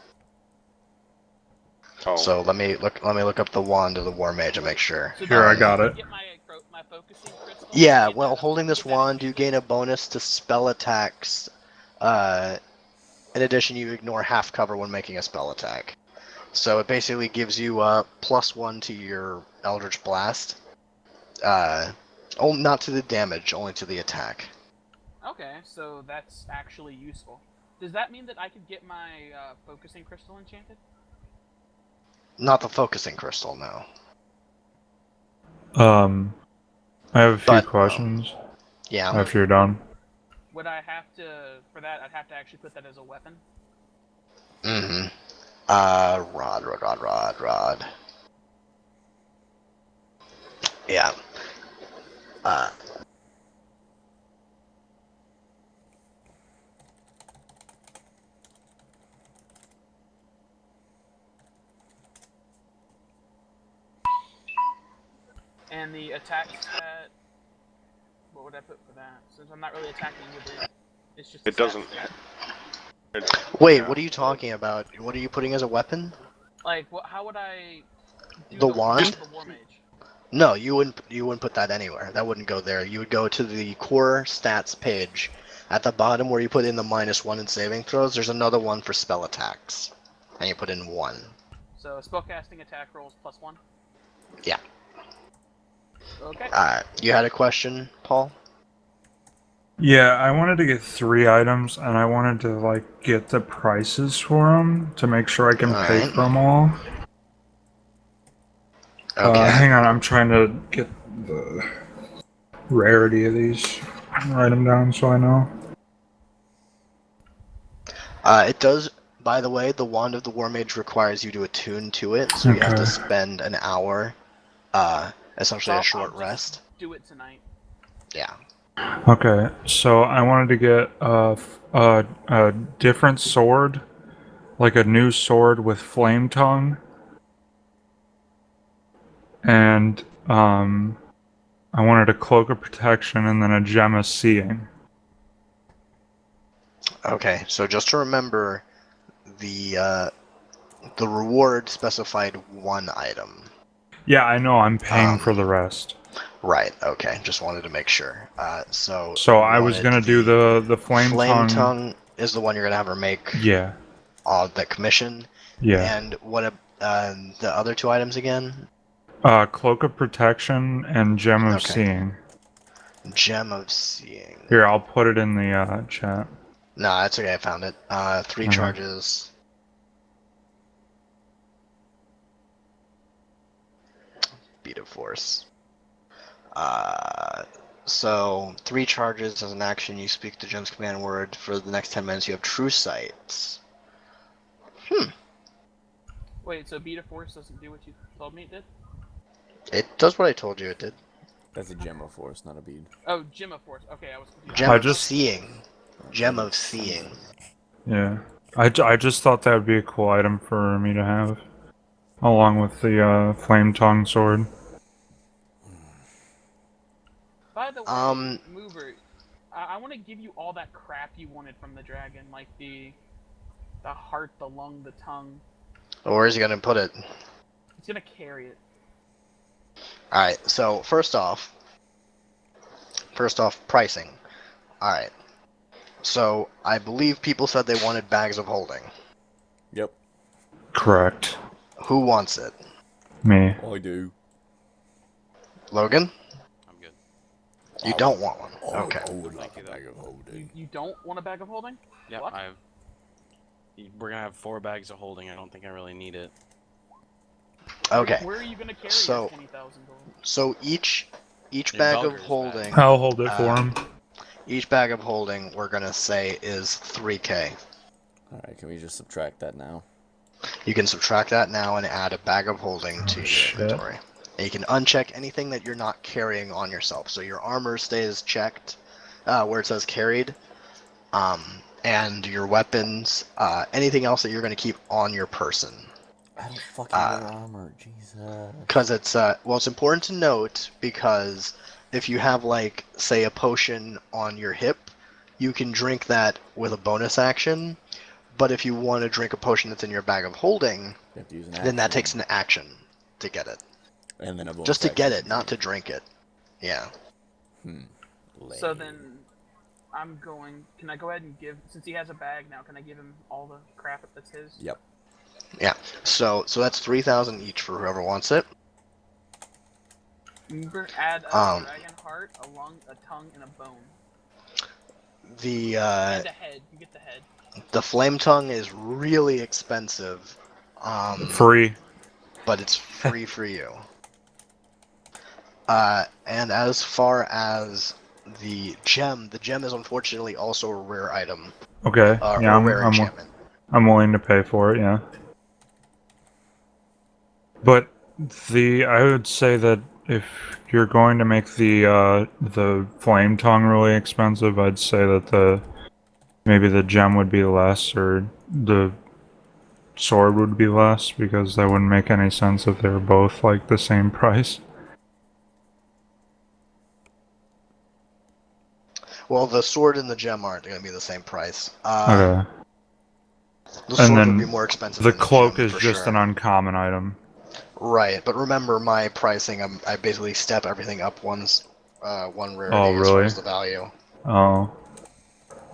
G: Oh.
F: So let me look up the wand of the war mage and make sure.
D: So
E: Here, I
D: basically,
E: got
D: to
E: it.
D: Get my focusing crystal?
F: Yeah,
D: Get
F: well,
D: that-
F: holding this
D: get that
F: wand, you
D: immediately.
F: gain a bonus to spell attacks. In addition, you ignore half cover when making a spell attack. So it basically gives you +1 to your Eldritch Blast. Not to the damage, only to the attack.
D: Okay, so that's actually useful. Does that mean that I could get my focusing crystal enchanted?
F: Not the focusing crystal, no.
E: I have a few
F: But,
E: questions
F: Yeah.
E: after you're done.
D: Would I have to, for that, I'd have to actually put that as a weapon?
F: Mm-hmm. Rod. Yeah.
D: And the attack stat, what would I put for that? Since I'm not really attacking with it, it's just a
G: It
D: stat
G: doesn't.
D: stat.
F: Wait,
G: Yeah.
F: what are you talking about? What are you putting as a weapon?
D: Like, how would I do
F: The wand?
D: the War Mage?
F: No, you wouldn't put that anywhere. That wouldn't go there. You would go to the core stats page. At the bottom where you put in the -1 in saving throws, there's another one for spell attacks. And you put in 1.
D: So spellcasting attack rolls +1.
F: Yeah.
D: Okay.
F: You had a question, Paul?
E: Yeah, I wanted to get 3 items, and I wanted to like get the prices for them to make sure I can pay
F: Alright.
E: for them all.
F: Okay.
E: Hang on, I'm trying to get the rarity of these. Write them down so I know.
F: It does. By the way, the Wand of the War Mage requires you to attune to it, so you have to
E: Okay.
F: spend an hour, essentially
D: So
F: a short
D: I'll just
F: rest.
D: do it tonight.
F: Yeah.
E: Okay, so I wanted to get a different sword, like a new sword with flame tongue, and I wanted a cloak of protection and then a gem of seeing.
F: Okay, so just to remember, the reward specified 1 item.
E: Yeah, I know. I'm paying for the rest.
F: Right. Okay. Just wanted to make sure. So
E: So
F: you
E: I was
F: wanted
E: gonna do the flame tongue.
F: is the one you're gonna have her make.
E: Yeah.
F: The commission.
E: Yeah.
F: And what the other 2 items again?
E: Cloak of protection and gem of
F: Okay.
E: seeing.
F: Gem of seeing.
E: Here, I'll put it in the chat.
F: No, that's okay. I found it. 3
E: Okay.
F: charges. Beat of force. So 3 charges as an action. You speak the gem's command word for the next 10 minutes. You have true sight.
D: Wait, so Beat of Force doesn't do what you told me it did?
F: It does what I told you it did.
I: That's a gem of force, not a bead.
D: Oh, Gem of Force. Okay, I was confused.
F: Gem
E: I
F: of
E: just-
F: seeing. Gem of seeing.
E: Yeah. I just thought that would be a cool item for me to have, along with the flame tongue sword.
D: By the way, Mover, I want to give you all that crap you wanted from the dragon, like the heart, the lung, the tongue.
F: Where is he gonna put it?
D: He's gonna carry it.
F: Alright, so first off, pricing. Alright. So I believe people said they wanted bags of holding.
I: Yep.
E: Correct.
F: Who wants it?
E: Me.
I: I do.
F: Logan?
A: I'm good.
F: You don't want one.
B: I
F: Okay.
B: would like
A: Thank you,
B: a
A: though.
B: bag of holding.
D: You don't want a bag of holding?
A: Yeah,
D: What?
A: we're gonna have 4 bags of holding. I don't think I really need it.
F: Okay.
D: Where are you gonna carry
F: So-
D: your 20,000 gold?
F: So each
A: Your
F: bag of
A: Belger's
F: holding,
E: I'll hold it for him.
F: each bag of holding, we're gonna say is 3k.
I: Alright, can we just subtract that now?
F: You can subtract that now and add a bag of holding to your
E: shit.
F: inventory. And you can uncheck anything that you're not carrying on yourself. So your armor stays checked, where it says carried, and your weapons, anything else that you're gonna keep on your person.
I: I don't fucking wear armor, Jesus.
F: Because it's well, it's important to note because if you have like say a potion on your hip, you can drink that with a bonus action. But if you want to drink a potion that's in your bag of holding,
I: You have to use an
F: then that
I: action.
F: takes an action to get it.
I: And then a bonus
F: Just to get
I: action
F: it, not to drink it. Yeah.
D: So then, I'm going. Can I go ahead and give? Since he has a bag now, can I give him all the crap that's his?
I: Yep.
F: Yeah. So that's 3,000 each for whoever wants it.
D: Add a
F: Um,
D: dragon heart, a lung, a tongue, and a bone.
F: The
D: And a head. You get the head.
F: the flame tongue is really expensive.
E: Free.
F: But it's free for you. And as far as the gem is unfortunately also a rare item.
E: Okay. Yeah,
F: Or a rare enchantment.
E: I'm willing to pay for it. Yeah. But I would say that if you're going to make the flame tongue really expensive, I'd say that maybe the gem would be less or the sword would be less, because that wouldn't make any sense if they were both like the same price.
F: Well, the sword and the gem aren't going to be the same price.
E: Okay.
F: The
E: And
F: sword would
E: then
F: be more expensive
E: the
F: than the
E: cloak
F: gem,
E: is
F: for
E: just
F: sure.
E: an uncommon item.
F: Right, but remember my pricing. I basically step everything up one rarity
E: Oh,
F: as far
E: really?
F: as the value.
E: Oh.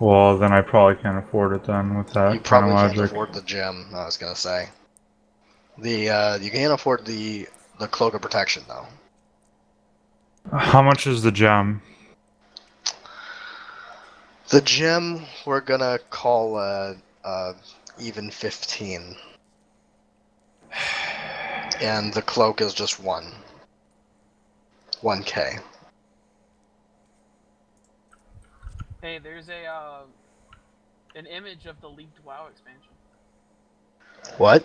E: Well, then I probably can't afford it then with that
F: You
E: kind of
F: probably can't
E: logic.
F: afford the gem. I was gonna say. You can afford the cloak of protection though.
E: How much is the gem?
F: The gem we're gonna call even 15, and the cloak is just 1K.
D: Hey, there's an image of the leaked WoW expansion.
F: What?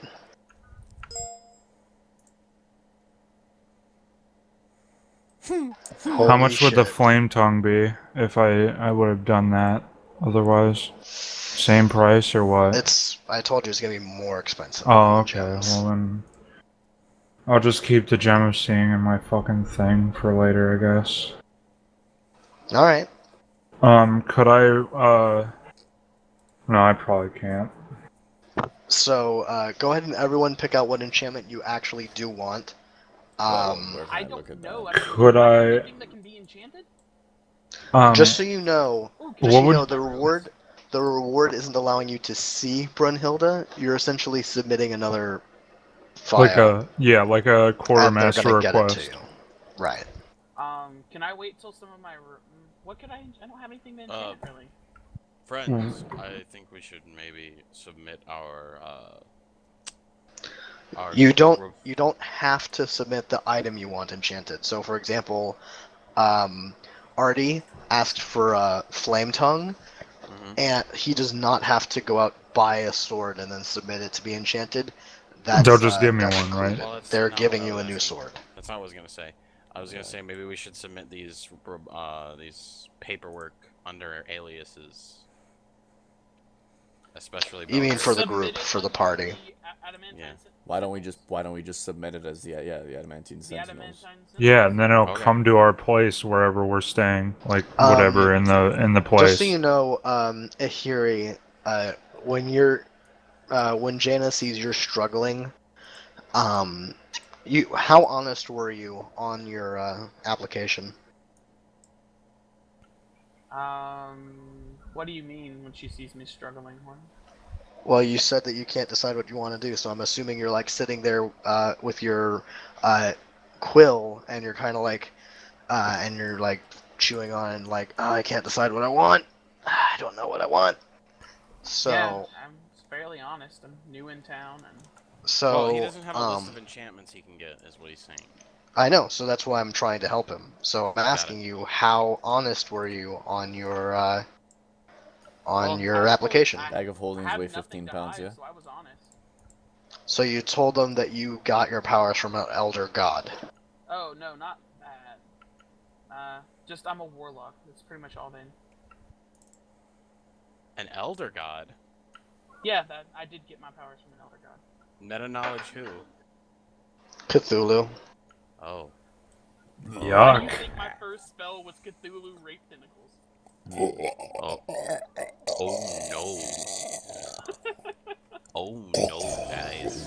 E: How much would the
F: shit.
E: flame tongue be if I would have done that otherwise? Same price or what?
F: I told you it's gonna be more expensive than
E: Oh,
F: the
E: okay.
F: gems.
E: Well then, I'll just keep the gem of seeing in my fucking thing for later, I guess.
F: All right.
E: Could I? No, I probably can't.
F: So go ahead and everyone pick out what enchantment you actually do want.
I: Where can
D: I
I: look
D: don't
I: at
D: know.
I: that?
E: Could
D: Do I have
E: I?
D: anything that can be enchanted?
F: Just so you know,
D: Ooh,
E: What would-
F: the reward isn't allowing you to see Brunhilde. You're essentially submitting another file,
E: like a
F: and they're
E: quartermaster
F: gonna get it to
E: request.
F: you. Right.
D: Can I wait till some of my? What could I? I don't have anything to enchant really.
A: Friends, I think we should maybe submit our
F: You don't have to submit the item you want enchanted. So, for example, Artie asked for a flame tongue, and he does not have to go out buy a sword and then submit it to be enchanted.
E: They'll just give me
F: that's
E: one, right?
F: included.
A: Well, that's
F: They're
A: not
F: giving
A: what I
F: you a
A: was
F: new
A: asking.
F: sword.
A: That's not what I was gonna say. I was gonna say maybe we should submit these paperwork under aliases, especially.
F: You mean for the
D: Submit
F: group,
D: it
F: for the
D: under
F: party?
D: the adamantine
A: Yeah.
I: Why don't we just submit it as the adamantine
D: The
I: sentinels?
D: adamantine
E: Yeah, and then it'll
A: Okay.
E: come to our place wherever we're staying, like
F: Um,
E: whatever in the place.
F: Just so you know, Ahiri, when Jaina sees you're struggling, how honest were you on your application?
D: What do you mean when she sees me struggling? What?
F: Well, you said that you can't decide what you want to do, so I'm assuming you're like sitting there with your quill, and you're kind of like, and you're like chewing on, like, oh, I can't decide what I want. I don't know what I want. So,
D: Yeah, I'm fairly honest. I'm new in town, and
F: so
A: Well, he doesn't have a list of enchantments he can get, is what he's saying.
F: I know, so that's why I'm trying to help him. So I'm
A: Got
F: asking
A: it.
F: you, how honest were you on your
D: Well,
F: application?
I: Bag of
D: I
I: holdings
D: have
I: weigh
D: nothing
I: 15
D: to
I: pounds,
D: hide,
I: yeah?
D: so I was honest.
F: So you told them that you got your powers from an elder god.
D: Oh no, not that. Just I'm a warlock. That's pretty much all then.
A: An elder god?
D: Yeah, that I did get my powers from an elder god.
A: Meta knowledge who?
F: Cthulhu.
A: Oh.
D: Why do you
E: Yuck.
D: think my first spell was Cthulhu Rape Tentacles?
A: Oh. Oh no. Oh no, guys.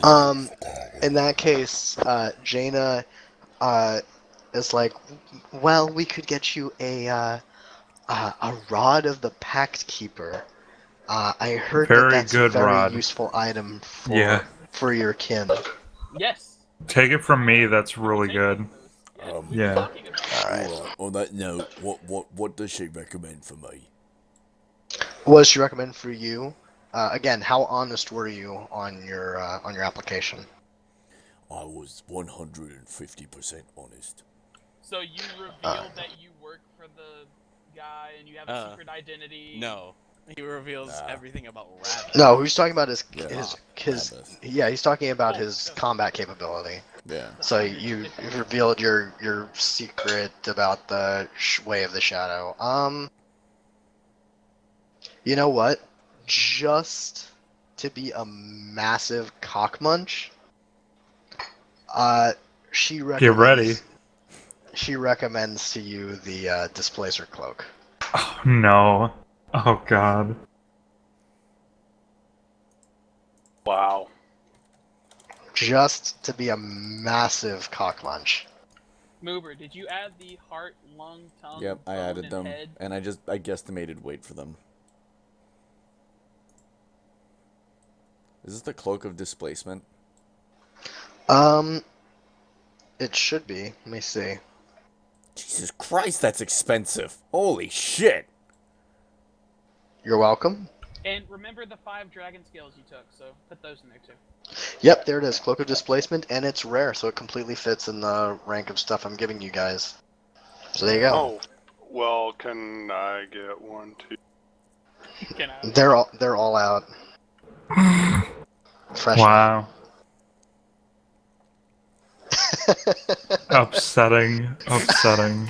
F: In that case, Jaina, is like, Well, we could get you a rod of the Pact Keeper. I heard that
E: Very
F: that's a
E: good
F: very
E: rod.
F: useful item
E: Yeah.
F: for your kin.
D: Yes.
E: Take it from me, that's really
D: Take
E: good.
D: those. Yes,
B: Um,
D: we've been
E: Yeah.
D: talking about it.
F: Alright.
B: Alright, on that note, what does she recommend for me?
F: What does she recommend for you? Again, how honest were you on your application?
B: I was 150% honest.
D: So you revealed that you work for the guy and you have a secret identity.
A: No. He reveals
B: Nah.
A: everything about Rabbit.
F: No, who's talking about his
B: Yeah.
F: his
B: Rabith.
F: yeah, he's talking about
D: Oh,
F: his
D: no.
F: combat capability.
B: Yeah.
F: So you revealed your secret about the way of the shadow. You know what? Just to be a massive cockmunch, she recommends.
E: Get ready.
F: She recommends to you the displacer cloak.
E: Oh, no. Oh, God.
G: Wow.
F: Just to be a massive cockmunch.
D: Moober, did you add the heart, lung, tongue,
I: Yep, I
D: bone,
I: added
D: and
I: them,
D: head?
I: and I guesstimated weight for them. Is this the cloak of displacement?
F: It should be. Let me see.
I: Jesus Christ, that's expensive. Holy shit.
F: You're welcome.
D: And remember the 5 dragon scales you took, so put those in there too.
F: Yep, there it is. Cloak of Displacement, and it's rare, so it completely fits in the rank of stuff I'm giving you guys. So there you go.
G: Oh, well, can I get one too?
D: Can I?
F: They're all out. Fresh.
E: Wow. Upsetting. Upsetting.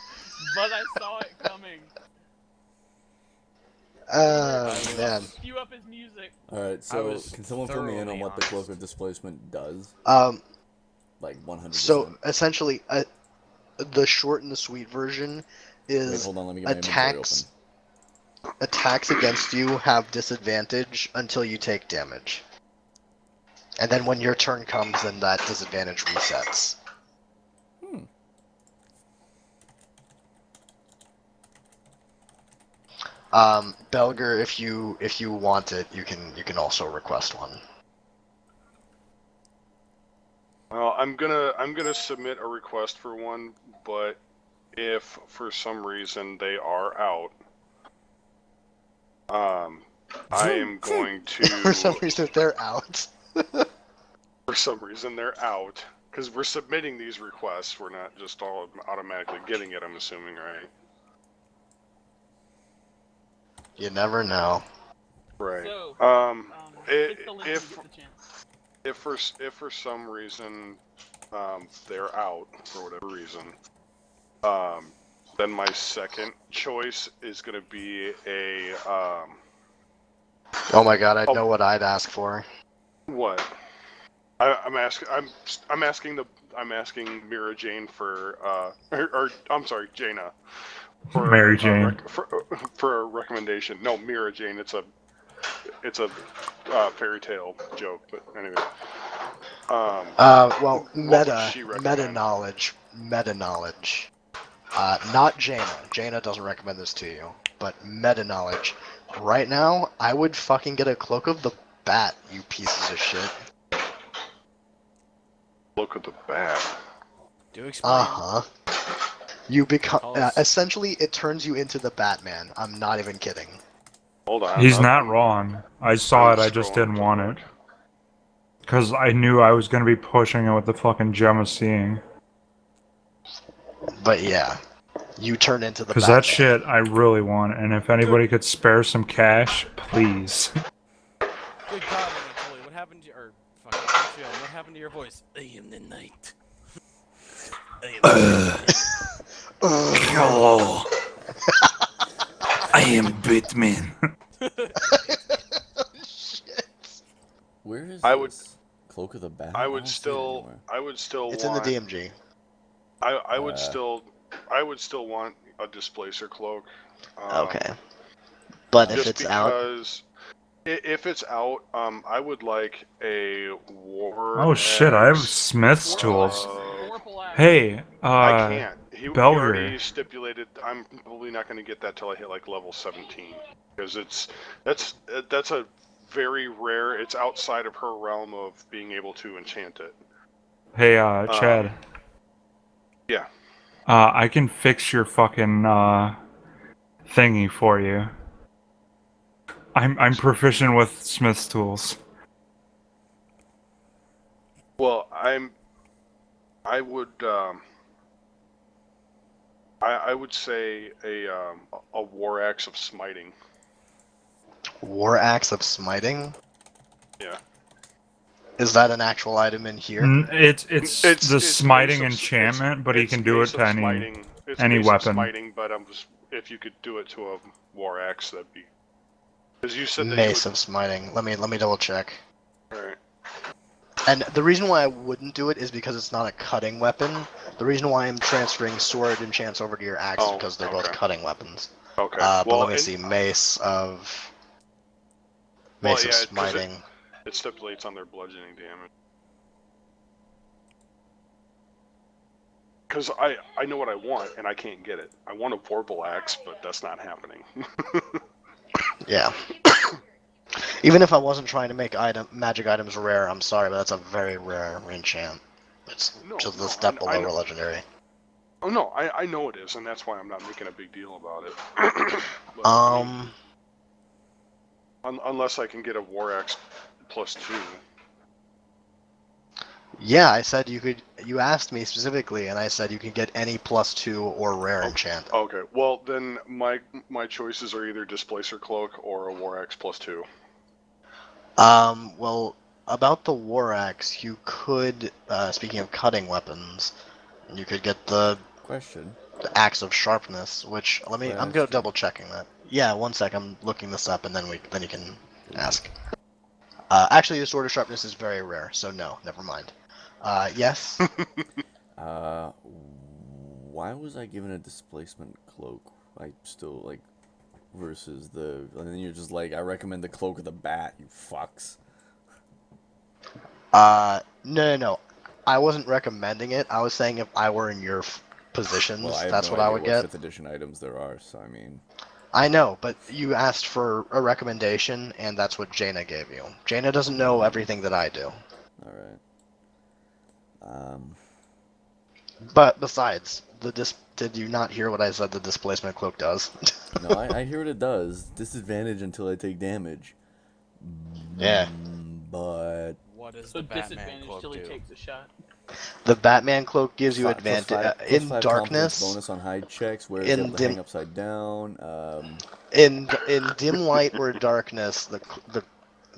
D: But I saw it coming.
F: Man.
D: Cue up his music.
I: Alright,
A: I
I: so
A: was
I: can someone fill me in on
A: thoroughly
I: what the cloak
A: honest.
I: of displacement does? Like 100%.
F: So essentially, the short and the sweet version
I: Wait,
F: is
I: hold on, let me get my inventory open.
F: attacks against you have disadvantage until you take damage. And then when your turn comes, then that disadvantage resets. Belger, if you want it, you can also request one.
G: Well, I'm gonna submit a request for one, but if for some reason they are out, I am going to.
F: For some reason, they're out.
G: For some reason they're out, because we're submitting these requests. We're not just all automatically getting it. I'm assuming, right?
F: You never know.
G: Right.
D: So, hit the link when you
G: if
D: get the chance.
G: if for some reason they're out for whatever reason, then my second choice is going to be a
F: Oh my god, I know what I'd ask for.
G: what? I'm asking Mira Jane for or I'm sorry, Jaina for
E: Mary Jane.
G: for a recommendation. No, Mira Jane. It's a fairy tale joke, but anyway.
F: Well,
G: what would
F: meta
G: she recommend?
F: knowledge. Not Jaina. Jaina doesn't recommend this to you, but meta knowledge. Right now, I would fucking get a cloak of the bat, you pieces of shit.
G: Look at the bat.
A: Do explain.
F: You become
A: Tell us.
F: essentially it turns you into the Batman. I'm not even kidding.
G: Hold on.
E: He's not wrong. I saw it, I just
G: scrolling
E: didn't
G: to
E: want
G: look.
E: it. Because I knew I was going to be pushing it with the fucking gem of seeing.
F: But yeah, you turn into the
E: Because
F: Batman.
E: that shit I really want, and if anybody could spare some cash, please.
A: Good God, Anatoly, what happened to your fucking Patreon? What happened to your voice? I am the night. I am the night.
E: Hello. I am Batman.
F: Shit.
I: Where is
G: I would-
I: this Cloak of the Bat?
G: I
I: don't
G: would
I: see it
G: still
I: anywhere.
F: It's in the
G: want.
F: DMG.
G: I would still want a displacer cloak.
F: Okay. But if
G: Just
F: it's out,
G: because if it's out, I would like a war.
E: Oh shit, I have
G: axe.
E: Smith's tools.
G: Uh,
D: Vorpal axe.
E: Hey,
G: I can't. he
E: Belger.
G: already stipulated I'm probably not going to get that till I hit like level 17 because that's a very rare. It's outside of her realm of being able to enchant it.
E: Hey, Chad.
G: Yeah.
E: I can fix your fucking thingy for you. I'm proficient with Smith's tools.
G: Well, I would say a war axe of smiting.
F: War Axe of Smiting?
G: Yeah.
F: Is that an actual item in here?
E: It's the
G: It's
E: smiting
G: Mace of-
E: enchantment, but he
G: it's
E: can do it
G: Mace
E: to
G: of
E: any
G: smiting. It's
E: any
G: Mace of
E: weapon.
G: smiting, but if you could do it to a war axe, that'd be. Because you said that
F: Mace
G: you would.
F: of Smiting. Let me double check.
G: All right.
F: And the reason why I wouldn't do it is because it's not a cutting weapon. The reason why I'm transferring sword enchants over to your axe is because they're both cutting weapons.
G: Okay.
F: But
G: well,
F: let me see. Mace of Smiting.
G: It stipulates on their bludgeoning damage. Because I know what I want, and I can't get it. I want a vorpal axe, but that's not happening.
F: Yeah. Even if I wasn't trying to make magic items rare, I'm sorry, but that's a very rare enchant. It's just the step below a legendary.
G: Oh no, I know it is, and that's why I'm not making a big deal about it. But, unless I can get a war axe +2.
F: Yeah, I said you could. You asked me specifically, and I said you can get any +2 or rare enchant.
G: Okay, well then my choices are either Displacer Cloak or a War Axe +2.
F: Well, about the War Axe, you could, speaking of cutting weapons, you could get the Axe of Sharpness, which I'm gonna double checking that. Yeah, one sec, I'm looking this up, and then you can ask. Actually, the Sword of Sharpness is very rare, so no, never mind. Yes.
B: Why was I given a displacement cloak? I still like versus the, and then you're just like, I recommend the cloak of the bat. You fucks.
F: No. I wasn't recommending it. I was saying if I were in your positions,
B: Well, I have
F: that's
B: no
F: what I
B: idea
F: would
B: what
F: get.
B: 5th edition items there are, so I mean.
F: I know, but you asked for a recommendation, and that's what Jaina gave you. Jaina doesn't know everything that I do.
B: Alright.
F: But besides, did you not hear what I said the displacement cloak does?
B: No, I hear what it does. Disadvantage until I take damage.
F: Yeah.
B: But
A: what does
D: so
A: the Batman
D: disadvantage
A: cloak
D: till he
A: do?
D: takes a shot.
F: The Batman cloak gives you
B: plus
F: advantage
B: plus
F: in
B: 5
F: darkness.
B: bonus on hide checks, whereas you have to hang upside down.
F: In dim light or darkness, the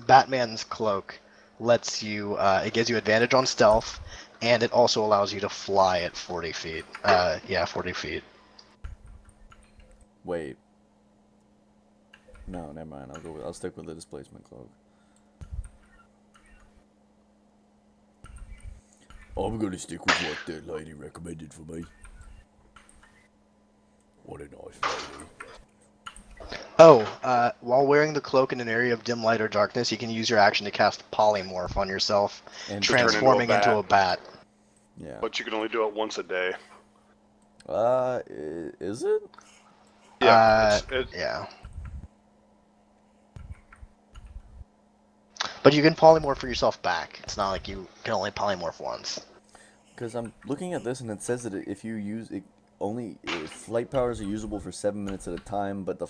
F: Batman's cloak lets you. It gives you advantage on stealth, and it also allows you to fly at 40 feet. 40 feet.
B: Wait. No, never mind. I'll stick with the displacement cloak. I'm gonna stick with what the lady recommended for me. What a nice lady.
F: Oh, while wearing the cloak in an area of dim light or darkness, you can use your action to cast polymorph on yourself,
B: And
F: transforming into a bat.
B: Yeah.
G: But you can only do it once a day.
B: Is it?
G: Yeah.
F: Yeah. But you can polymorph for yourself back. It's not like you can only polymorph once.
B: Because I'm looking at this and it says that if you use it, flight powers are usable for 7 minutes at a time, but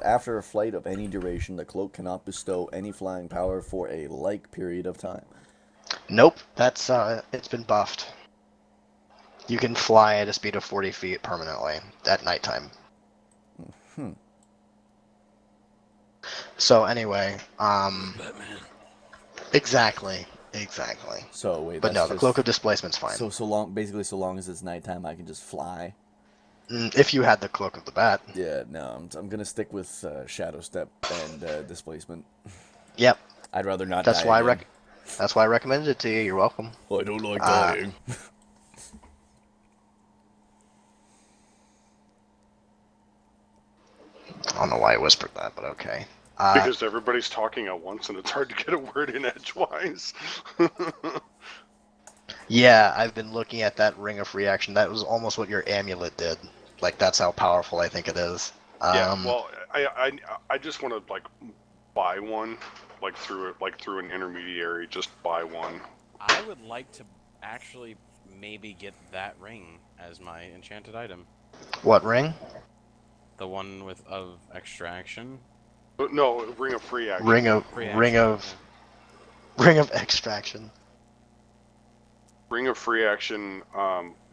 B: after a flight of any duration, the cloak cannot bestow any flying power for a like period of time.
F: Nope, that's it's been buffed. You can fly at a speed of 40 feet permanently at nighttime. So anyway,
B: Batman.
F: Exactly.
B: So wait,
F: but no, the cloak of displacement's fine.
B: So long as it's nighttime, I can just fly.
F: If you had the cloak of the bat.
B: Yeah, no, I'm gonna stick with shadow step and displacement.
F: Yep.
B: I'd rather not.
F: That's
B: die
F: why
B: again.
F: That's why I recommended it to you. You're welcome.
B: I don't like dying.
F: I don't know why I whispered that, but okay.
G: Because everybody's talking at once and it's hard to get a word in edgewise.
F: Yeah, I've been looking at that Ring of Reaction. That was almost what your amulet did. Like, that's how powerful I think it is.
G: Yeah, well, I just want to like buy one, through an intermediary. Just buy one.
A: I would like to actually maybe get that ring as my enchanted item.
F: What ring?
A: The one with of extraction.
G: No, Ring of Free Action.
F: Ring of
A: Free
F: Ring
A: action,
F: of Ring of Extraction.
G: Ring of Free Action,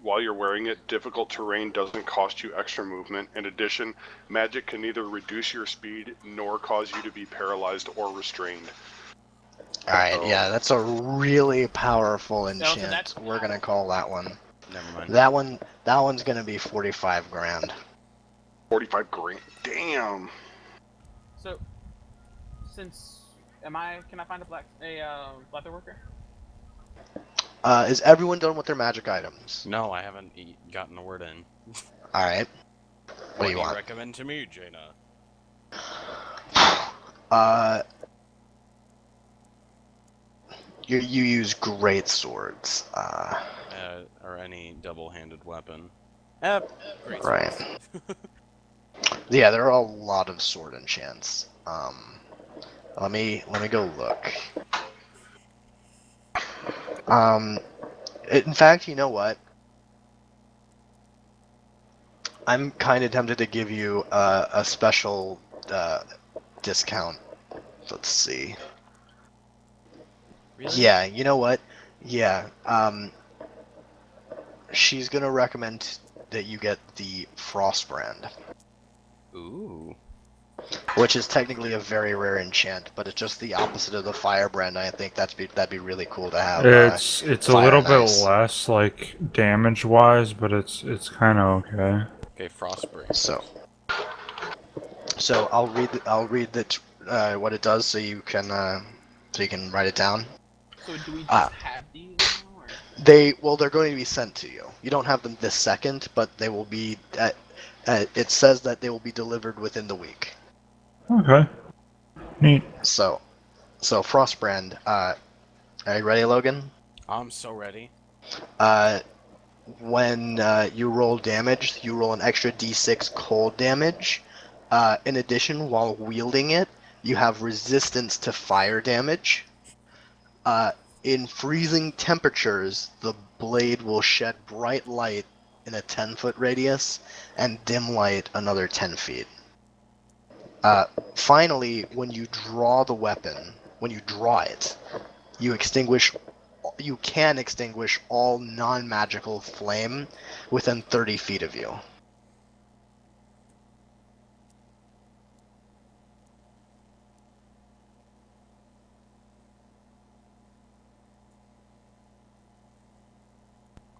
G: while you're wearing it, difficult terrain doesn't cost you extra movement. In addition, magic can neither reduce your speed nor cause you to be paralyzed or restrained.
F: Alright, yeah, that's a really powerful enchant.
D: that's
F: We're gonna call that one.
A: Never mind.
F: That one's gonna be 45 grand.
G: 45 grand. Damn.
D: So, since can I find a leather worker?
F: Is everyone done with their magic items?
A: No, I haven't gotten a word in.
F: Alright. What do you want?
A: Recommend to me, Jaina?
F: You use great swords.
A: Or any double-handed weapon. Great.
F: Right. Yeah, there are a lot of sword enchants. Let me go look. In fact, you know what? I'm kind of tempted to give you a special discount. Let's see.
A: Really?
F: Yeah, you know what? Yeah, she's gonna recommend that you get the Frostbrand,
A: Ooh.
F: which is technically a very rare enchant, but it's just the opposite of the Firebrand. I think that'd be really cool to have.
E: It's a
F: fire
E: little
F: and
E: bit
F: ice.
E: less like damage wise, but it's kind of okay.
A: Okay, Frostbreak.
F: So I'll read what it does so you can write it down.
D: So do we just have these now, or?
F: They're going to be sent to you. You don't have them this second, but they will be. It says that they will be delivered within the week.
E: Okay. Neat.
F: So Frostbrand. Are you ready, Logan?
A: I'm so ready.
F: When you roll damage, you roll an extra d6 cold damage. In addition, while wielding it, you have resistance to fire damage. In freezing temperatures, the blade will shed bright light in a 10-foot radius, and dim light another 10 feet. Finally, when you draw the weapon, when you draw it, you can extinguish all non-magical flame within 30 feet of you.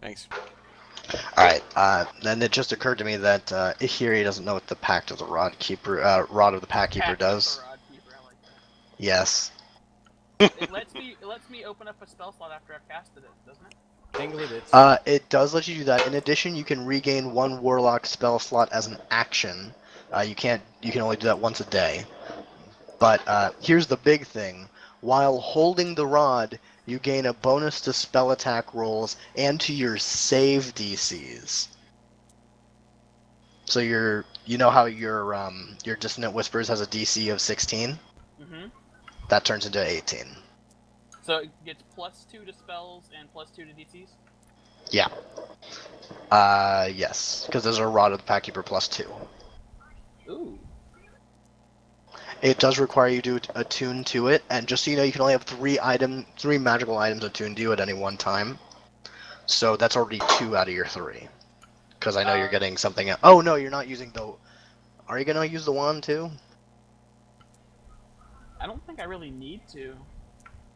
A: Thanks.
F: Alright, then it just occurred to me that Ihiri doesn't know what the Pact of the Rod of the Pact Keeper does.
D: Rod Keeper, I like that.
F: Yes.
D: It lets me open up a spell slot after I've casted it, doesn't it?
A: Tingly bits.
F: It does let you do that. In addition, you can regain one Warlock spell slot as an action. You can only do that once a day. But here's the big thing. While holding the rod, you gain a bonus to spell attack rolls and to your save DCs. So you know how your Dissonant Whispers has a DC of 16?
D: Mm-hmm.
F: That turns into 18.
D: So it gets +2 to spells and +2 to DCs?
F: Yeah. Yes, because there's a Rod of the Packkeeper +2.
D: Ooh.
F: It does require you to attune to it, and just so you know, you can only have three magical items attuned to you at any one time. So that's already 2 out of your 3. Because I know you're getting something else. Oh no, you're not using the... Are you gonna use the wand too?
D: I don't think I really need to.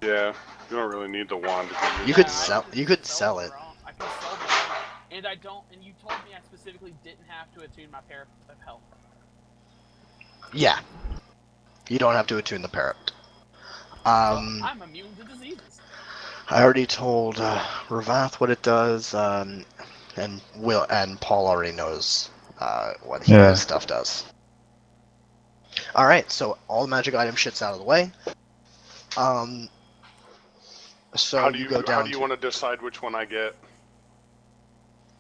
G: Yeah, you don't really need the wand.
F: You could sell it.
D: I can sell the wand. And and you told me I specifically didn't have to attune my Parrot of Health.
F: Yeah. You don't have to attune the parrot.
D: I'm immune to diseases.
F: I already told Ravath what it does, and Paul already knows what his stuff does. Alright, so all the magic item shit's out of the way. So
G: how do
F: you go down.
G: How do you want to decide which one I get?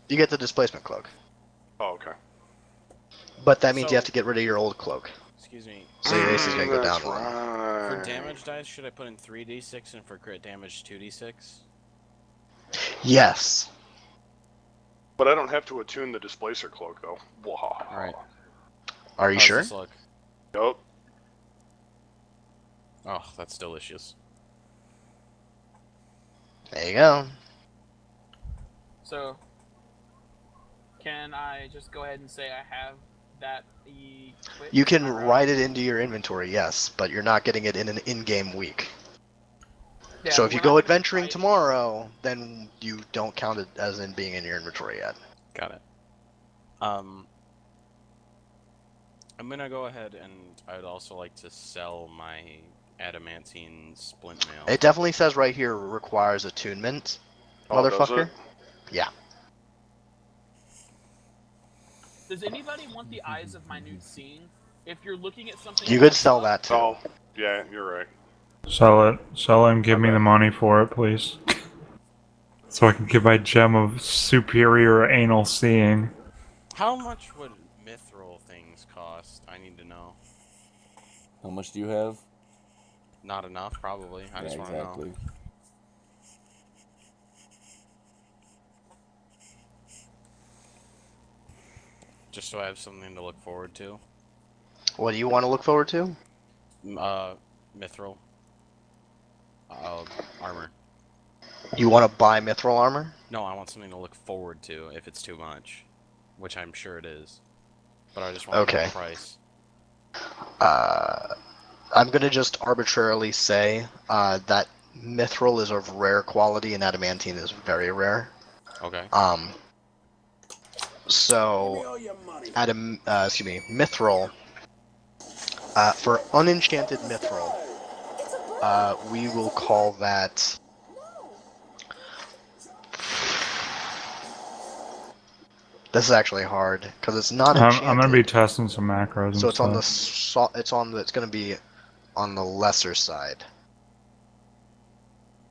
F: You get the displacement cloak,
G: Oh, okay.
F: but that means you
A: So-
F: have to get rid of your old cloak.
A: Excuse me.
F: So your AC is gonna go down
G: That's
F: one.
G: right.
A: For damage dice, should I put in 3d6 and for crit damage 2d6?
F: Yes.
G: But I don't have to attune the displacer cloak though. Wow.
A: Alright.
F: Are you
A: How's
F: sure?
A: this look?
G: Yup.
A: Oh, that's delicious.
F: There you go.
D: So, can I just go ahead and say I have that equipped?
F: You can
D: Alright.
F: write it into your inventory, yes, but you're not getting it in an in-game week.
D: Yeah,
F: So
D: but
F: if you
D: we're not
F: go
D: gonna be
F: adventuring
D: fighting.
F: tomorrow, then you don't count it as in being in your inventory yet.
A: Got it. I'm gonna go ahead and I'd also like to sell my adamantine splint mail.
F: It definitely says right here requires attunement,
G: Oh, does
F: motherfucker.
G: it?
F: Yeah.
D: Does anybody want the eyes of minute seeing? If you're looking at something,
F: You could sell that too.
G: Oh, yeah, you're right.
E: Sell it. Sell it and give me
G: Okay.
E: the money for it, please. So I can get my gem of superior anal seeing.
A: How much would mithril things cost? I need to know.
B: How much do you have?
A: Not enough, probably. I just want to know. Just so I have something to look forward to.
F: What do you want to look forward to?
A: Mithril. Armor.
F: You want to buy mithril armor?
A: No, I want something to look forward to if it's too much. Which I'm sure it is. But I just want to know
F: Okay.
A: the price.
F: I'm gonna just arbitrarily say that mithril is of rare quality and adamantine is very rare.
A: Okay.
F: So mithril. For unenchanted mithril, we will call that. This is actually hard because it's not enchanted.
E: I'm gonna be testing some macros and
F: So it's on the
E: stuff.
F: it's gonna be on the lesser side.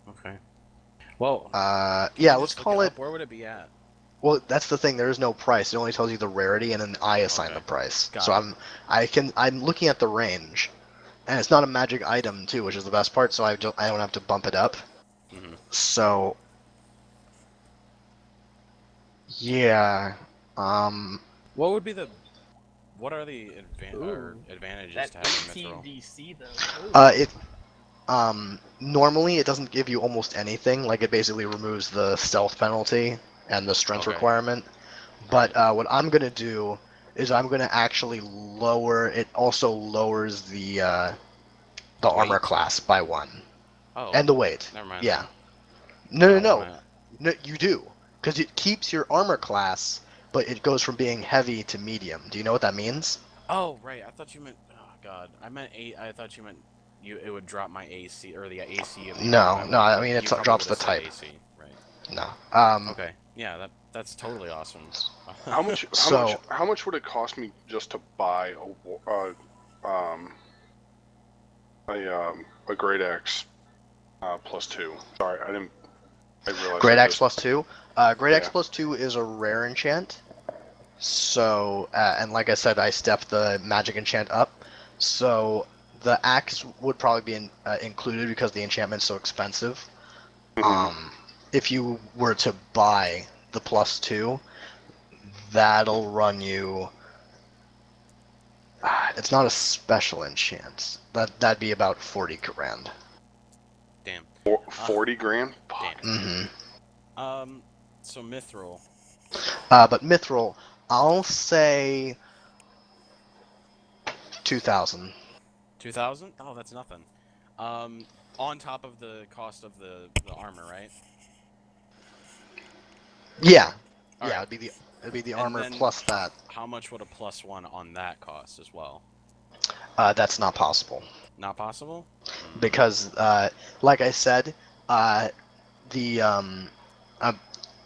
A: Okay. Well,
F: yeah,
A: can you
F: let's
A: just look
F: call it.
A: up? Where would it be at?
F: Well, that's the thing. There is no price. It only tells you the rarity, and then I assign
A: Okay.
F: the price.
A: Got
F: So
A: it.
F: I'm looking at the range, and it's not a magic item too, which is the best part. So I don't have to bump it up.
A: Mhm.
F: So yeah,
A: What would be the? What are the
D: Ooh.
A: advantages
D: That
A: to having
D: 18
A: mithril?
D: DC though.
F: normally it doesn't give you almost anything. Like it basically removes the stealth penalty and the strength
A: Okay.
F: requirement. But what I'm gonna do is I'm gonna actually lower. It also lowers the armor
A: Weight?
F: class by 1
A: Oh.
F: and the weight.
A: Never mind.
F: Yeah.
A: then.
F: No,
A: I
F: no,
A: don't
F: no,
A: wanna-
F: no. You do because it keeps your armor class, but it goes from being heavy to medium. Do you know what that means?
A: Oh, right. I thought you meant. Oh God. I thought you meant. It would drop my AC or the AC of the
F: No,
A: armor.
F: no, I mean,
A: You
F: it
A: probably
F: drops
A: would've
F: the
A: said
F: type.
A: AC, right?
F: No.
A: Okay. Yeah. That's totally awesome.
G: How much?
F: So-
G: How much would it cost me just to buy a great axe +2? Sorry, I didn't. I realized.
F: Great
G: I
F: Axe
G: just-
F: +2. Great Axe
G: Yeah.
F: +2 is a rare enchant. So, and like I said, I stepped the magic enchant up. So the axe would probably be included because the enchantment's so expensive.
G: Mhm.
F: If you were to buy the +2, that'll run you. It's not a special enchant. That'd be about 40 grand.
A: Damn.
G: 40 grand. Fuck.
A: Damn.
F: Mm-hmm.
A: So mithril.
F: But mithril, I'll say 2,000.
A: 2,000? Oh, that's nothing. On top of the cost of the armor, right?
F: Yeah.
A: All
F: Yeah,
A: right.
F: it'd be the
A: And
F: armor
A: then-
F: plus that.
A: How much would a +1 on that cost as well?
F: That's not possible
A: Not possible?
F: because, like I said, the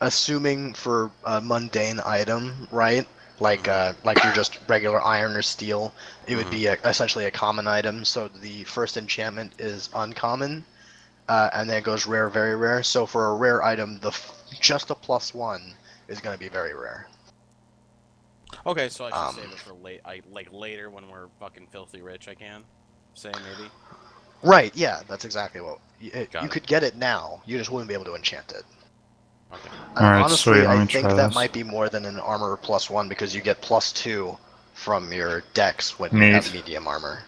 F: assuming for a mundane item, right? Like your just regular iron or steel, it would be essentially a common item. So the first enchantment is uncommon, and then it goes rare, very rare. So for a rare item, just a +1 is going to be very rare.
A: Okay, so I should save it for later when we're fucking filthy rich. I can say maybe.
F: Right? Yeah, that's exactly what you
A: Got
F: could get it now. You just wouldn't be able to enchant it.
A: Okay.
F: And
E: Alright,
F: honestly,
E: sweet, let
F: I
E: me
F: think
E: try
F: that
E: this.
F: might be more than an armor +1 because you get +2 from your dex when you
E: Neat.
F: have medium armor.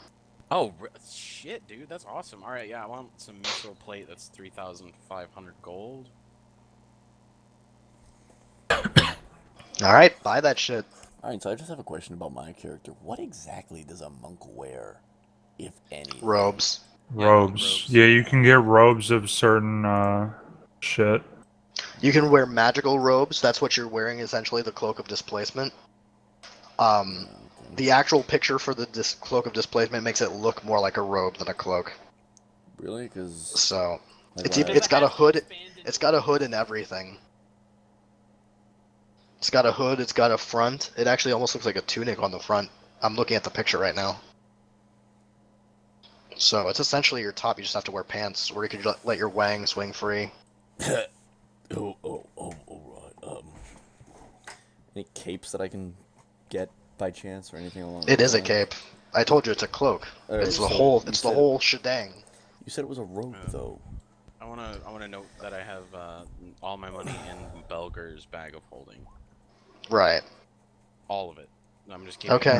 A: Oh shit, dude, that's awesome. All right, yeah, I want some mithril plate. That's 3,500 gold.
F: All right, buy that shit.
B: Alright, so I just have a question about my character. What exactly does a monk wear, if anything?
F: Robes.
A: Yeah,
E: Robes. Yeah, you can get robes of certain shit.
F: You can wear magical robes. That's what you're wearing, essentially, the cloak of displacement. The actual picture for the cloak of displacement makes it look more like a robe than a cloak.
B: Really? Because
F: So
B: like,
F: it's
B: when I-
F: it's got a
D: have to
F: hood.
D: expand into
F: It's got a hood and everything. It's got a hood. It's got a front. It actually almost looks like a tunic on the front. I'm looking at the picture right now. So it's essentially your top. You just have to wear pants, or you can let your wang swing free.
B: Alright. Any capes that I can get by chance or anything along
F: It
B: those
F: is a
B: lines?
F: cape. I told you it's a cloak.
B: Alright,
F: It's the
B: so
F: whole.
B: you
F: It's the
B: said-
F: whole shebang.
B: You said it was a robe, though.
A: I wanna note that I have all my money in Belger's bag of holding.
F: Right.
A: All of it. I'm just keeping
F: Okay.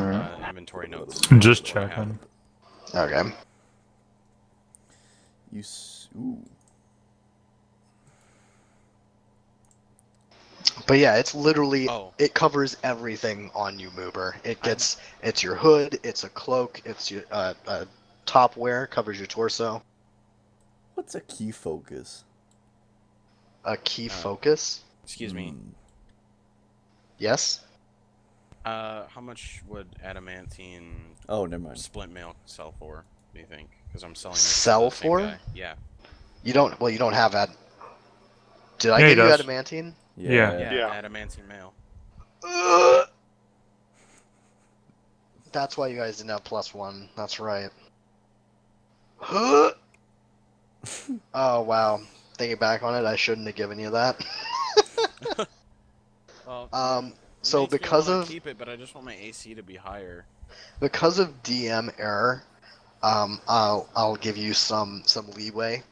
A: inventory notes.
E: Just
A: of what I have.
E: checking.
F: Okay.
B: Ooh.
F: But yeah, it's literally
A: Oh.
F: it covers everything on you, Moober. It's your hood, it's a cloak, it's your top wear, covers your torso.
B: What's a key focus?
F: A key focus.
A: Excuse me.
F: Yes.
A: How much would adamantine
B: Oh, never mind.
A: splint mail sell for? Do you think? Because I'm selling. This
F: Sell
A: to the same
F: for?
A: guy. Yeah.
F: You don't. Well, you don't have Did I
E: Yeah, he
F: give you
E: does.
F: adamantine?
E: Yeah.
A: Yeah. Adamantine mail.
F: That's why you guys didn't have +1. That's right. Oh wow. Thinking back on it, I shouldn't have given you that.
A: Well,
F: So
A: makes me
F: because
A: wanna
F: of
A: keep it, but I just want my AC to be higher.
F: DM error, I'll give you some leeway.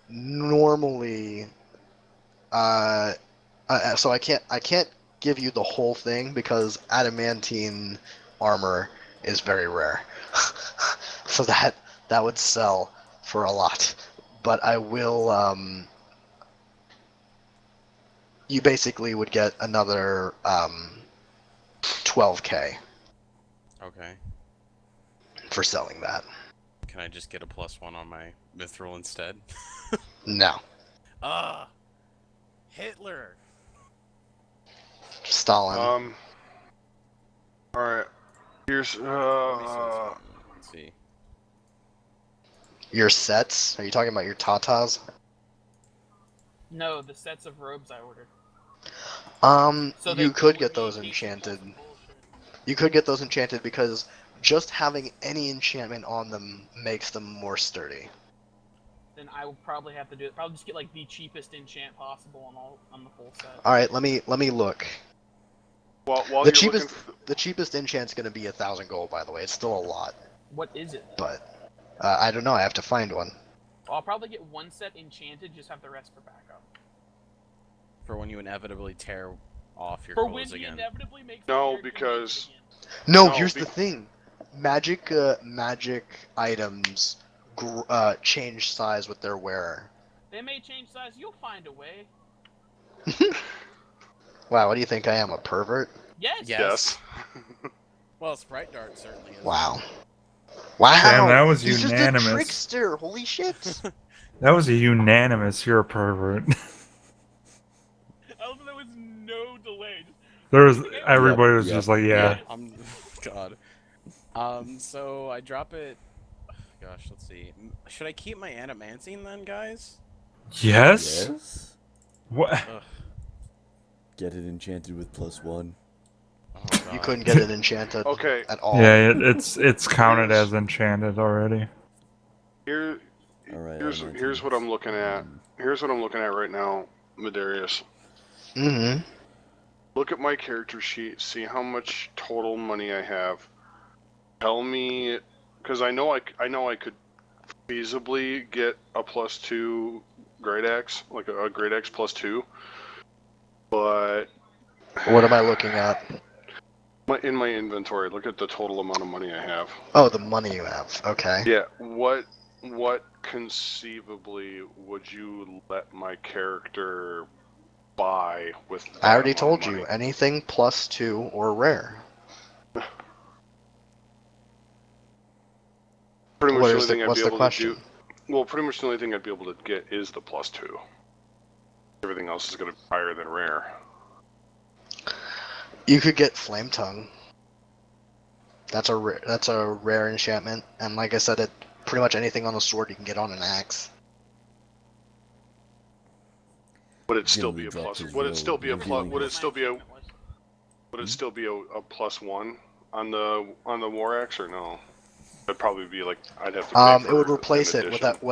F: Normally, so I can't give you the whole thing because adamantine armor is very rare, so that would sell for a lot. But I will. You basically would get another 12k
A: Okay.
F: for selling that.
A: Can I just get a +1 on my mithril instead?
F: No.
A: Hitler.
F: Stalin.
G: Alright. Here's
A: Let's see.
F: Your sets? Are you talking about your tatas?
D: No, the sets of robes I ordered. So
F: You could get those enchanted. You could get those enchanted because just having any enchantment on them makes them more sturdy.
D: Then I will probably have to do it. Probably just get like the cheapest enchant possible on the full set.
F: All right, let me look.
G: while
F: The
G: you're
F: cheapest
G: looking
F: the cheapest enchant's gonna be 1,000 gold, by the way. It's still a lot,
D: What is it?
F: but I don't know. I have to find one.
D: Well, I'll probably get one set enchanted, just have the rest for backup.
A: For when you inevitably tear off your
D: For when
A: clothes
D: he
A: again.
D: inevitably makes
G: No,
D: the character
G: because-
D: naked again.
F: No,
G: No,
F: here's
G: be-
F: the thing. Magic items change size with their wearer.
D: They may change size. You'll find a way.
F: Wow, what do you think I am, a pervert?
D: Yes.
A: Yeah.
G: yes.
A: Well, Sprite Dart certainly is.
F: Wow. Wow.
E: Damn, that was
F: He's
E: unanimous.
F: just a trickster. Holy shit.
E: That was a unanimous. You're a pervert.
D: I love that there was no delay.
E: There was everybody was
B: Yep,
E: just like, yeah.
A: I'm God. So I drop it. Gosh, let's see. Should I keep my adamantine then, guys?
E: Yes.
B: Yes?
E: What?
A: Ugh.
B: Get it enchanted with +1.
A: Oh,
F: You
A: God.
F: couldn't get it enchanted
G: Okay.
F: at all.
E: Yeah, it's counted as enchanted already.
I: Alright.
G: Here's what I'm looking at. Here's what I'm looking at right now, Medarius.
F: Mm-hmm.
G: Look at my character sheet. See how much total money I have. Tell me, because I know I could feasibly get a +2 Great Axe, like a Great Axe +2. But
F: What am I looking at?
G: in my inventory, look at the total amount of money I have.
F: Oh, the money you have. Okay.
G: Yeah. What conceivably would you let my character buy with that
F: I already
G: amount
F: told
G: of money?
F: you, anything +2 or rare.
G: Pretty much
F: What
G: the
F: is
G: only thing I'd
F: what's
G: be
F: the
G: able
F: question?
G: to do. Well, pretty much the only thing I'd be able to get is the +2. Everything else is going to be higher than rare.
F: You could get Flame Tongue. That's a rare enchantment, and like I said, it pretty much anything on the sword you can get on an axe.
G: Would it still
I: Gimli
G: be a
I: dropped
G: plus?
I: his
G: Would it
I: robe,
G: still be a plus?
I: revealing
G: Would it
I: his-
G: still be a? Would it still be a +1 on the war axe or no? It'd probably be like I'd have to pay
F: It would
G: for
F: replace
G: an
F: it with
G: addition.
F: that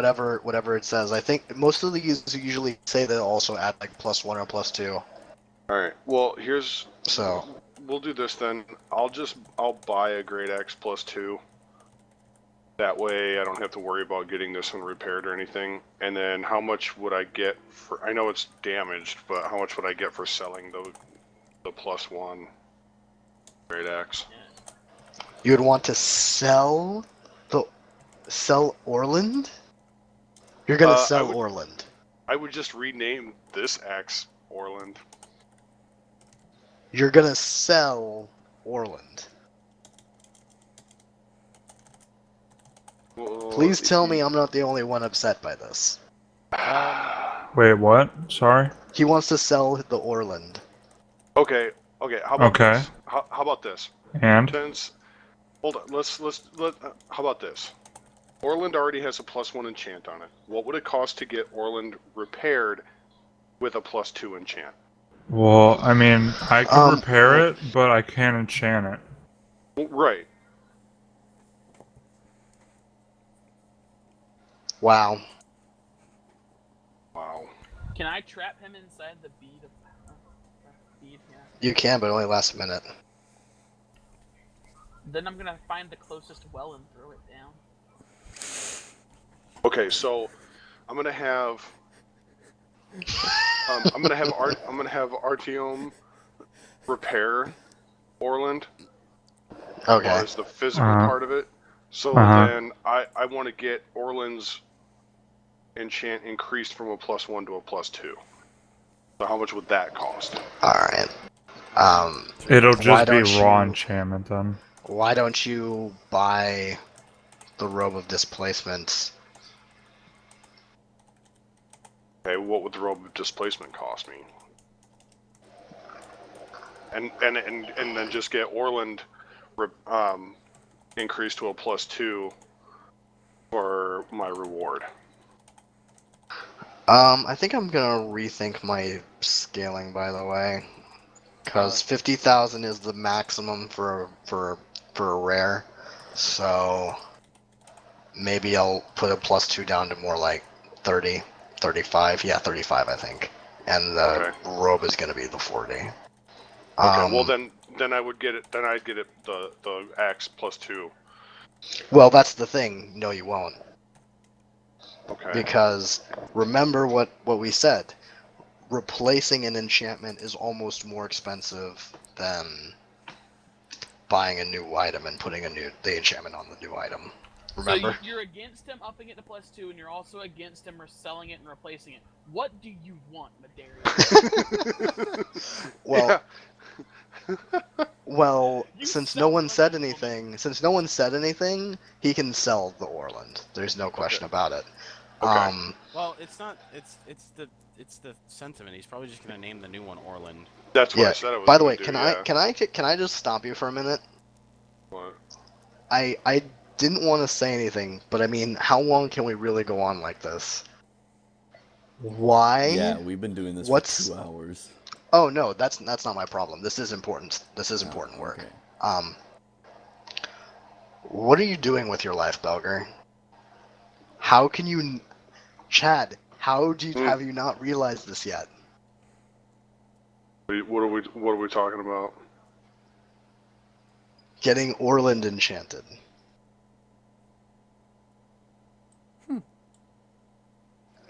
F: whatever it says. I think most of these usually say they also add like +1 or +2.
G: All right. Well, here's.
F: So
G: We'll do this then. I'll buy a Great Axe +2. That way I don't have to worry about getting this one repaired or anything. And then how much would I get for? I know it's damaged, but how much would I get for selling the +1 Great Axe?
F: you would want to sell Orland? You're gonna sell Orland.
G: I would just rename this axe Orland.
F: You're gonna sell Orland.
G: Well,
F: Please tell me I'm not the only one upset by this.
E: Wait, what? Sorry?
F: He wants to sell the Orland.
G: Okay. How about
E: Okay.
G: this? How about this?
E: And?
G: Since, hold on. How about this? Orland already has a +1 enchant on it. What would it cost to get Orland repaired with a +2 enchant?
E: Well, I mean, I can repair it, but I can't enchant it.
G: Well, right.
F: Wow.
G: Wow.
D: Can I trap him inside the bead of bead? Yeah.
F: You can, but it only lasts a minute.
D: Then I'm gonna find the closest well and throw it down.
G: Okay, so I'm gonna have I'm gonna have Artyom repair Orland.
F: Okay.
G: As the physical part of it. So then I want to get Orland's enchant increased from a +1 to a +2. So how much would that cost?
F: Alright.
E: It'll just be raw enchantment then.
F: Why don't you buy the Robe of Displacement?
G: Okay, what would the Robe of Displacement cost me? And then just get Orland increased to a +2 for my reward.
F: I think I'm gonna rethink my scaling, by the way, because 50,000 is the maximum for a rare. So maybe I'll put a +2 down to more like 30, 35. Yeah, 35, I think. And the robe is gonna be the 40.
G: Okay. Well then I would get it. Then I'd get it the axe +2.
F: Well, that's the thing. No, you won't.
G: Okay.
F: Because remember what we said. Replacing an enchantment is almost more expensive than buying a new item and putting the enchantment on the new item. Remember?
D: So you're against him upping it to +2, and you're also against him selling it and replacing it. What do you want, Medarius?
F: Well, well, since no one said anything, he can sell the Orland. There's no question about it.
G: Okay.
A: Well, it's not. It's the sentiment. He's probably just gonna name the new one Orland.
G: That's what
F: Yeah.
G: I said I was.
F: By the way,
G: gonna do,
F: can I just stop you for a minute?
G: What?
F: I didn't want to say anything, but I mean, how long can we really go on like this? Why?
I: Yeah, we've been doing this for 2 hours.
F: Oh no, that's not my problem. This is important. This is important work.
I: Okay.
F: What are you doing with your life, Belger? How can you Chad, have you not realized this yet?
G: What are we talking about?
F: Getting Orland enchanted.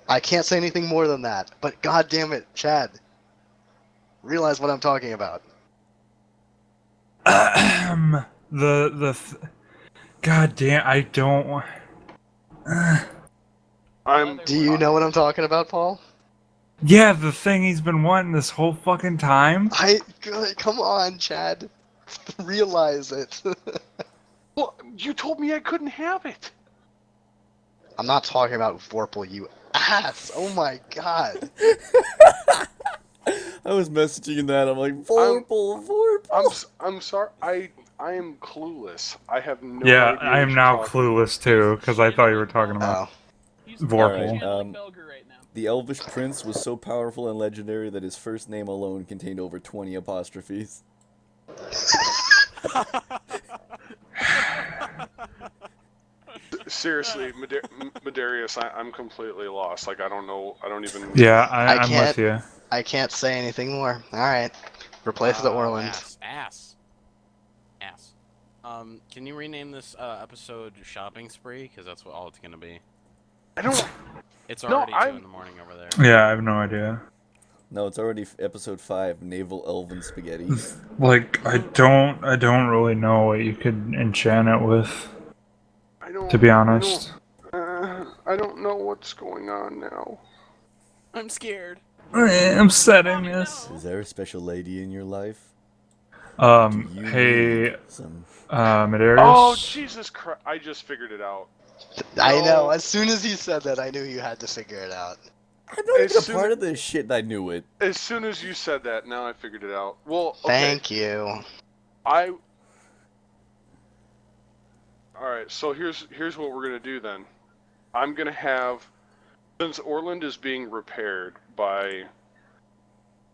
F: I can't say anything more than that, but god damn it, Chad. Realize what I'm talking about.
E: God damn, I don't.
F: Do you know what I'm talking about, Paul?
E: Yeah, the thing he's been wanting this whole fucking time.
F: Come on, Chad. Realize it.
G: Well, you told me I couldn't have it.
F: I'm not talking about Vorpal, you ass. Oh my god.
I: I was messaging that. I'm like, Vorpal.
G: I'm sorry. I am clueless. I have no
E: Yeah,
G: idea.
E: I am now clueless too, because I thought you were talking about Vorpal.
I: Alright, the Elvish Prince was so powerful and legendary that his first name alone contained over 20 apostrophes.
G: Seriously, Medarius, I'm completely lost. Like, I don't know. I don't even.
E: Yeah, I'm with you.
F: I can't say anything more. Alright. Replace the Orland.
A: Ass. Can you rename this episode Shopping Spree? Because that's what all it's gonna be.
G: I don't.
A: It's already 2 in the morning over there.
E: Yeah, I have no idea.
I: No, it's already episode 5, Naval Elven Spaghetti.
E: Like, I don't really know what you could enchant it with. To be honest.
G: I don't know what's going on now.
A: I'm scared.
E: I'm setting this.
I: Is there a special lady in your life?
E: Hey, Medarius?
G: Oh, Jesus Christ. I just figured it out.
F: I know. As soon as you said that, I knew you had to figure it out.
I: I'm not even a part of this shit, I knew it.
G: As soon as you said that, now I figured it out. Well, okay.
F: Thank you.
G: Alright, so here's what we're gonna do then. I'm gonna have, since Orland is being repaired by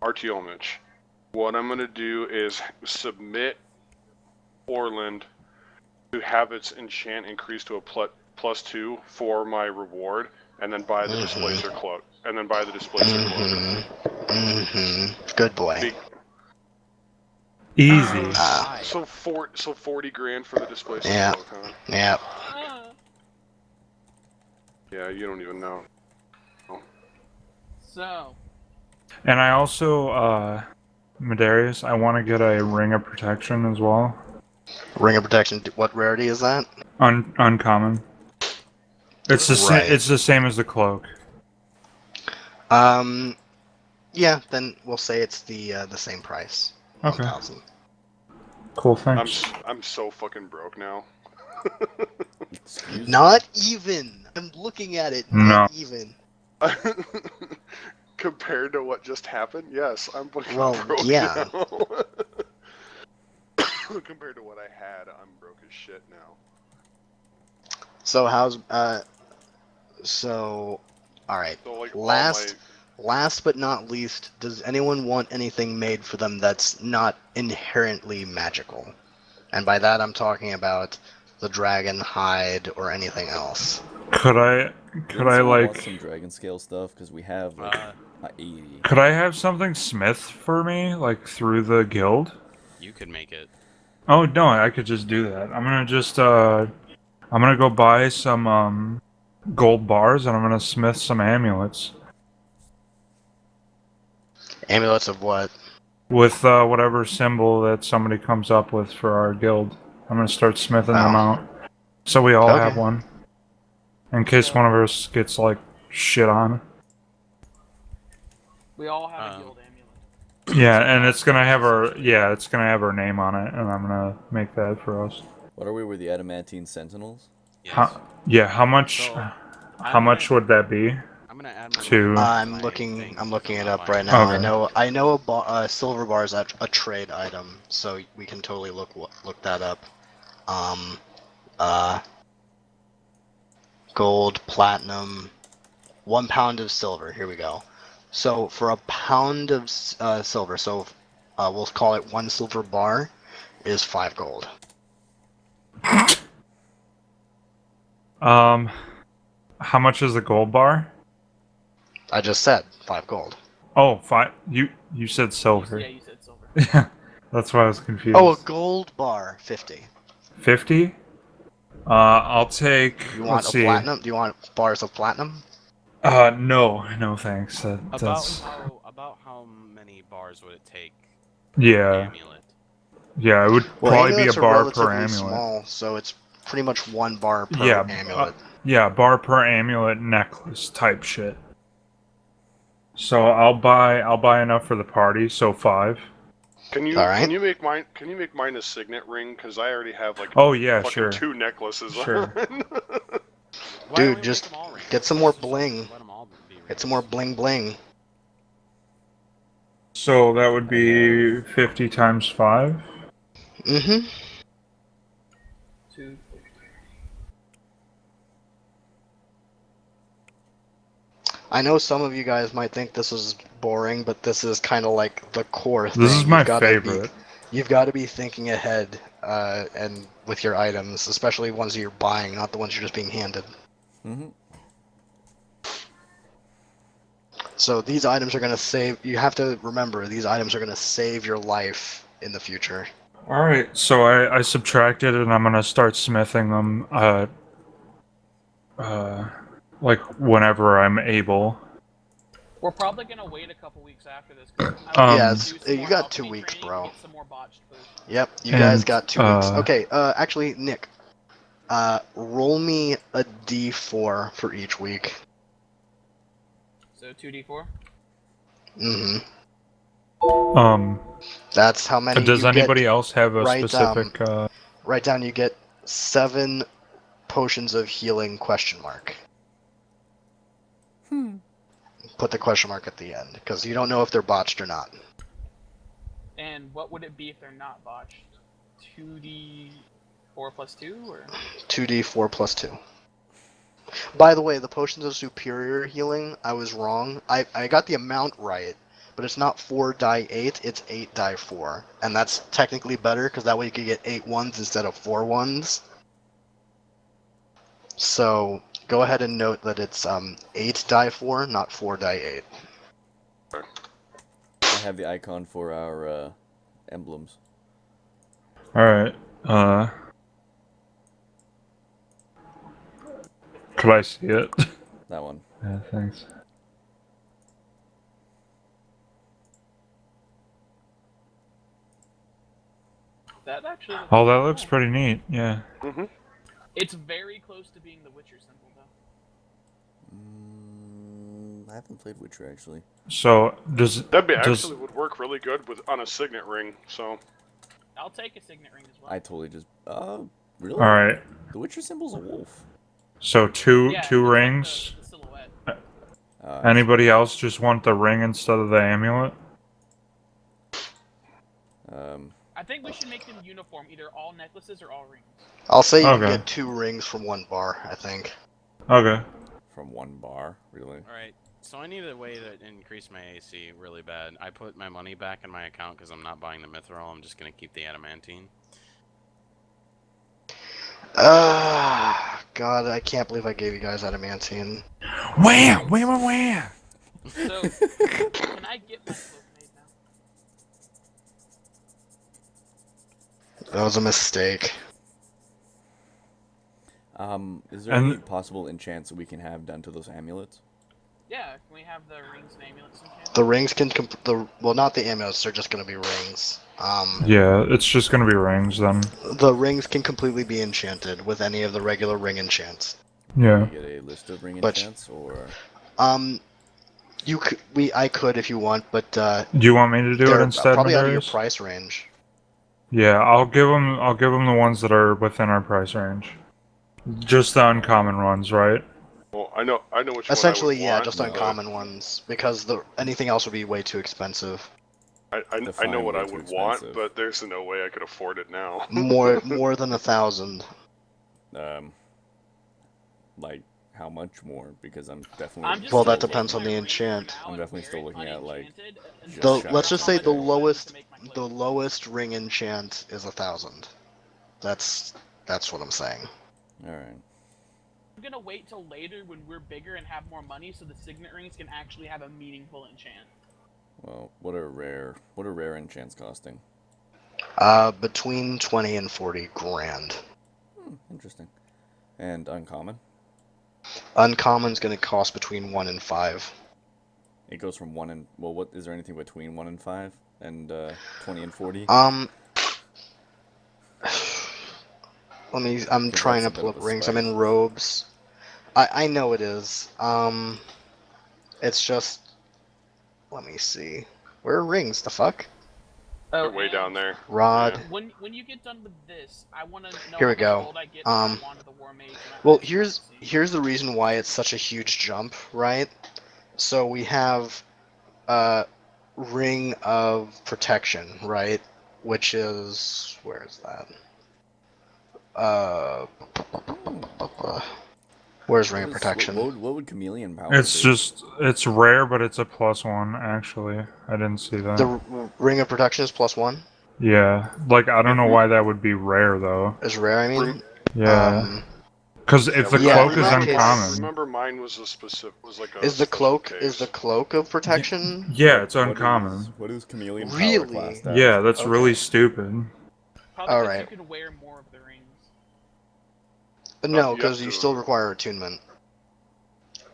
G: Artyomich, what I'm gonna do is submit Orland to have its enchant increase to a +2 for my reward, and then buy the displacer cloak.
F: Good boy.
E: Easy.
G: So 40 grand for the displacer cloak, huh?
F: Yeah.
G: Yeah, you don't even know.
D: So.
E: And I also, Medarius, I want to get a Ring of Protection as well.
F: Ring of Protection, what rarity is that?
E: Uncommon. It's the same as the cloak.
F: Yeah, then we'll say it's the same price.
E: Okay.
F: 1,000.
E: Cool, thanks.
G: I'm so fucking broke now.
F: Not even. I'm looking at it. Not even.
G: Compared to what just happened, yes, I'm fucking broke
F: yeah.
G: now. Compared to what I had, I'm broke as shit now.
F: So how's alright.
G: So, like,
F: Last but not least, does anyone want anything made for them that's not inherently magical? And by that I'm talking about the dragon hide or anything else.
E: Could I like
I: some dragon scale stuff because we have like 80.
E: Could I have something smith for me like through the guild?
A: You could make it.
E: Oh no, I could just do that. I'm gonna go buy some gold bars and I'm gonna smith some amulets.
F: Amulets of what?
E: With whatever symbol that somebody comes up with for our guild. I'm gonna start smithing them out. So we all have one. In case one of us gets like shit on.
D: We all have a guild amulet.
E: Yeah, and it's gonna have our name on it, and I'm gonna make that for us.
I: What are we with the adamantine sentinels?
A: Yes.
E: How much? How much would that be?
A: I'm gonna add
F: I'm looking it up right now. Okay. I know a silver bar is a trade item, so we can totally look that up. Gold, platinum, 1 pound of silver. Here we go. So for a pound of silver, so we'll call it 1 silver bar, is 5 gold.
E: How much is a gold bar?
F: I just said 5 gold.
E: Oh, fine. You said silver.
D: Yeah, you said silver.
E: Yeah, that's why I was confused.
F: Oh, a gold bar, 50.
E: 50. I'll take.
F: You
E: Let's
F: want a
E: see.
F: platinum? Do you want bars of platinum?
E: No, thanks. That's
A: About how many bars would it take?
E: yeah,
A: Amulet.
E: yeah. It would
F: Well,
E: probably be a
F: amulets are
E: bar per
F: relatively
E: amulet.
F: small, so it's pretty much 1 bar per
E: Yeah,
F: amulet.
E: yeah, bar per amulet necklace type shit. So I'll buy enough for the party. So 5.
G: Can you
F: Alright.
G: can you make mine a signet ring? Because I already have like
E: Oh yeah,
G: fucking
E: sure.
G: 2 necklaces.
E: Sure.
A: Why don't
F: Dude,
A: we
F: just
A: make them all rings?
F: get some more
A: Let's just
F: bling.
A: let 'em all be
F: Get
A: rings.
F: some more bling bling.
E: So that would be 50 times 5.
F: Mm-hmm.
D: 2.
F: I know some of you guys might think this is boring, but this is kind of like the core thing.
E: This is my
F: You've gotta
E: favorite.
F: You've got to be thinking ahead, and with your items, especially ones you're buying, not the ones you're just being handed.
I: Mm-hmm.
F: So these items are gonna save. You have to remember these items are gonna save your life in the future.
E: All right. So I subtracted, and I'm gonna start smithing them. Like whenever I'm able.
D: We're probably gonna wait a couple weeks after this. 'Cause
F: Yes,
D: do some
F: you
D: more
F: got 2
D: alchemy
F: weeks,
D: training
F: bro.
D: and get some more botched potions.
F: Yep, you guys
E: And,
F: got 2 weeks. Okay, actually, Nick, roll me a d4 for each week.
D: So 2d4.
F: Mm-hmm. That's how many.
E: Does
F: you
E: anybody
F: get,
E: else have a
F: write,
E: specific?
F: Write down. You get 7 potions of healing ? Put the question mark at the end because you don't know if they're botched or not.
D: And what would it be if they're not botched? 2d4 plus 2, or
F: 2d4 plus 2. By the way, the potions of superior healing, I was wrong. I got the amount right, but it's not 4 die 8, it's 8 die 4. And that's technically better because that way you could get 8 ones instead of 4 ones. So go ahead and note that it's 8 die 4, not 4 die 8.
I: I have the icon for our emblems.
E: All right. Could I see it?
I: That one.
E: Yeah, thanks.
D: that actually?
E: Oh, that looks pretty neat. Yeah.
G: Mm-hmm.
D: It's very close to being the Witcher symbol, though.
I: I haven't played Witcher actually.
E: So
G: That'd be actually would work really good with a signet ring. So
D: I'll take a signet ring as well.
I: I totally just. Really?
E: All right.
I: The Witcher symbol's a wolf.
E: So two
D: Yeah,
E: two
D: it's like
E: rings.
D: the silhouette.
E: Anybody else just want the ring instead of the amulet?
D: I think we should make them uniform, either all necklaces or all rings.
F: I'll say you
E: Okay.
F: can get 2 rings from 1 bar, I think.
E: Okay.
I: From 1 bar, really?
A: Alright, so I need a way to increase my AC really bad. I put my money back in my account because I'm not buying the mithril, I'm just going to keep the adamantine.
F: God, I can't believe I gave you guys adamantine.
E: Wham!
D: So, can I get my cloak made now?
F: That was a mistake.
I: Is there any possible enchants that we can have done to those amulets?
D: Yeah, can we have the rings and amulets enchanted?
F: The rings can well, not the amulets. They're just gonna be rings.
E: Yeah, it's just gonna be rings then.
F: The rings can completely be enchanted with any of the regular ring enchants.
E: Yeah.
I: Can we get a list of ring
F: But-
I: enchants, or
F: You could, I could if you want, but
E: Do you want me to do it
F: they're
E: instead,
F: probably out of your
E: Medarius?
F: price range.
E: Yeah, I'll give them the ones that are within our price range. Just the uncommon ones, right?
G: well, I know which
F: Essentially,
G: one I would
F: yeah,
G: want,
F: just
G: but
F: uncommon ones, because anything else would be way too expensive.
G: I know
I: Define
G: what
I: way
G: I
I: too
G: would want,
I: expensive.
G: but there's no way I could afford it now.
F: More than 1,000.
I: Like how much more? Because I'm definitely.
D: I'm just
F: Well,
D: gonna
F: that
D: take
F: depends on
D: my
F: the
D: ring
F: enchant.
D: now
I: I'm
D: and
I: definitely
D: wear
I: still
D: it
I: looking at, like,
D: unenchanted, and
I: just
D: then
I: shy
F: Let's just say
D: I'll
F: the
D: make weapons to
F: lowest
D: make my cloak.
F: the lowest ring enchant is 1,000. That's what I'm saying.
I: All right.
D: I'm gonna wait till later when we're bigger and have more money, so the signet rings can actually have a meaningful enchant.
I: Well, what are rare enchants costing?
F: Between 20 and 40 grand.
I: Interesting. And uncommon?
F: Uncommon's gonna cost between 1 and 5.
I: It goes from 1 and... Well, what is there anything between 1 and 5? And 20 and 40?
F: I'm
I: 'Cause
F: trying
I: that's
F: to
I: a bit
F: pull
I: of
F: up
I: a
F: rings. I'm
I: spike.
F: in robes. I know it is. It's just... Let me see. Where are rings? The fuck?
G: They're
D: Oh,
G: way down there.
F: Rod.
G: Yeah.
D: When you get done with this, I want to know
F: Here
D: how
F: we
D: much
F: go.
D: gold I get for my Wand of the War Mage. And
F: Well,
D: Ice of Sea.
F: here's the reason why it's such a huge jump, right? So we have Ring of Protection, right? Which is... Where is that? Where's Ring of Protection?
I: What would chameleon power
E: It's
I: be?
E: just, it's rare, but it's a +1, actually. I didn't see that.
F: The Ring of Protection is +1?
E: Yeah, like, I don't know why that would be rare, though.
F: Is rare, I mean?
E: Yeah. Because if the
F: Yeah,
E: cloak
F: in
E: is
F: that case-
E: uncommon...
G: Remember, mine was a specific. Was like a.
F: Is the
G: special
F: cloak
G: case.
F: of protection?
E: Yeah, it's uncommon.
I: What is chameleon power
F: Really?
I: classed as?
E: Yeah, that's
F: Okay.
E: really stupid.
D: Probably because
F: Alright.
D: you can wear more of the rings.
F: No,
G: you
F: because
G: have
F: you
G: to-
F: still require attunement.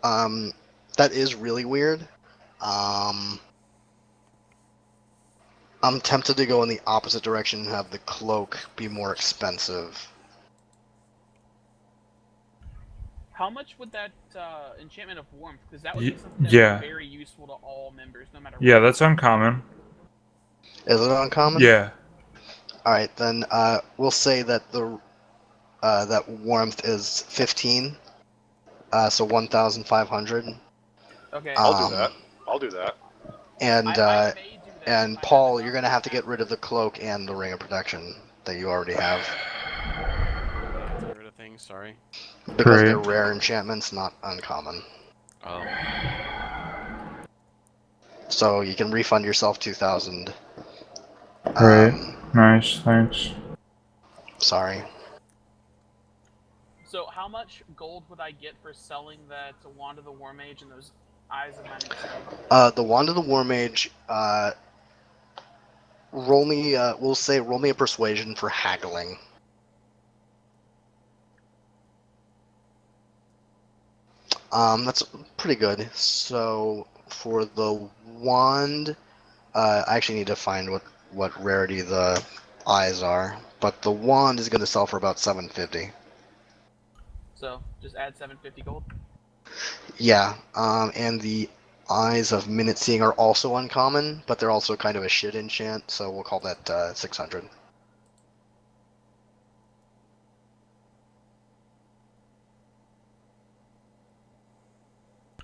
F: That is really weird. I'm tempted to go in the opposite direction and have the cloak be more expensive.
D: How much would that enchantment of warmth? Because that would
E: Ye-
D: be something that's
E: yeah.
D: very useful to all members, no matter.
E: Yeah,
D: what.
E: that's uncommon.
F: Is it uncommon?
E: Yeah.
F: Alright, then we'll say that that warmth is 15. So 1,500.
D: Okay.
G: I'll do that. I'll do that.
F: And
D: I may do that if I have
F: Paul,
D: enough
F: you're gonna have to get
D: after.
F: rid of the cloak and the Ring of Protection that you already have.
A: Get rid of things, sorry.
F: Because they're
E: Great.
F: rare enchantments, not uncommon.
A: Oh.
F: So you can refund yourself 2,000.
E: Great. Nice, thanks.
F: Sorry.
D: So how much gold would I get for selling that Wand of the War Mage and those Eyes of Many Sea?
F: The Wand of the War Mage, roll me a persuasion for haggling. That's pretty good. So for the wand, I actually need to find what rarity the eyes are, but the wand is going to sell for about 750.
D: So just add 750 gold.
F: Yeah, and the Eyes of Minute Seeing are also uncommon, but they're also kind of a shit enchant, so we'll call that 600.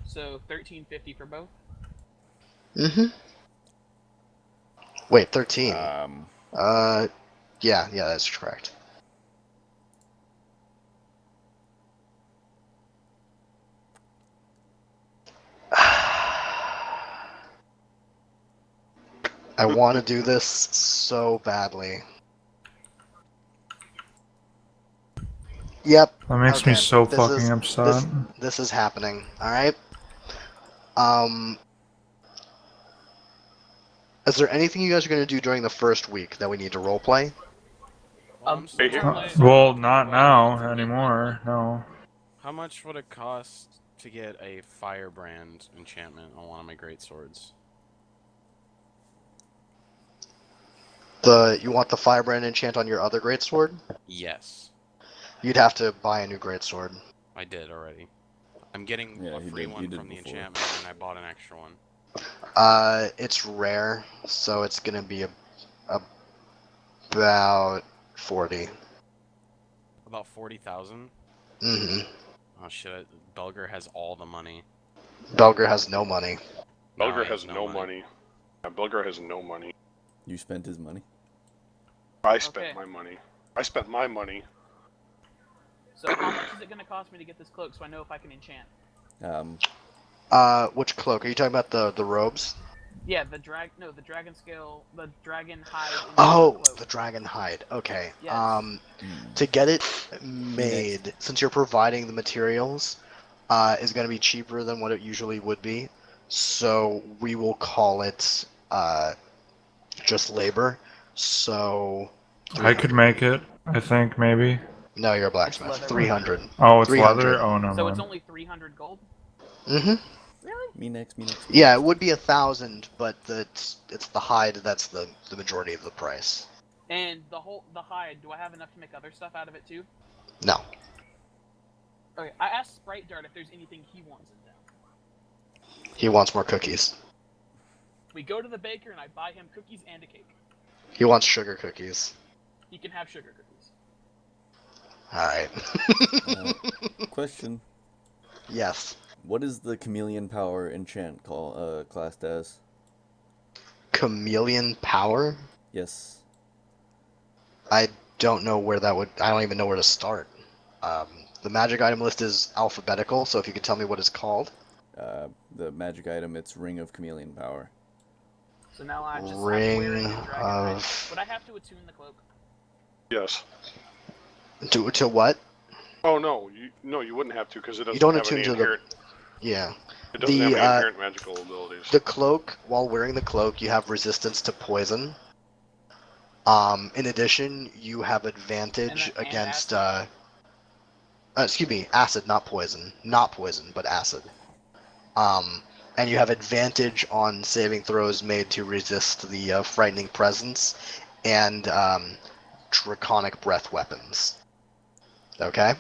D: So 1350 for both.
F: Mm-hmm. Wait, 13. Yeah, that's correct. I want to do this so badly. Yep.
E: That makes
F: Okay,
E: me so
F: this
E: fucking
F: is-
E: upset.
F: This is happening. All right. Is there anything you guys are gonna do during the first week that we need to roleplay?
A: Well, I'm still
G: Hey,
A: trying to decide
E: Well,
A: what
E: not
A: I
E: now
A: want to get.
E: anymore. No.
A: How much would it cost to get a firebrand enchantment on one of my great swords?
F: You want the Firebrand enchant on your other greatsword?
A: Yes,
F: You'd have to buy a new greatsword.
A: I did already. I'm getting
I: Yeah,
A: a
I: he
A: free
I: did- you
A: one
I: did
A: from the
I: before.
A: enchantment, and I bought an extra one.
F: It's rare, so it's gonna be about 40.
A: About 40,000.
F: Mm-hmm.
A: Oh shit! Belger has all the money.
F: Belger has no money.
A: Now
G: Belger
A: he
G: has no money. Yeah, Belger has no money.
I: You spent his money?
G: I spent
D: Okay.
G: my money. I spent my money.
D: So how much is it going to cost me to get this cloak so I know if I can enchant?
F: Which cloak? Are you talking about the robes?
D: Yeah, the dragon scale, the dragon hide. In
F: Oh,
D: the cloak.
F: the dragon hide. Okay.
D: Yes.
F: To get it made, since you're providing the materials, is going to be cheaper than what it usually would be. So we will call it just labor. So
E: I could
F: 300.
E: make it. I think maybe.
F: No, you're a
D: It's
F: blacksmith.
D: leather.
F: 300.
E: Oh, it's
F: 300.
E: leather. Oh no,
D: So it's
E: man.
D: only 300 gold.
F: Mm-hmm.
D: Really?
I: Me next, me next.
F: Yeah, it would be 1,000, but it's the hide that's the majority of the price.
D: And the hide. Do I have enough to make other stuff out of it too?
F: No.
D: Okay. I asked Sprite Dart if there's anything he wants in town.
F: He wants more cookies.
D: We go to the baker and I buy him cookies and a cake.
F: He wants sugar cookies.
D: He can have sugar cookies.
F: Alright.
I: Question.
F: Yes.
I: What is the chameleon power enchant classed as?
F: Chameleon power?
I: Yes.
F: I don't know where that would... I don't even know where to start. The magic item list is alphabetical, so if you could tell me what it's called.
I: The magic item, it's Ring of Chameleon Power.
D: So now I just
F: Ring
D: I'm wearing a dragon hide.
F: of...
D: Would I have to attune the cloak?
G: Yes.
F: To what?
G: Oh no, you wouldn't have to because it doesn't
F: You don't
G: have
F: attune
G: any
F: to the...
G: inherent.
F: Yeah.
G: It doesn't
F: the,
G: have any inherent magical abilities.
F: The cloak, while wearing the cloak, you have resistance to poison. In addition, you have advantage
D: And
F: against...
D: acid.
F: excuse me, acid, not poison. Not poison, but acid. And you have advantage on saving throws made to resist the frightening presence and draconic breath weapons. Okay?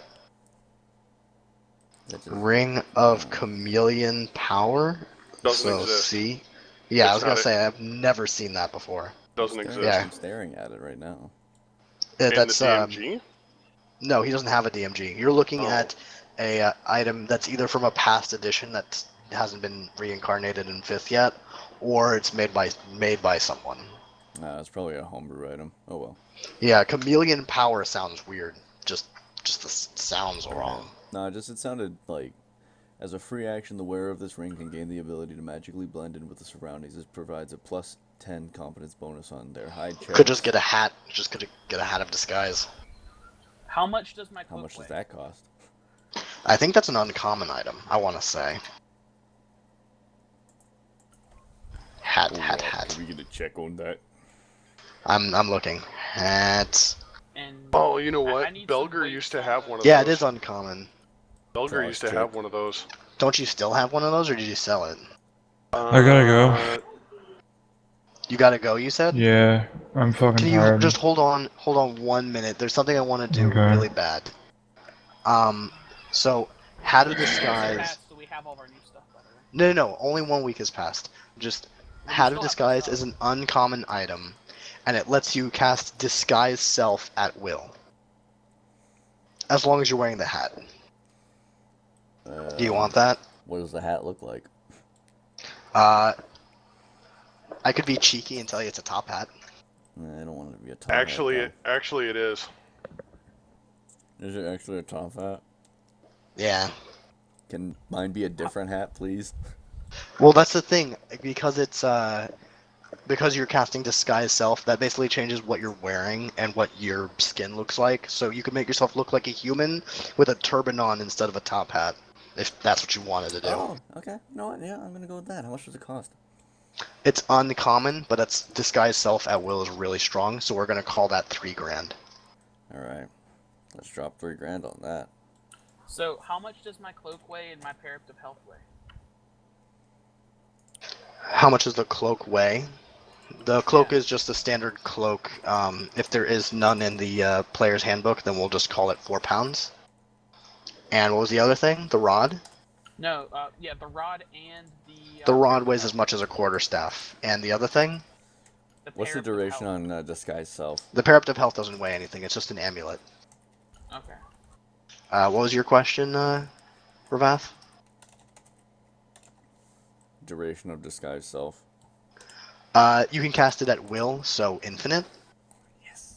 F: Ring of Chameleon Power?
G: Doesn't
F: so,
G: exist.
F: see? Yeah, I was
G: It's
F: gonna
G: not
F: say, I've never seen that before.
G: Doesn't
I: Staring-
G: exist.
I: I'm staring at it right now.
F: Yeah,
G: In
F: that's,
G: the DMG?
F: no, he doesn't have a DMG. You're looking
G: Oh.
F: at a item that's either from a past edition that hasn't been reincarnated in 5th yet, or it's made by someone.
I: Nah, it's probably a homebrew item. Oh well.
F: Yeah, Chameleon Power sounds weird. Just the sounds wrong.
I: Nah, just it sounded like, as a free action, the wearer of this ring can gain the ability to magically blend in with the surroundings. It provides a plus 10 competence bonus on their hide check.
F: Could just get a hat. Just could get a hat of disguise.
D: How much does my
I: How
D: cloak
I: much
D: weigh?
I: does that cost?
F: I think that's an uncommon item. I want to say. Hat.
I: Are we gonna check on that?
F: I'm looking. Hat.
D: And
G: Oh, you know
D: I
G: what?
D: need some
G: Belger
D: weights
G: used to
D: on
G: have
D: the-
G: one of
F: Yeah,
G: those.
F: it is uncommon.
G: Belger used to
I: Cross
G: have
I: check.
G: one of those.
F: Don't you still have one of those, or did you sell it?
E: I gotta go.
F: You gotta go. You said.
E: Yeah, I'm fucking
F: Can you
E: tired.
F: just hold on 1 minute? There's something I want to do
E: Okay.
F: really bad. So hat of
D: It's
F: disguise.
D: past, so we have all of our new stuff, by the way.
F: No. Only 1 week has passed. Just
D: We
F: hat
D: still
F: of
D: have
F: disguise
D: stuff.
F: is an uncommon item, and it lets you cast disguise self at will, as long as you're wearing the hat. Do you want that?
I: What does the hat look like?
F: I could be cheeky and tell you it's a top hat.
I: Nah, I don't want it to be a top
G: Actually,
I: hat.
G: it is.
I: Is it actually a top hat?
F: Yeah.
I: Can mine be a different hat, please?
F: Well, that's the thing, because it's because you're casting disguise self. That basically changes what you're wearing and what your skin looks like. So you could make yourself look like a human with a turban on instead of a top hat, if that's what you wanted to do.
I: Oh, okay. You know what? Yeah, I'm gonna go with that. How much does it cost?
F: It's uncommon, but it's disguise self at will is really strong, so we're gonna call that 3 grand.
I: Alright. Let's drop 3 grand on that.
D: So, how much does my cloak weigh and my Parrot of Health weigh?
F: How much does the cloak weigh? The cloak is just a standard cloak. If there is none in the player's handbook, then we'll just call it 4 pounds. And what was the other thing? The rod?
D: No, yeah, the rod and the...
F: The rod
D: Parrot of
F: weighs
D: Health.
F: as much as a quarterstaff. And the other thing?
I: What's the
D: Parrot of
I: duration
D: Health.
I: on Disguise Self?
F: The Parrot of Health doesn't weigh anything, it's just an amulet.
D: Okay.
F: What was your question, Ravath?
I: Duration of Disguise Self.
F: You can cast it at will, so infinite.
I: Yes.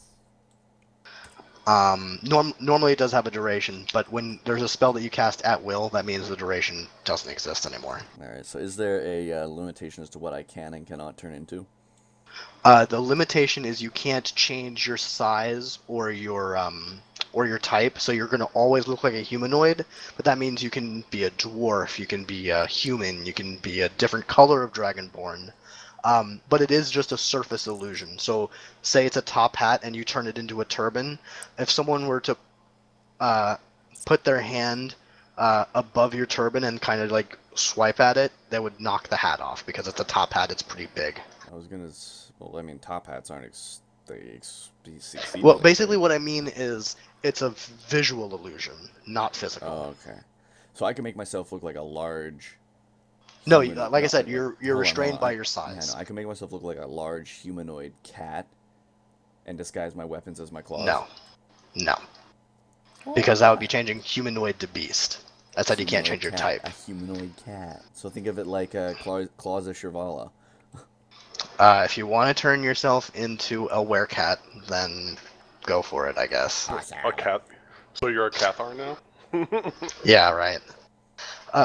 F: Normally it does have a duration, but when there's a spell that you cast at will, that means the duration doesn't exist anymore.
I: Alright, so is there a limitation as to what I can and cannot turn into?
F: The limitation is you can't change your size or your type, so you're gonna always look like a humanoid. But that means you can be a dwarf, you can be a human, you can be a different color of dragonborn. But it is just a surface illusion. So, say it's a top hat and you turn it into a turban. If someone were to put their hand above your turban and kind of like swipe at it, that would knock the hat off because it's a top hat. It's pretty big.
I: I was gonna. Well, I mean, top hats aren't. Exceedingly
F: Well, basically,
I: big.
F: what I mean is it's a visual illusion, not physical.
I: Oh, okay. So I can make myself look like a large.
F: No,
I: human-
F: like I said,
I: wait,
F: you're
I: hold on,
F: restrained
I: hold
F: by
I: on.
F: your size.
I: Yeah, no, I can make myself look like a large humanoid cat, and disguise my weapons as my claws.
F: No, because that would be changing humanoid to beast. I said you can't change your type.
I: A humanoid cat. So think of it like a claws of Shirvala.
F: If you want to turn yourself into a werecat, then go for it, I guess.
G: A cat. So you're a Cathar now?
F: Yeah, right.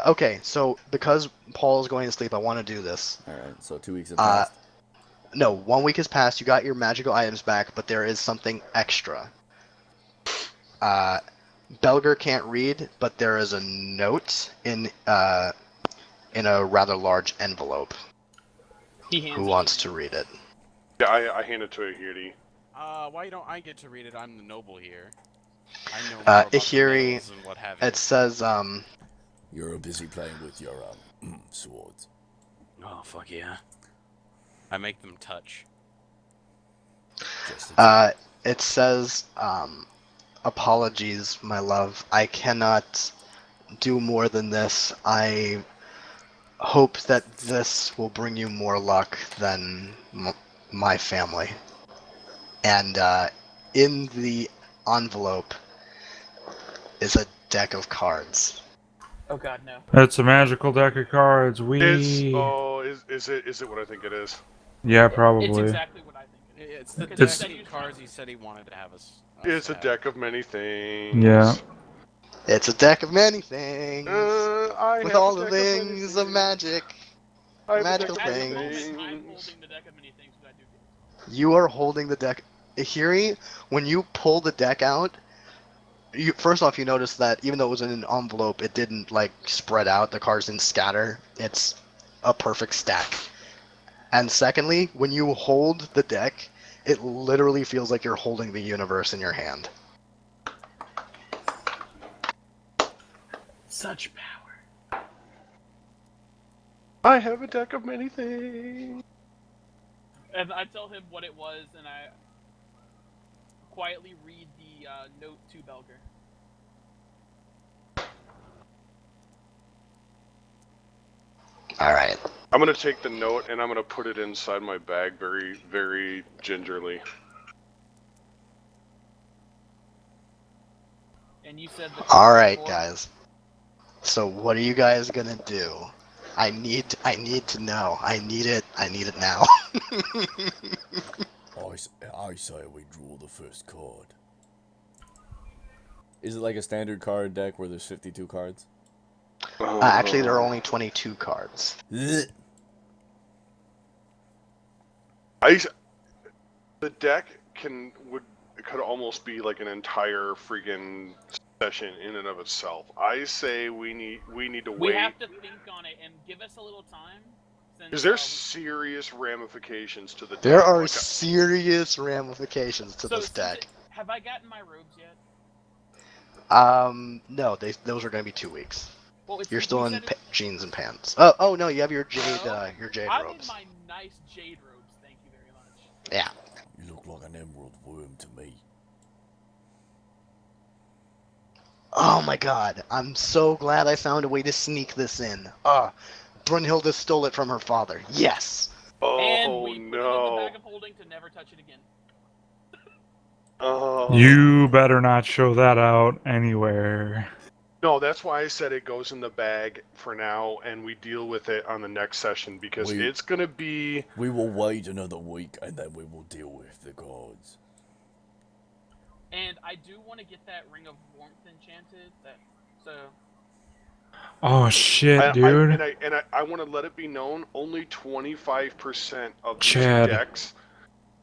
F: Okay, so because Paul is going to sleep, I want to do this.
I: Alright, so 2 weeks have passed.
F: No, 1 week has passed. You got your magical items back, but there is something extra. Belger can't read, but there is a note in a rather large envelope. Who wants to read it?
G: Yeah, I hand it to Ahiri.
A: Why don't I get to read it? I'm the noble here. I know more about the
F: Ahiri,
A: nails and what have you.
F: it says,
B: You're busy playing with your swords.
A: Oh, fuck yeah. I make them touch.
F: it says, apologies, my love. I cannot do more than this. I hope that this will bring you more luck than my family. And in the envelope is a deck of cards.
D: Oh god, no.
E: It's a magical deck of cards.
G: Is it what I think it is?
E: Yeah,
D: It's
E: probably.
D: exactly what I think it is.
A: It's the
E: It's-
A: deck of cards he said he wanted to have us.
G: It's
A: to
G: a
A: have.
G: deck of many things.
E: Yeah.
F: It's a deck of many things.
G: I
F: With
G: have
F: all
G: a
F: the
G: deck of many
F: things of magic.
G: I have a
F: magical
G: deck of many
F: things.
D: I'm holding
G: things.
D: the deck of many things, but I do get it.
F: You are holding the deck. Ahiri, when you pull the deck out, first off, you notice that even though it was in an envelope, it didn't like spread out. The cards didn't scatter. It's a perfect stack. And secondly, when you hold the deck, it literally feels like you're holding the universe in your hand.
D: Such power.
G: I have a deck of many things.
D: And I tell him what it was, and I quietly read the note to Belger.
F: Alright.
G: I'm gonna take the note and I'm gonna put it inside my bag very, very gingerly.
D: And you said that.
F: Alright, guys. So what are you guys gonna do? I need to know. I need it now.
B: I say we draw the first card.
I: Is it like a standard card deck where there's 52 cards?
F: Actually, there are only 22 cards.
B: Ugh.
G: The deck could almost be like an entire freaking session in and of itself. I say we need to
D: We
G: wait.
D: have to think on it and give us a little time.
G: Is there serious ramifications to the deck?
F: There are
G: Like,
F: serious ramifications to this deck.
D: Have I gotten my robes yet?
F: No, those are gonna be 2 weeks.
D: Well,
F: You're
D: you
F: still in
D: said it-
F: jeans and pants. Oh no, you have your jade
D: I'm
F: robes.
D: in my nice jade robes, thank you very much.
F: Yeah.
B: You look like an emerald worm to me.
F: Oh my god, I'm so glad I found a way to sneak this in. Brunhilde stole it from her father. Yes!
D: And
G: oh
D: we put it in the
G: no.
D: bag of holding to never touch it again.
G: Oh.
E: You better not show that out anywhere.
G: No, that's why I said it goes in the bag for now, and we deal with it on the next session because it's gonna be.
B: We will wait another week, and then we will deal with the cards.
D: And I do want to get that Ring of Warmth enchanted. So
E: Oh shit,
G: I
E: dude.
G: want to let it be known, only 25% of these
E: Chad.
G: decks,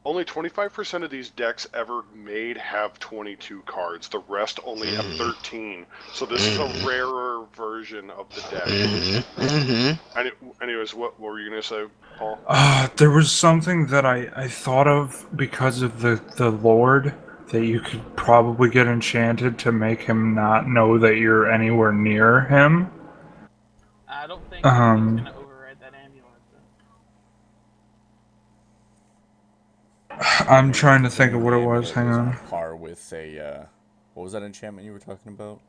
G: only 25% of these decks ever made have 22 cards. The rest only have 13. So this is a rarer version of the deck. Anyways, what were you gonna say, Paul?
E: There was something that I thought of because of the Lord that you could probably get enchanted to make him not know that you're anywhere near him.
D: I don't think he's going to override that amulet.
E: I'm trying to think of what it was.
I: Amulet
E: Hang
I: was
E: on.
I: par with a what was that enchantment you were talking about?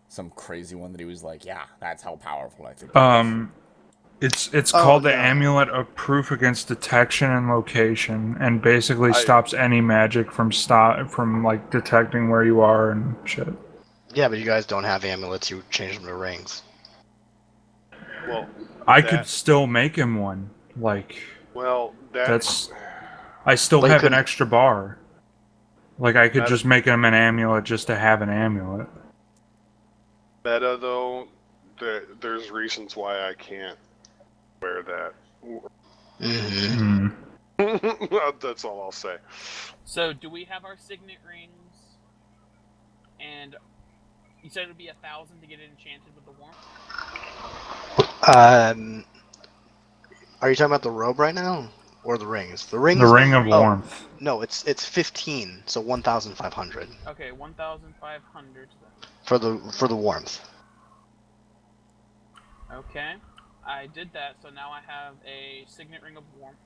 I: Some crazy one that he was like, yeah, that's how powerful I think it is.
E: It's
F: Oh,
E: called the
F: no.
E: Amulet of Proof Against Detection and Location, and basically stops any magic from like detecting where you are and shit.
F: Yeah, but you guys don't have amulets. You change them to rings.
G: Well,
E: I could still make him one. Like,
G: that's.
E: I still
F: But you
E: have an
F: couldn't-
E: extra bar. Like, I could
G: Meta-
E: just make him an amulet just to have an amulet.
G: Meta, though, there's reasons why I can't wear that. That's all I'll say.
D: So, do we have our signet rings? And you said it would be 1,000 to get it enchanted with the warmth?
F: Are you talking about the robe right now? Or the rings? The rings.
E: The Ring of Warmth.
F: No, it's 15, so 1,500.
D: Okay, 1,500 then.
F: For the warmth.
D: Okay, I did that, so now I have a signet ring of warmth.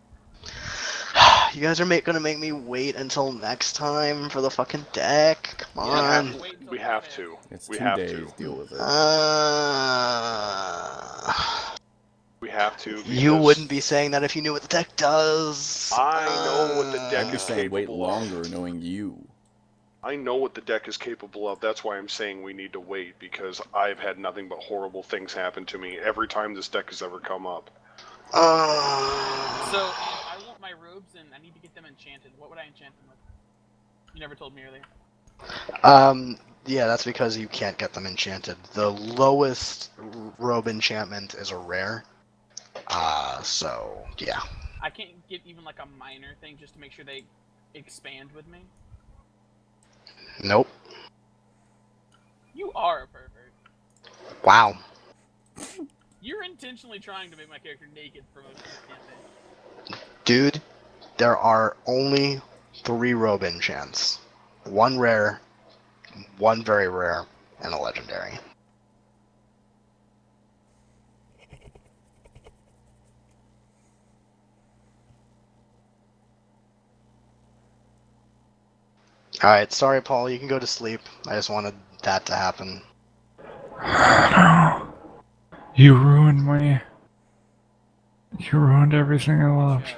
F: You guys are gonna make me wait until next time for the fucking deck. Come on.
G: We have to.
I: It's
G: we
I: 2
G: have
I: days.
G: to.
I: Deal with it.
G: We have to.
F: You wouldn't be saying that if you knew what the deck does.
G: I know what the deck
I: I'm
G: is
I: just saying, wait
G: capable of.
I: longer, knowing you.
G: I know what the deck is capable of. That's why I'm saying we need to wait, because I've had nothing but horrible things happen to me every time this deck has ever come up.
D: So, I want my robes and I need to get them enchanted. What would I enchant them with? You never told me earlier.
F: Yeah, that's because you can't get them enchanted. The lowest robe enchantment is a rare. So, yeah.
D: I can't get even like a minor thing just to make sure they expand with me?
F: Nope.
D: You are a pervert.
F: Wow.
D: You're intentionally trying to make my character naked for most of this campaign.
F: Dude, there are only 3 robe enchants. 1 rare, 1 very rare, and a legendary. Alright, sorry Paul, you can go to sleep. I just wanted that to happen.
E: No. You ruined me. You ruined everything I loved.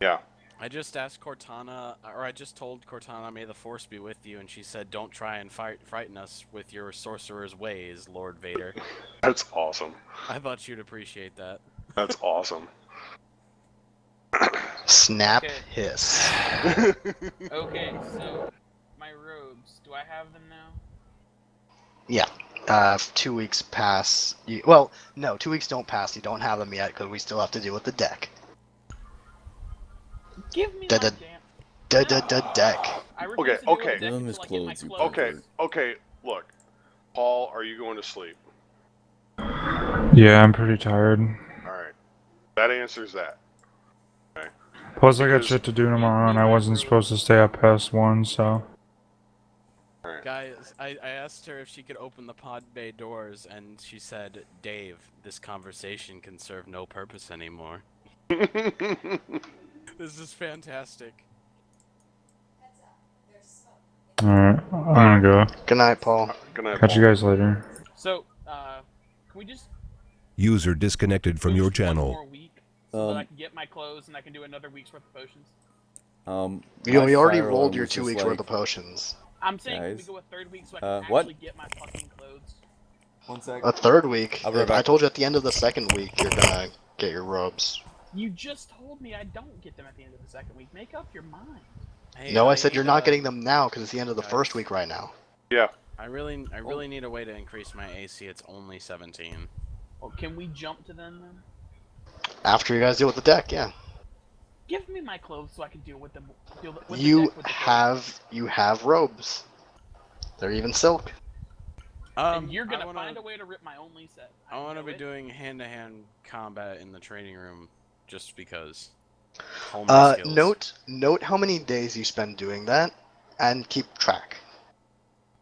G: Yeah.
A: I just asked Cortana, or I just told Cortana, may the Force be with you, and she said, don't try and frighten us with your sorcerer's ways, Lord Vader.
G: That's awesome.
A: I thought you'd appreciate that.
G: That's awesome.
F: Snap
D: Okay.
F: hiss.
D: Okay, so my robes, do I have them now?
F: Yeah. 2 weeks pass. Well, no, 2 weeks don't pass. You don't have them yet because we still have to deal with the deck.
D: Give me
F: Da-
D: my
F: da-
D: damn...
F: deck.
D: I refuse to deal with the deck
I: Give him
D: until
I: his
D: I get my
I: clothes, you
D: clothes.
G: Okay, look. Paul, are you going to sleep?
E: Yeah, I'm pretty tired.
G: Alright. That answers that. Okay.
E: Plus, I got
G: Because-
E: shit to do tomorrow, and I wasn't supposed to stay up past 1, so.
G: Alright.
A: Guys, I asked her if she could open the pod bay doors, and she said, Dave, this conversation can serve no purpose anymore. This is fantastic.
E: Alright, I'm gonna go.
F: Good night, Paul.
G: Good night,
E: Catch
G: Paul.
E: you guys later.
D: So, can we just
H: User disconnected from your
D: boost one
H: channel.
D: more week so that I can get my clothes and I can do another week's worth of potions?
F: We already
I: fire
F: rolled
I: alarm
F: your
I: was
F: 2
I: just
F: weeks worth
I: like,
F: of potions.
D: I'm saying, can we
I: Guys,
D: go a 3rd week so I can
I: what?
D: actually get my fucking clothes?
I: 1 sec.
F: A 3rd week.
I: I'll be right
F: I
I: back.
F: told you at the end of the 2nd week you're gonna get your robes.
D: You just told me I don't get them at the end of the 2nd week. Make up your mind.
A: Hey,
F: No, I said you're
A: need
F: not
A: a-
F: getting them now because it's the end of the
A: Guys.
F: first week right now.
G: Yeah.
A: I really need a way to increase my AC. It's only 17.
D: Oh, can we jump to them then?
F: After you guys deal with the deck, yeah.
D: Give me my clothes so I can deal with them. Deal with the
F: You
D: deck with the clothes.
F: have robes. They're even silk.
D: And you're
A: I
D: gonna
A: wanna-
D: find a way to rip my only set.
A: I want to
D: know
A: be
D: it.
A: doing hand-to-hand combat in the training room, just because. Homing skills.
F: Note how many days you spend doing that, and keep track.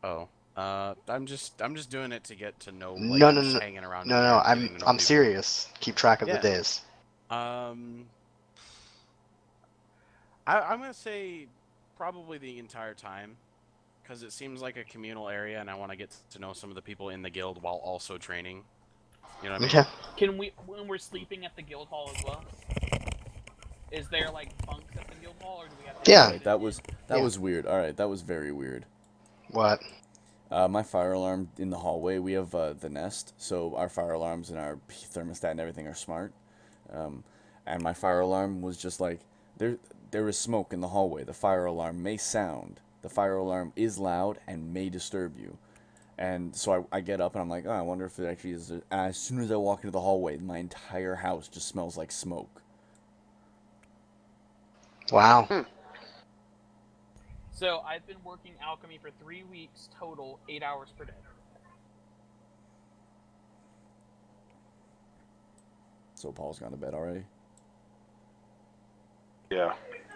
A: Oh. I'm just doing it to get to know. Like,
F: No,
A: I'm
F: no,
A: just
F: no,
A: hanging around.
F: no,
A: in
F: no.
A: there and getting to know
F: I'm
A: people.
F: serious. Keep track of
A: Yeah.
F: the days.
A: I'm gonna say probably the entire time, because it seems like a communal area, and I want to get to know some of the people in the guild while also training. You know what I mean?
F: Okay.
D: Can we, when we're sleeping at the guild hall as well? Is there like bunks at the guild hall, or do we have to?
F: Yeah.
I: Alright, that was
F: Yeah.
I: weird. Alright, that was very weird.
F: What?
I: My fire alarm in the hallway, we have the Nest, so our fire alarms and our thermostat and everything are smart. And my fire alarm was just like, there is smoke in the hallway. The fire alarm may sound. The fire alarm is loud and may disturb you. And so I get up and I'm like, oh, I wonder if it actually is. And as soon as I walk into the hallway, my entire house just smells like smoke.
F: Wow.
D: So I've been working alchemy for 3 weeks total, 8 hours per day.
I: So Paul's gone to bed already?
G: Yeah.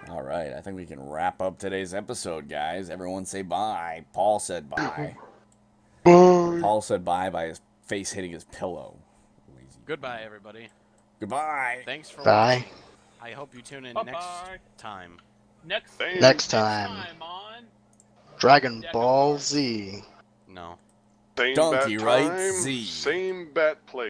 I: Alright, I think we can wrap up today's episode, guys. Everyone say bye. Paul said bye. Paul said bye by his face hitting his pillow. Lazy.
A: Goodbye, everybody.
I: Goodbye.
A: Thanks for
F: Bye.
A: watching. I hope you tune in
D: Bye-bye.
A: next time.
F: Next time.
D: on
F: Dragon
D: Deck of
F: Ball
D: Cards.
F: Z.
A: No.
G: Same
I: Donkey
G: bat
I: Right
G: time,
I: Z.
G: same bat place.